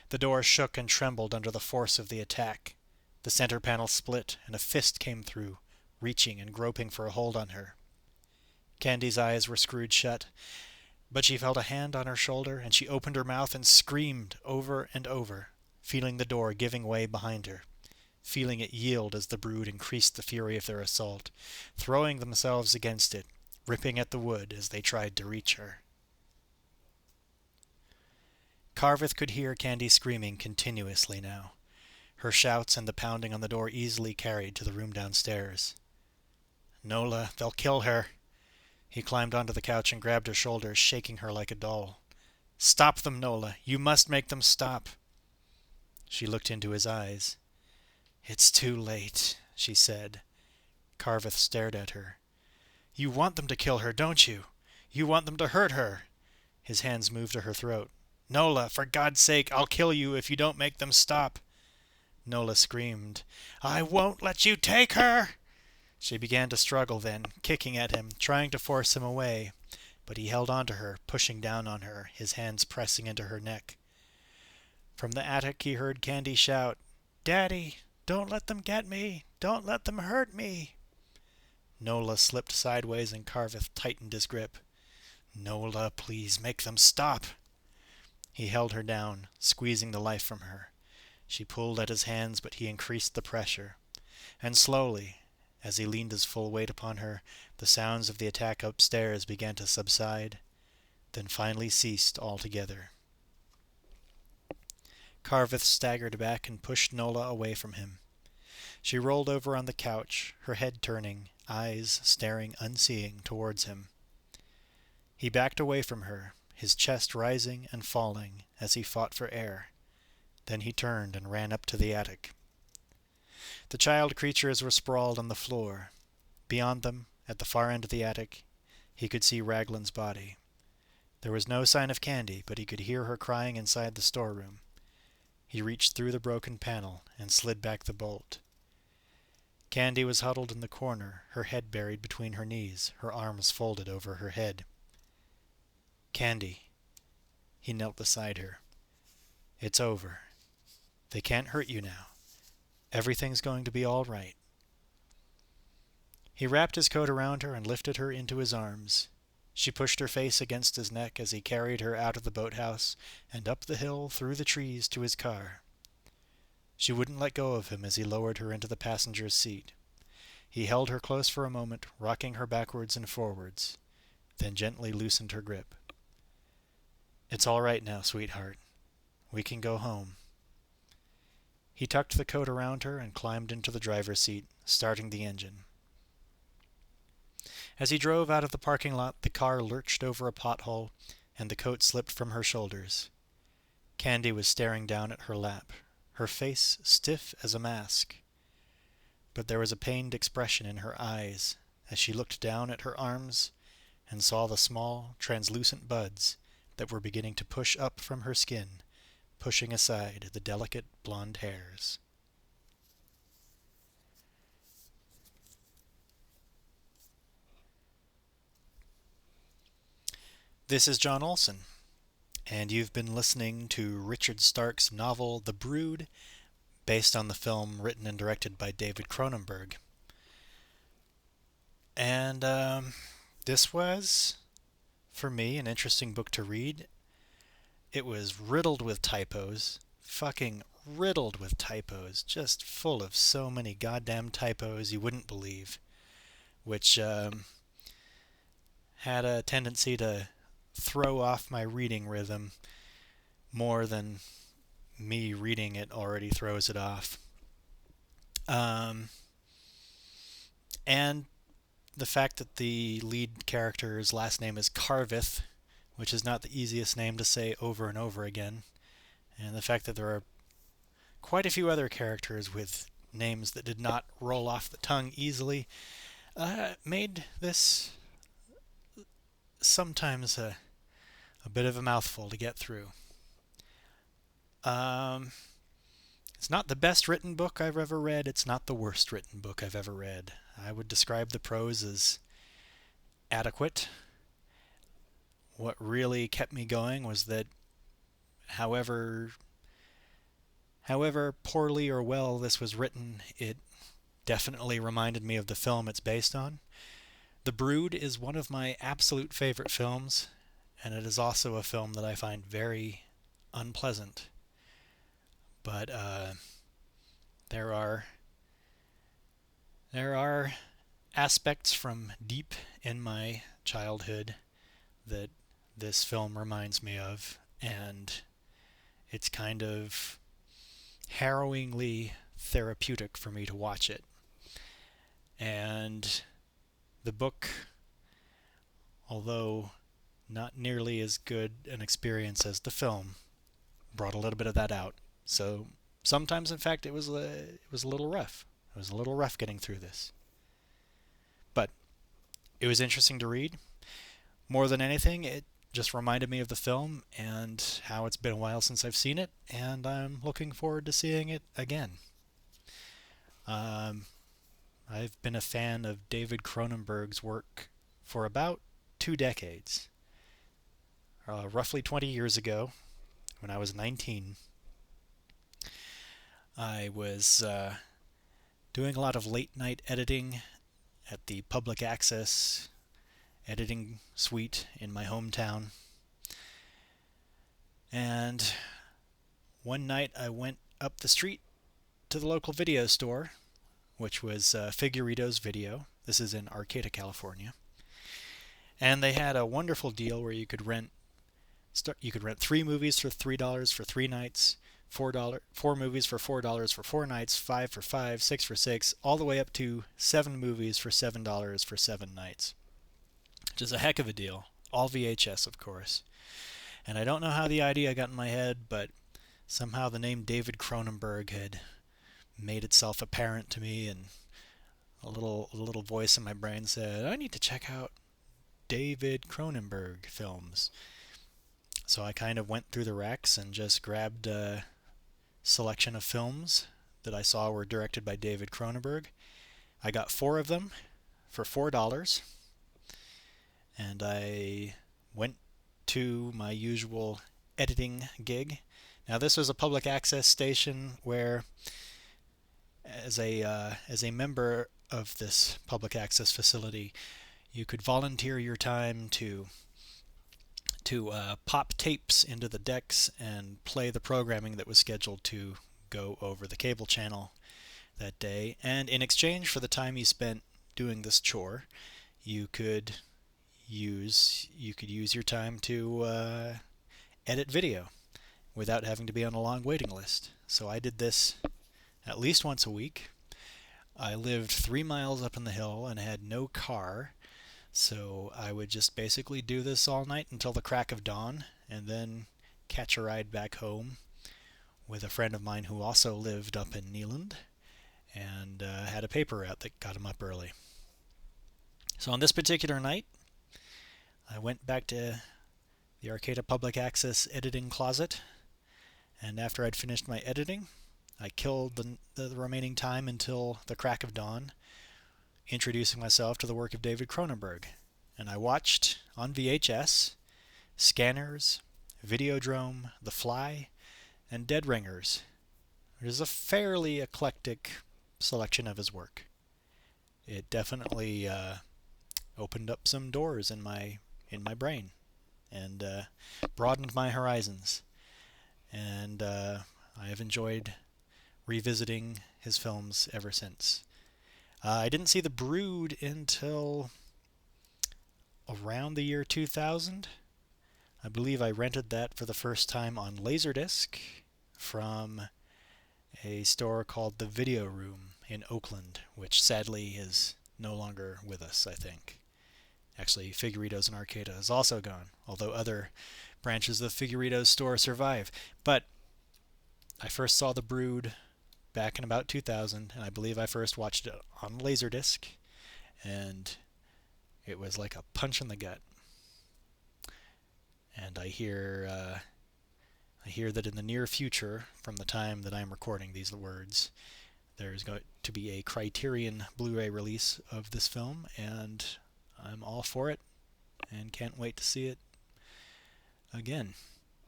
The door shook and trembled under the force of the attack. The center panel split, and a fist came through, reaching and groping for a hold on her. Candy's eyes were screwed shut, but she felt a hand on her shoulder, and she opened her mouth and screamed over and over, feeling the door giving way behind her, feeling it yield as the brood increased the fury of their assault, throwing themselves against it, ripping at the wood as they tried to reach her. Carveth could hear Candy screaming continuously now. Her shouts and the pounding on the door easily carried to the room downstairs. "Nola, they'll kill her." He climbed onto the couch and grabbed her shoulders, shaking her like a doll. "Stop them, Nola. You must make them stop." She looked into his eyes. "It's too late," she said. Carveth stared at her. "You want them to kill her, don't you? You want them to hurt her." His hands moved to her throat. "Nola, for God's sake, I'll kill you if you don't make them stop." Nola screamed. "I won't let you take her!" She began to struggle then, kicking at him, trying to force him away, but he held on to her, pushing down on her, his hands pressing into her neck. From the attic he heard Candy shout, "Daddy, don't let them get me! Don't let them hurt me!" Nola slipped sideways and Carveth tightened his grip. "Nola, please, make them stop!" He held her down, squeezing the life from her. She pulled at his hands, but he increased the pressure. And slowly, as he leaned his full weight upon her, the sounds of the attack upstairs began to subside, then finally ceased altogether. Carveth staggered back and pushed Nola away from him. She rolled over on the couch, her head turning, eyes staring unseeing towards him. He backed away from her, his chest rising and falling as he fought for air. Then he turned and ran up to the attic. The child creatures were sprawled on the floor. Beyond them, at the far end of the attic, he could see Raglin's body. There was no sign of Candy, but he could hear her crying inside the storeroom. He reached through the broken panel and slid back the bolt. Candy was huddled in the corner, her head buried between her knees, her arms folded over her head. "Candy." He knelt beside her. "It's over. They can't hurt you now. Everything's going to be all right." He wrapped his coat around her and lifted her into his arms. She pushed her face against his neck as he carried her out of the boathouse and up the hill through the trees to his car. She wouldn't let go of him as he lowered her into the passenger's seat. He held her close for a moment, rocking her backwards and forwards, then gently loosened her grip. "It's all right now, sweetheart. We can go home." He tucked the coat around her and climbed into the driver's seat, starting the engine. As he drove out of the parking lot, the car lurched over a pothole, and the coat slipped from her shoulders. Candy was staring down at her lap, her face stiff as a mask. But there was a pained expression in her eyes as she looked down at her arms and saw the small, translucent buds that were beginning to push up from her skin, pushing aside the delicate blonde hairs. This is Jon Olsen, and you've been listening to Richard Stark's novel The Brood, based on the film written and directed by David Cronenberg. And this was, for me, an interesting book to read. It was riddled with typos, fucking riddled with typos, just full of so many goddamn typos you wouldn't believe, which had a tendency to throw off my reading rhythm more than me reading it already throws it off. And the fact that the lead character's last name is Carveth, which is not the easiest name to say over and over again, and the fact that there are quite a few other characters with names that did not roll off the tongue easily, made this sometimes a bit of a mouthful to get through. It's not the best written book I've ever read. It's not the worst written book I've ever read. I would describe the prose as adequate. What really kept me going was that however poorly or well this was written, it definitely reminded me of the film it's based on. The Brood is one of my absolute favorite films, and it is also a film that I find very unpleasant. But there are there are aspects from deep in my childhood that this film reminds me of, and it's kind of harrowingly therapeutic for me to watch it. And the book, although not nearly as good an experience as the film, brought a little bit of that out. So sometimes, in fact, it was a little rough. It was a little rough getting through this, but it was interesting to read. More than anything, it just reminded me of the film and how it's been a while since I've seen it, and I'm looking forward to seeing it again. Um, I've been a fan of David Cronenberg's work for about 2 decades. Roughly 20 years ago, when I was 19, I was doing a lot of late night editing at the public access editing suite in my hometown. And one night I went up the street to the local video store, which was Figurito's Video. This is in Arcata, California. And they had a wonderful deal where you could rent 3 movies for $3 for 3 nights, four movies for $4 for 4 nights, 5 for 5, 6 for 6, all the way up to 7 movies for $7 for 7 nights, which is a heck of a deal. All VHS, of course. And I don't know how the idea got in my head, but somehow the name David Cronenberg had made itself apparent to me, and a little voice in my brain said, I need to check out David Cronenberg films. So I kind of went through the racks and just grabbed a selection of films that I saw were directed by David Cronenberg. I got 4 of them for $4, and I went to my usual editing gig. Now this was a public access station where, as a member of this public access facility, you could volunteer your time to pop tapes into the decks and play the programming that was scheduled to go over the cable channel that day. And in exchange for the time you spent doing this chore, you could use your time to edit video without having to be on a long waiting list. So I did this at least once a week. I lived 3 miles up in the hill and had no car, so I would just basically do this all night until the crack of dawn, and then catch a ride back home with a friend of mine who also lived up in Neeland and had a paper route that got him up early. So on this particular night, I went back to the Arcata Public Access editing closet, and after I'd finished my editing, I killed the remaining time until the crack of dawn, introducing myself to the work of David Cronenberg. And I watched on VHS Scanners, Videodrome, The Fly, and Dead Ringers. It is a fairly eclectic selection of his work. It definitely opened up some doors in my brain and broadened my horizons. And I have enjoyed revisiting his films ever since. I didn't see The Brood until around the year 2000. I believe I rented that for the first time on Laserdisc from a store called The Video Room in Oakland, which sadly is no longer with us, I think. Actually, Figuritos and Arcata is also gone, although other branches of the Figuritos store survive. But I first saw The Brood back in about 2000, and I believe I first watched it on Laserdisc, and it was like a punch in the gut. And I hear that in the near future, from the time that I'm recording these words, there's going to be a Criterion Blu-ray release of this film, and I'm all for it and can't wait to see it again.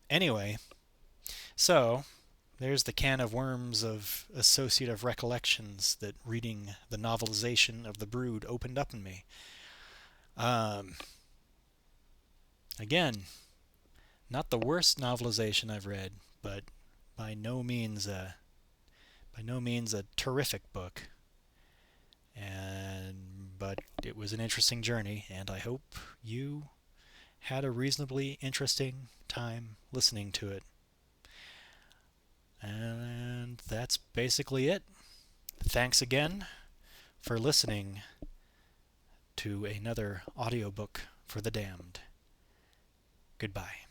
Anyway, so there's the can of worms of associative recollections that reading the novelization of The Brood opened up in me. Again, not the worst novelization I've read, but by no means a terrific book. But it was an interesting journey, and I hope you had a reasonably interesting time listening to it. And that's basically it. Thanks again for listening to another audiobook for the damned. Goodbye.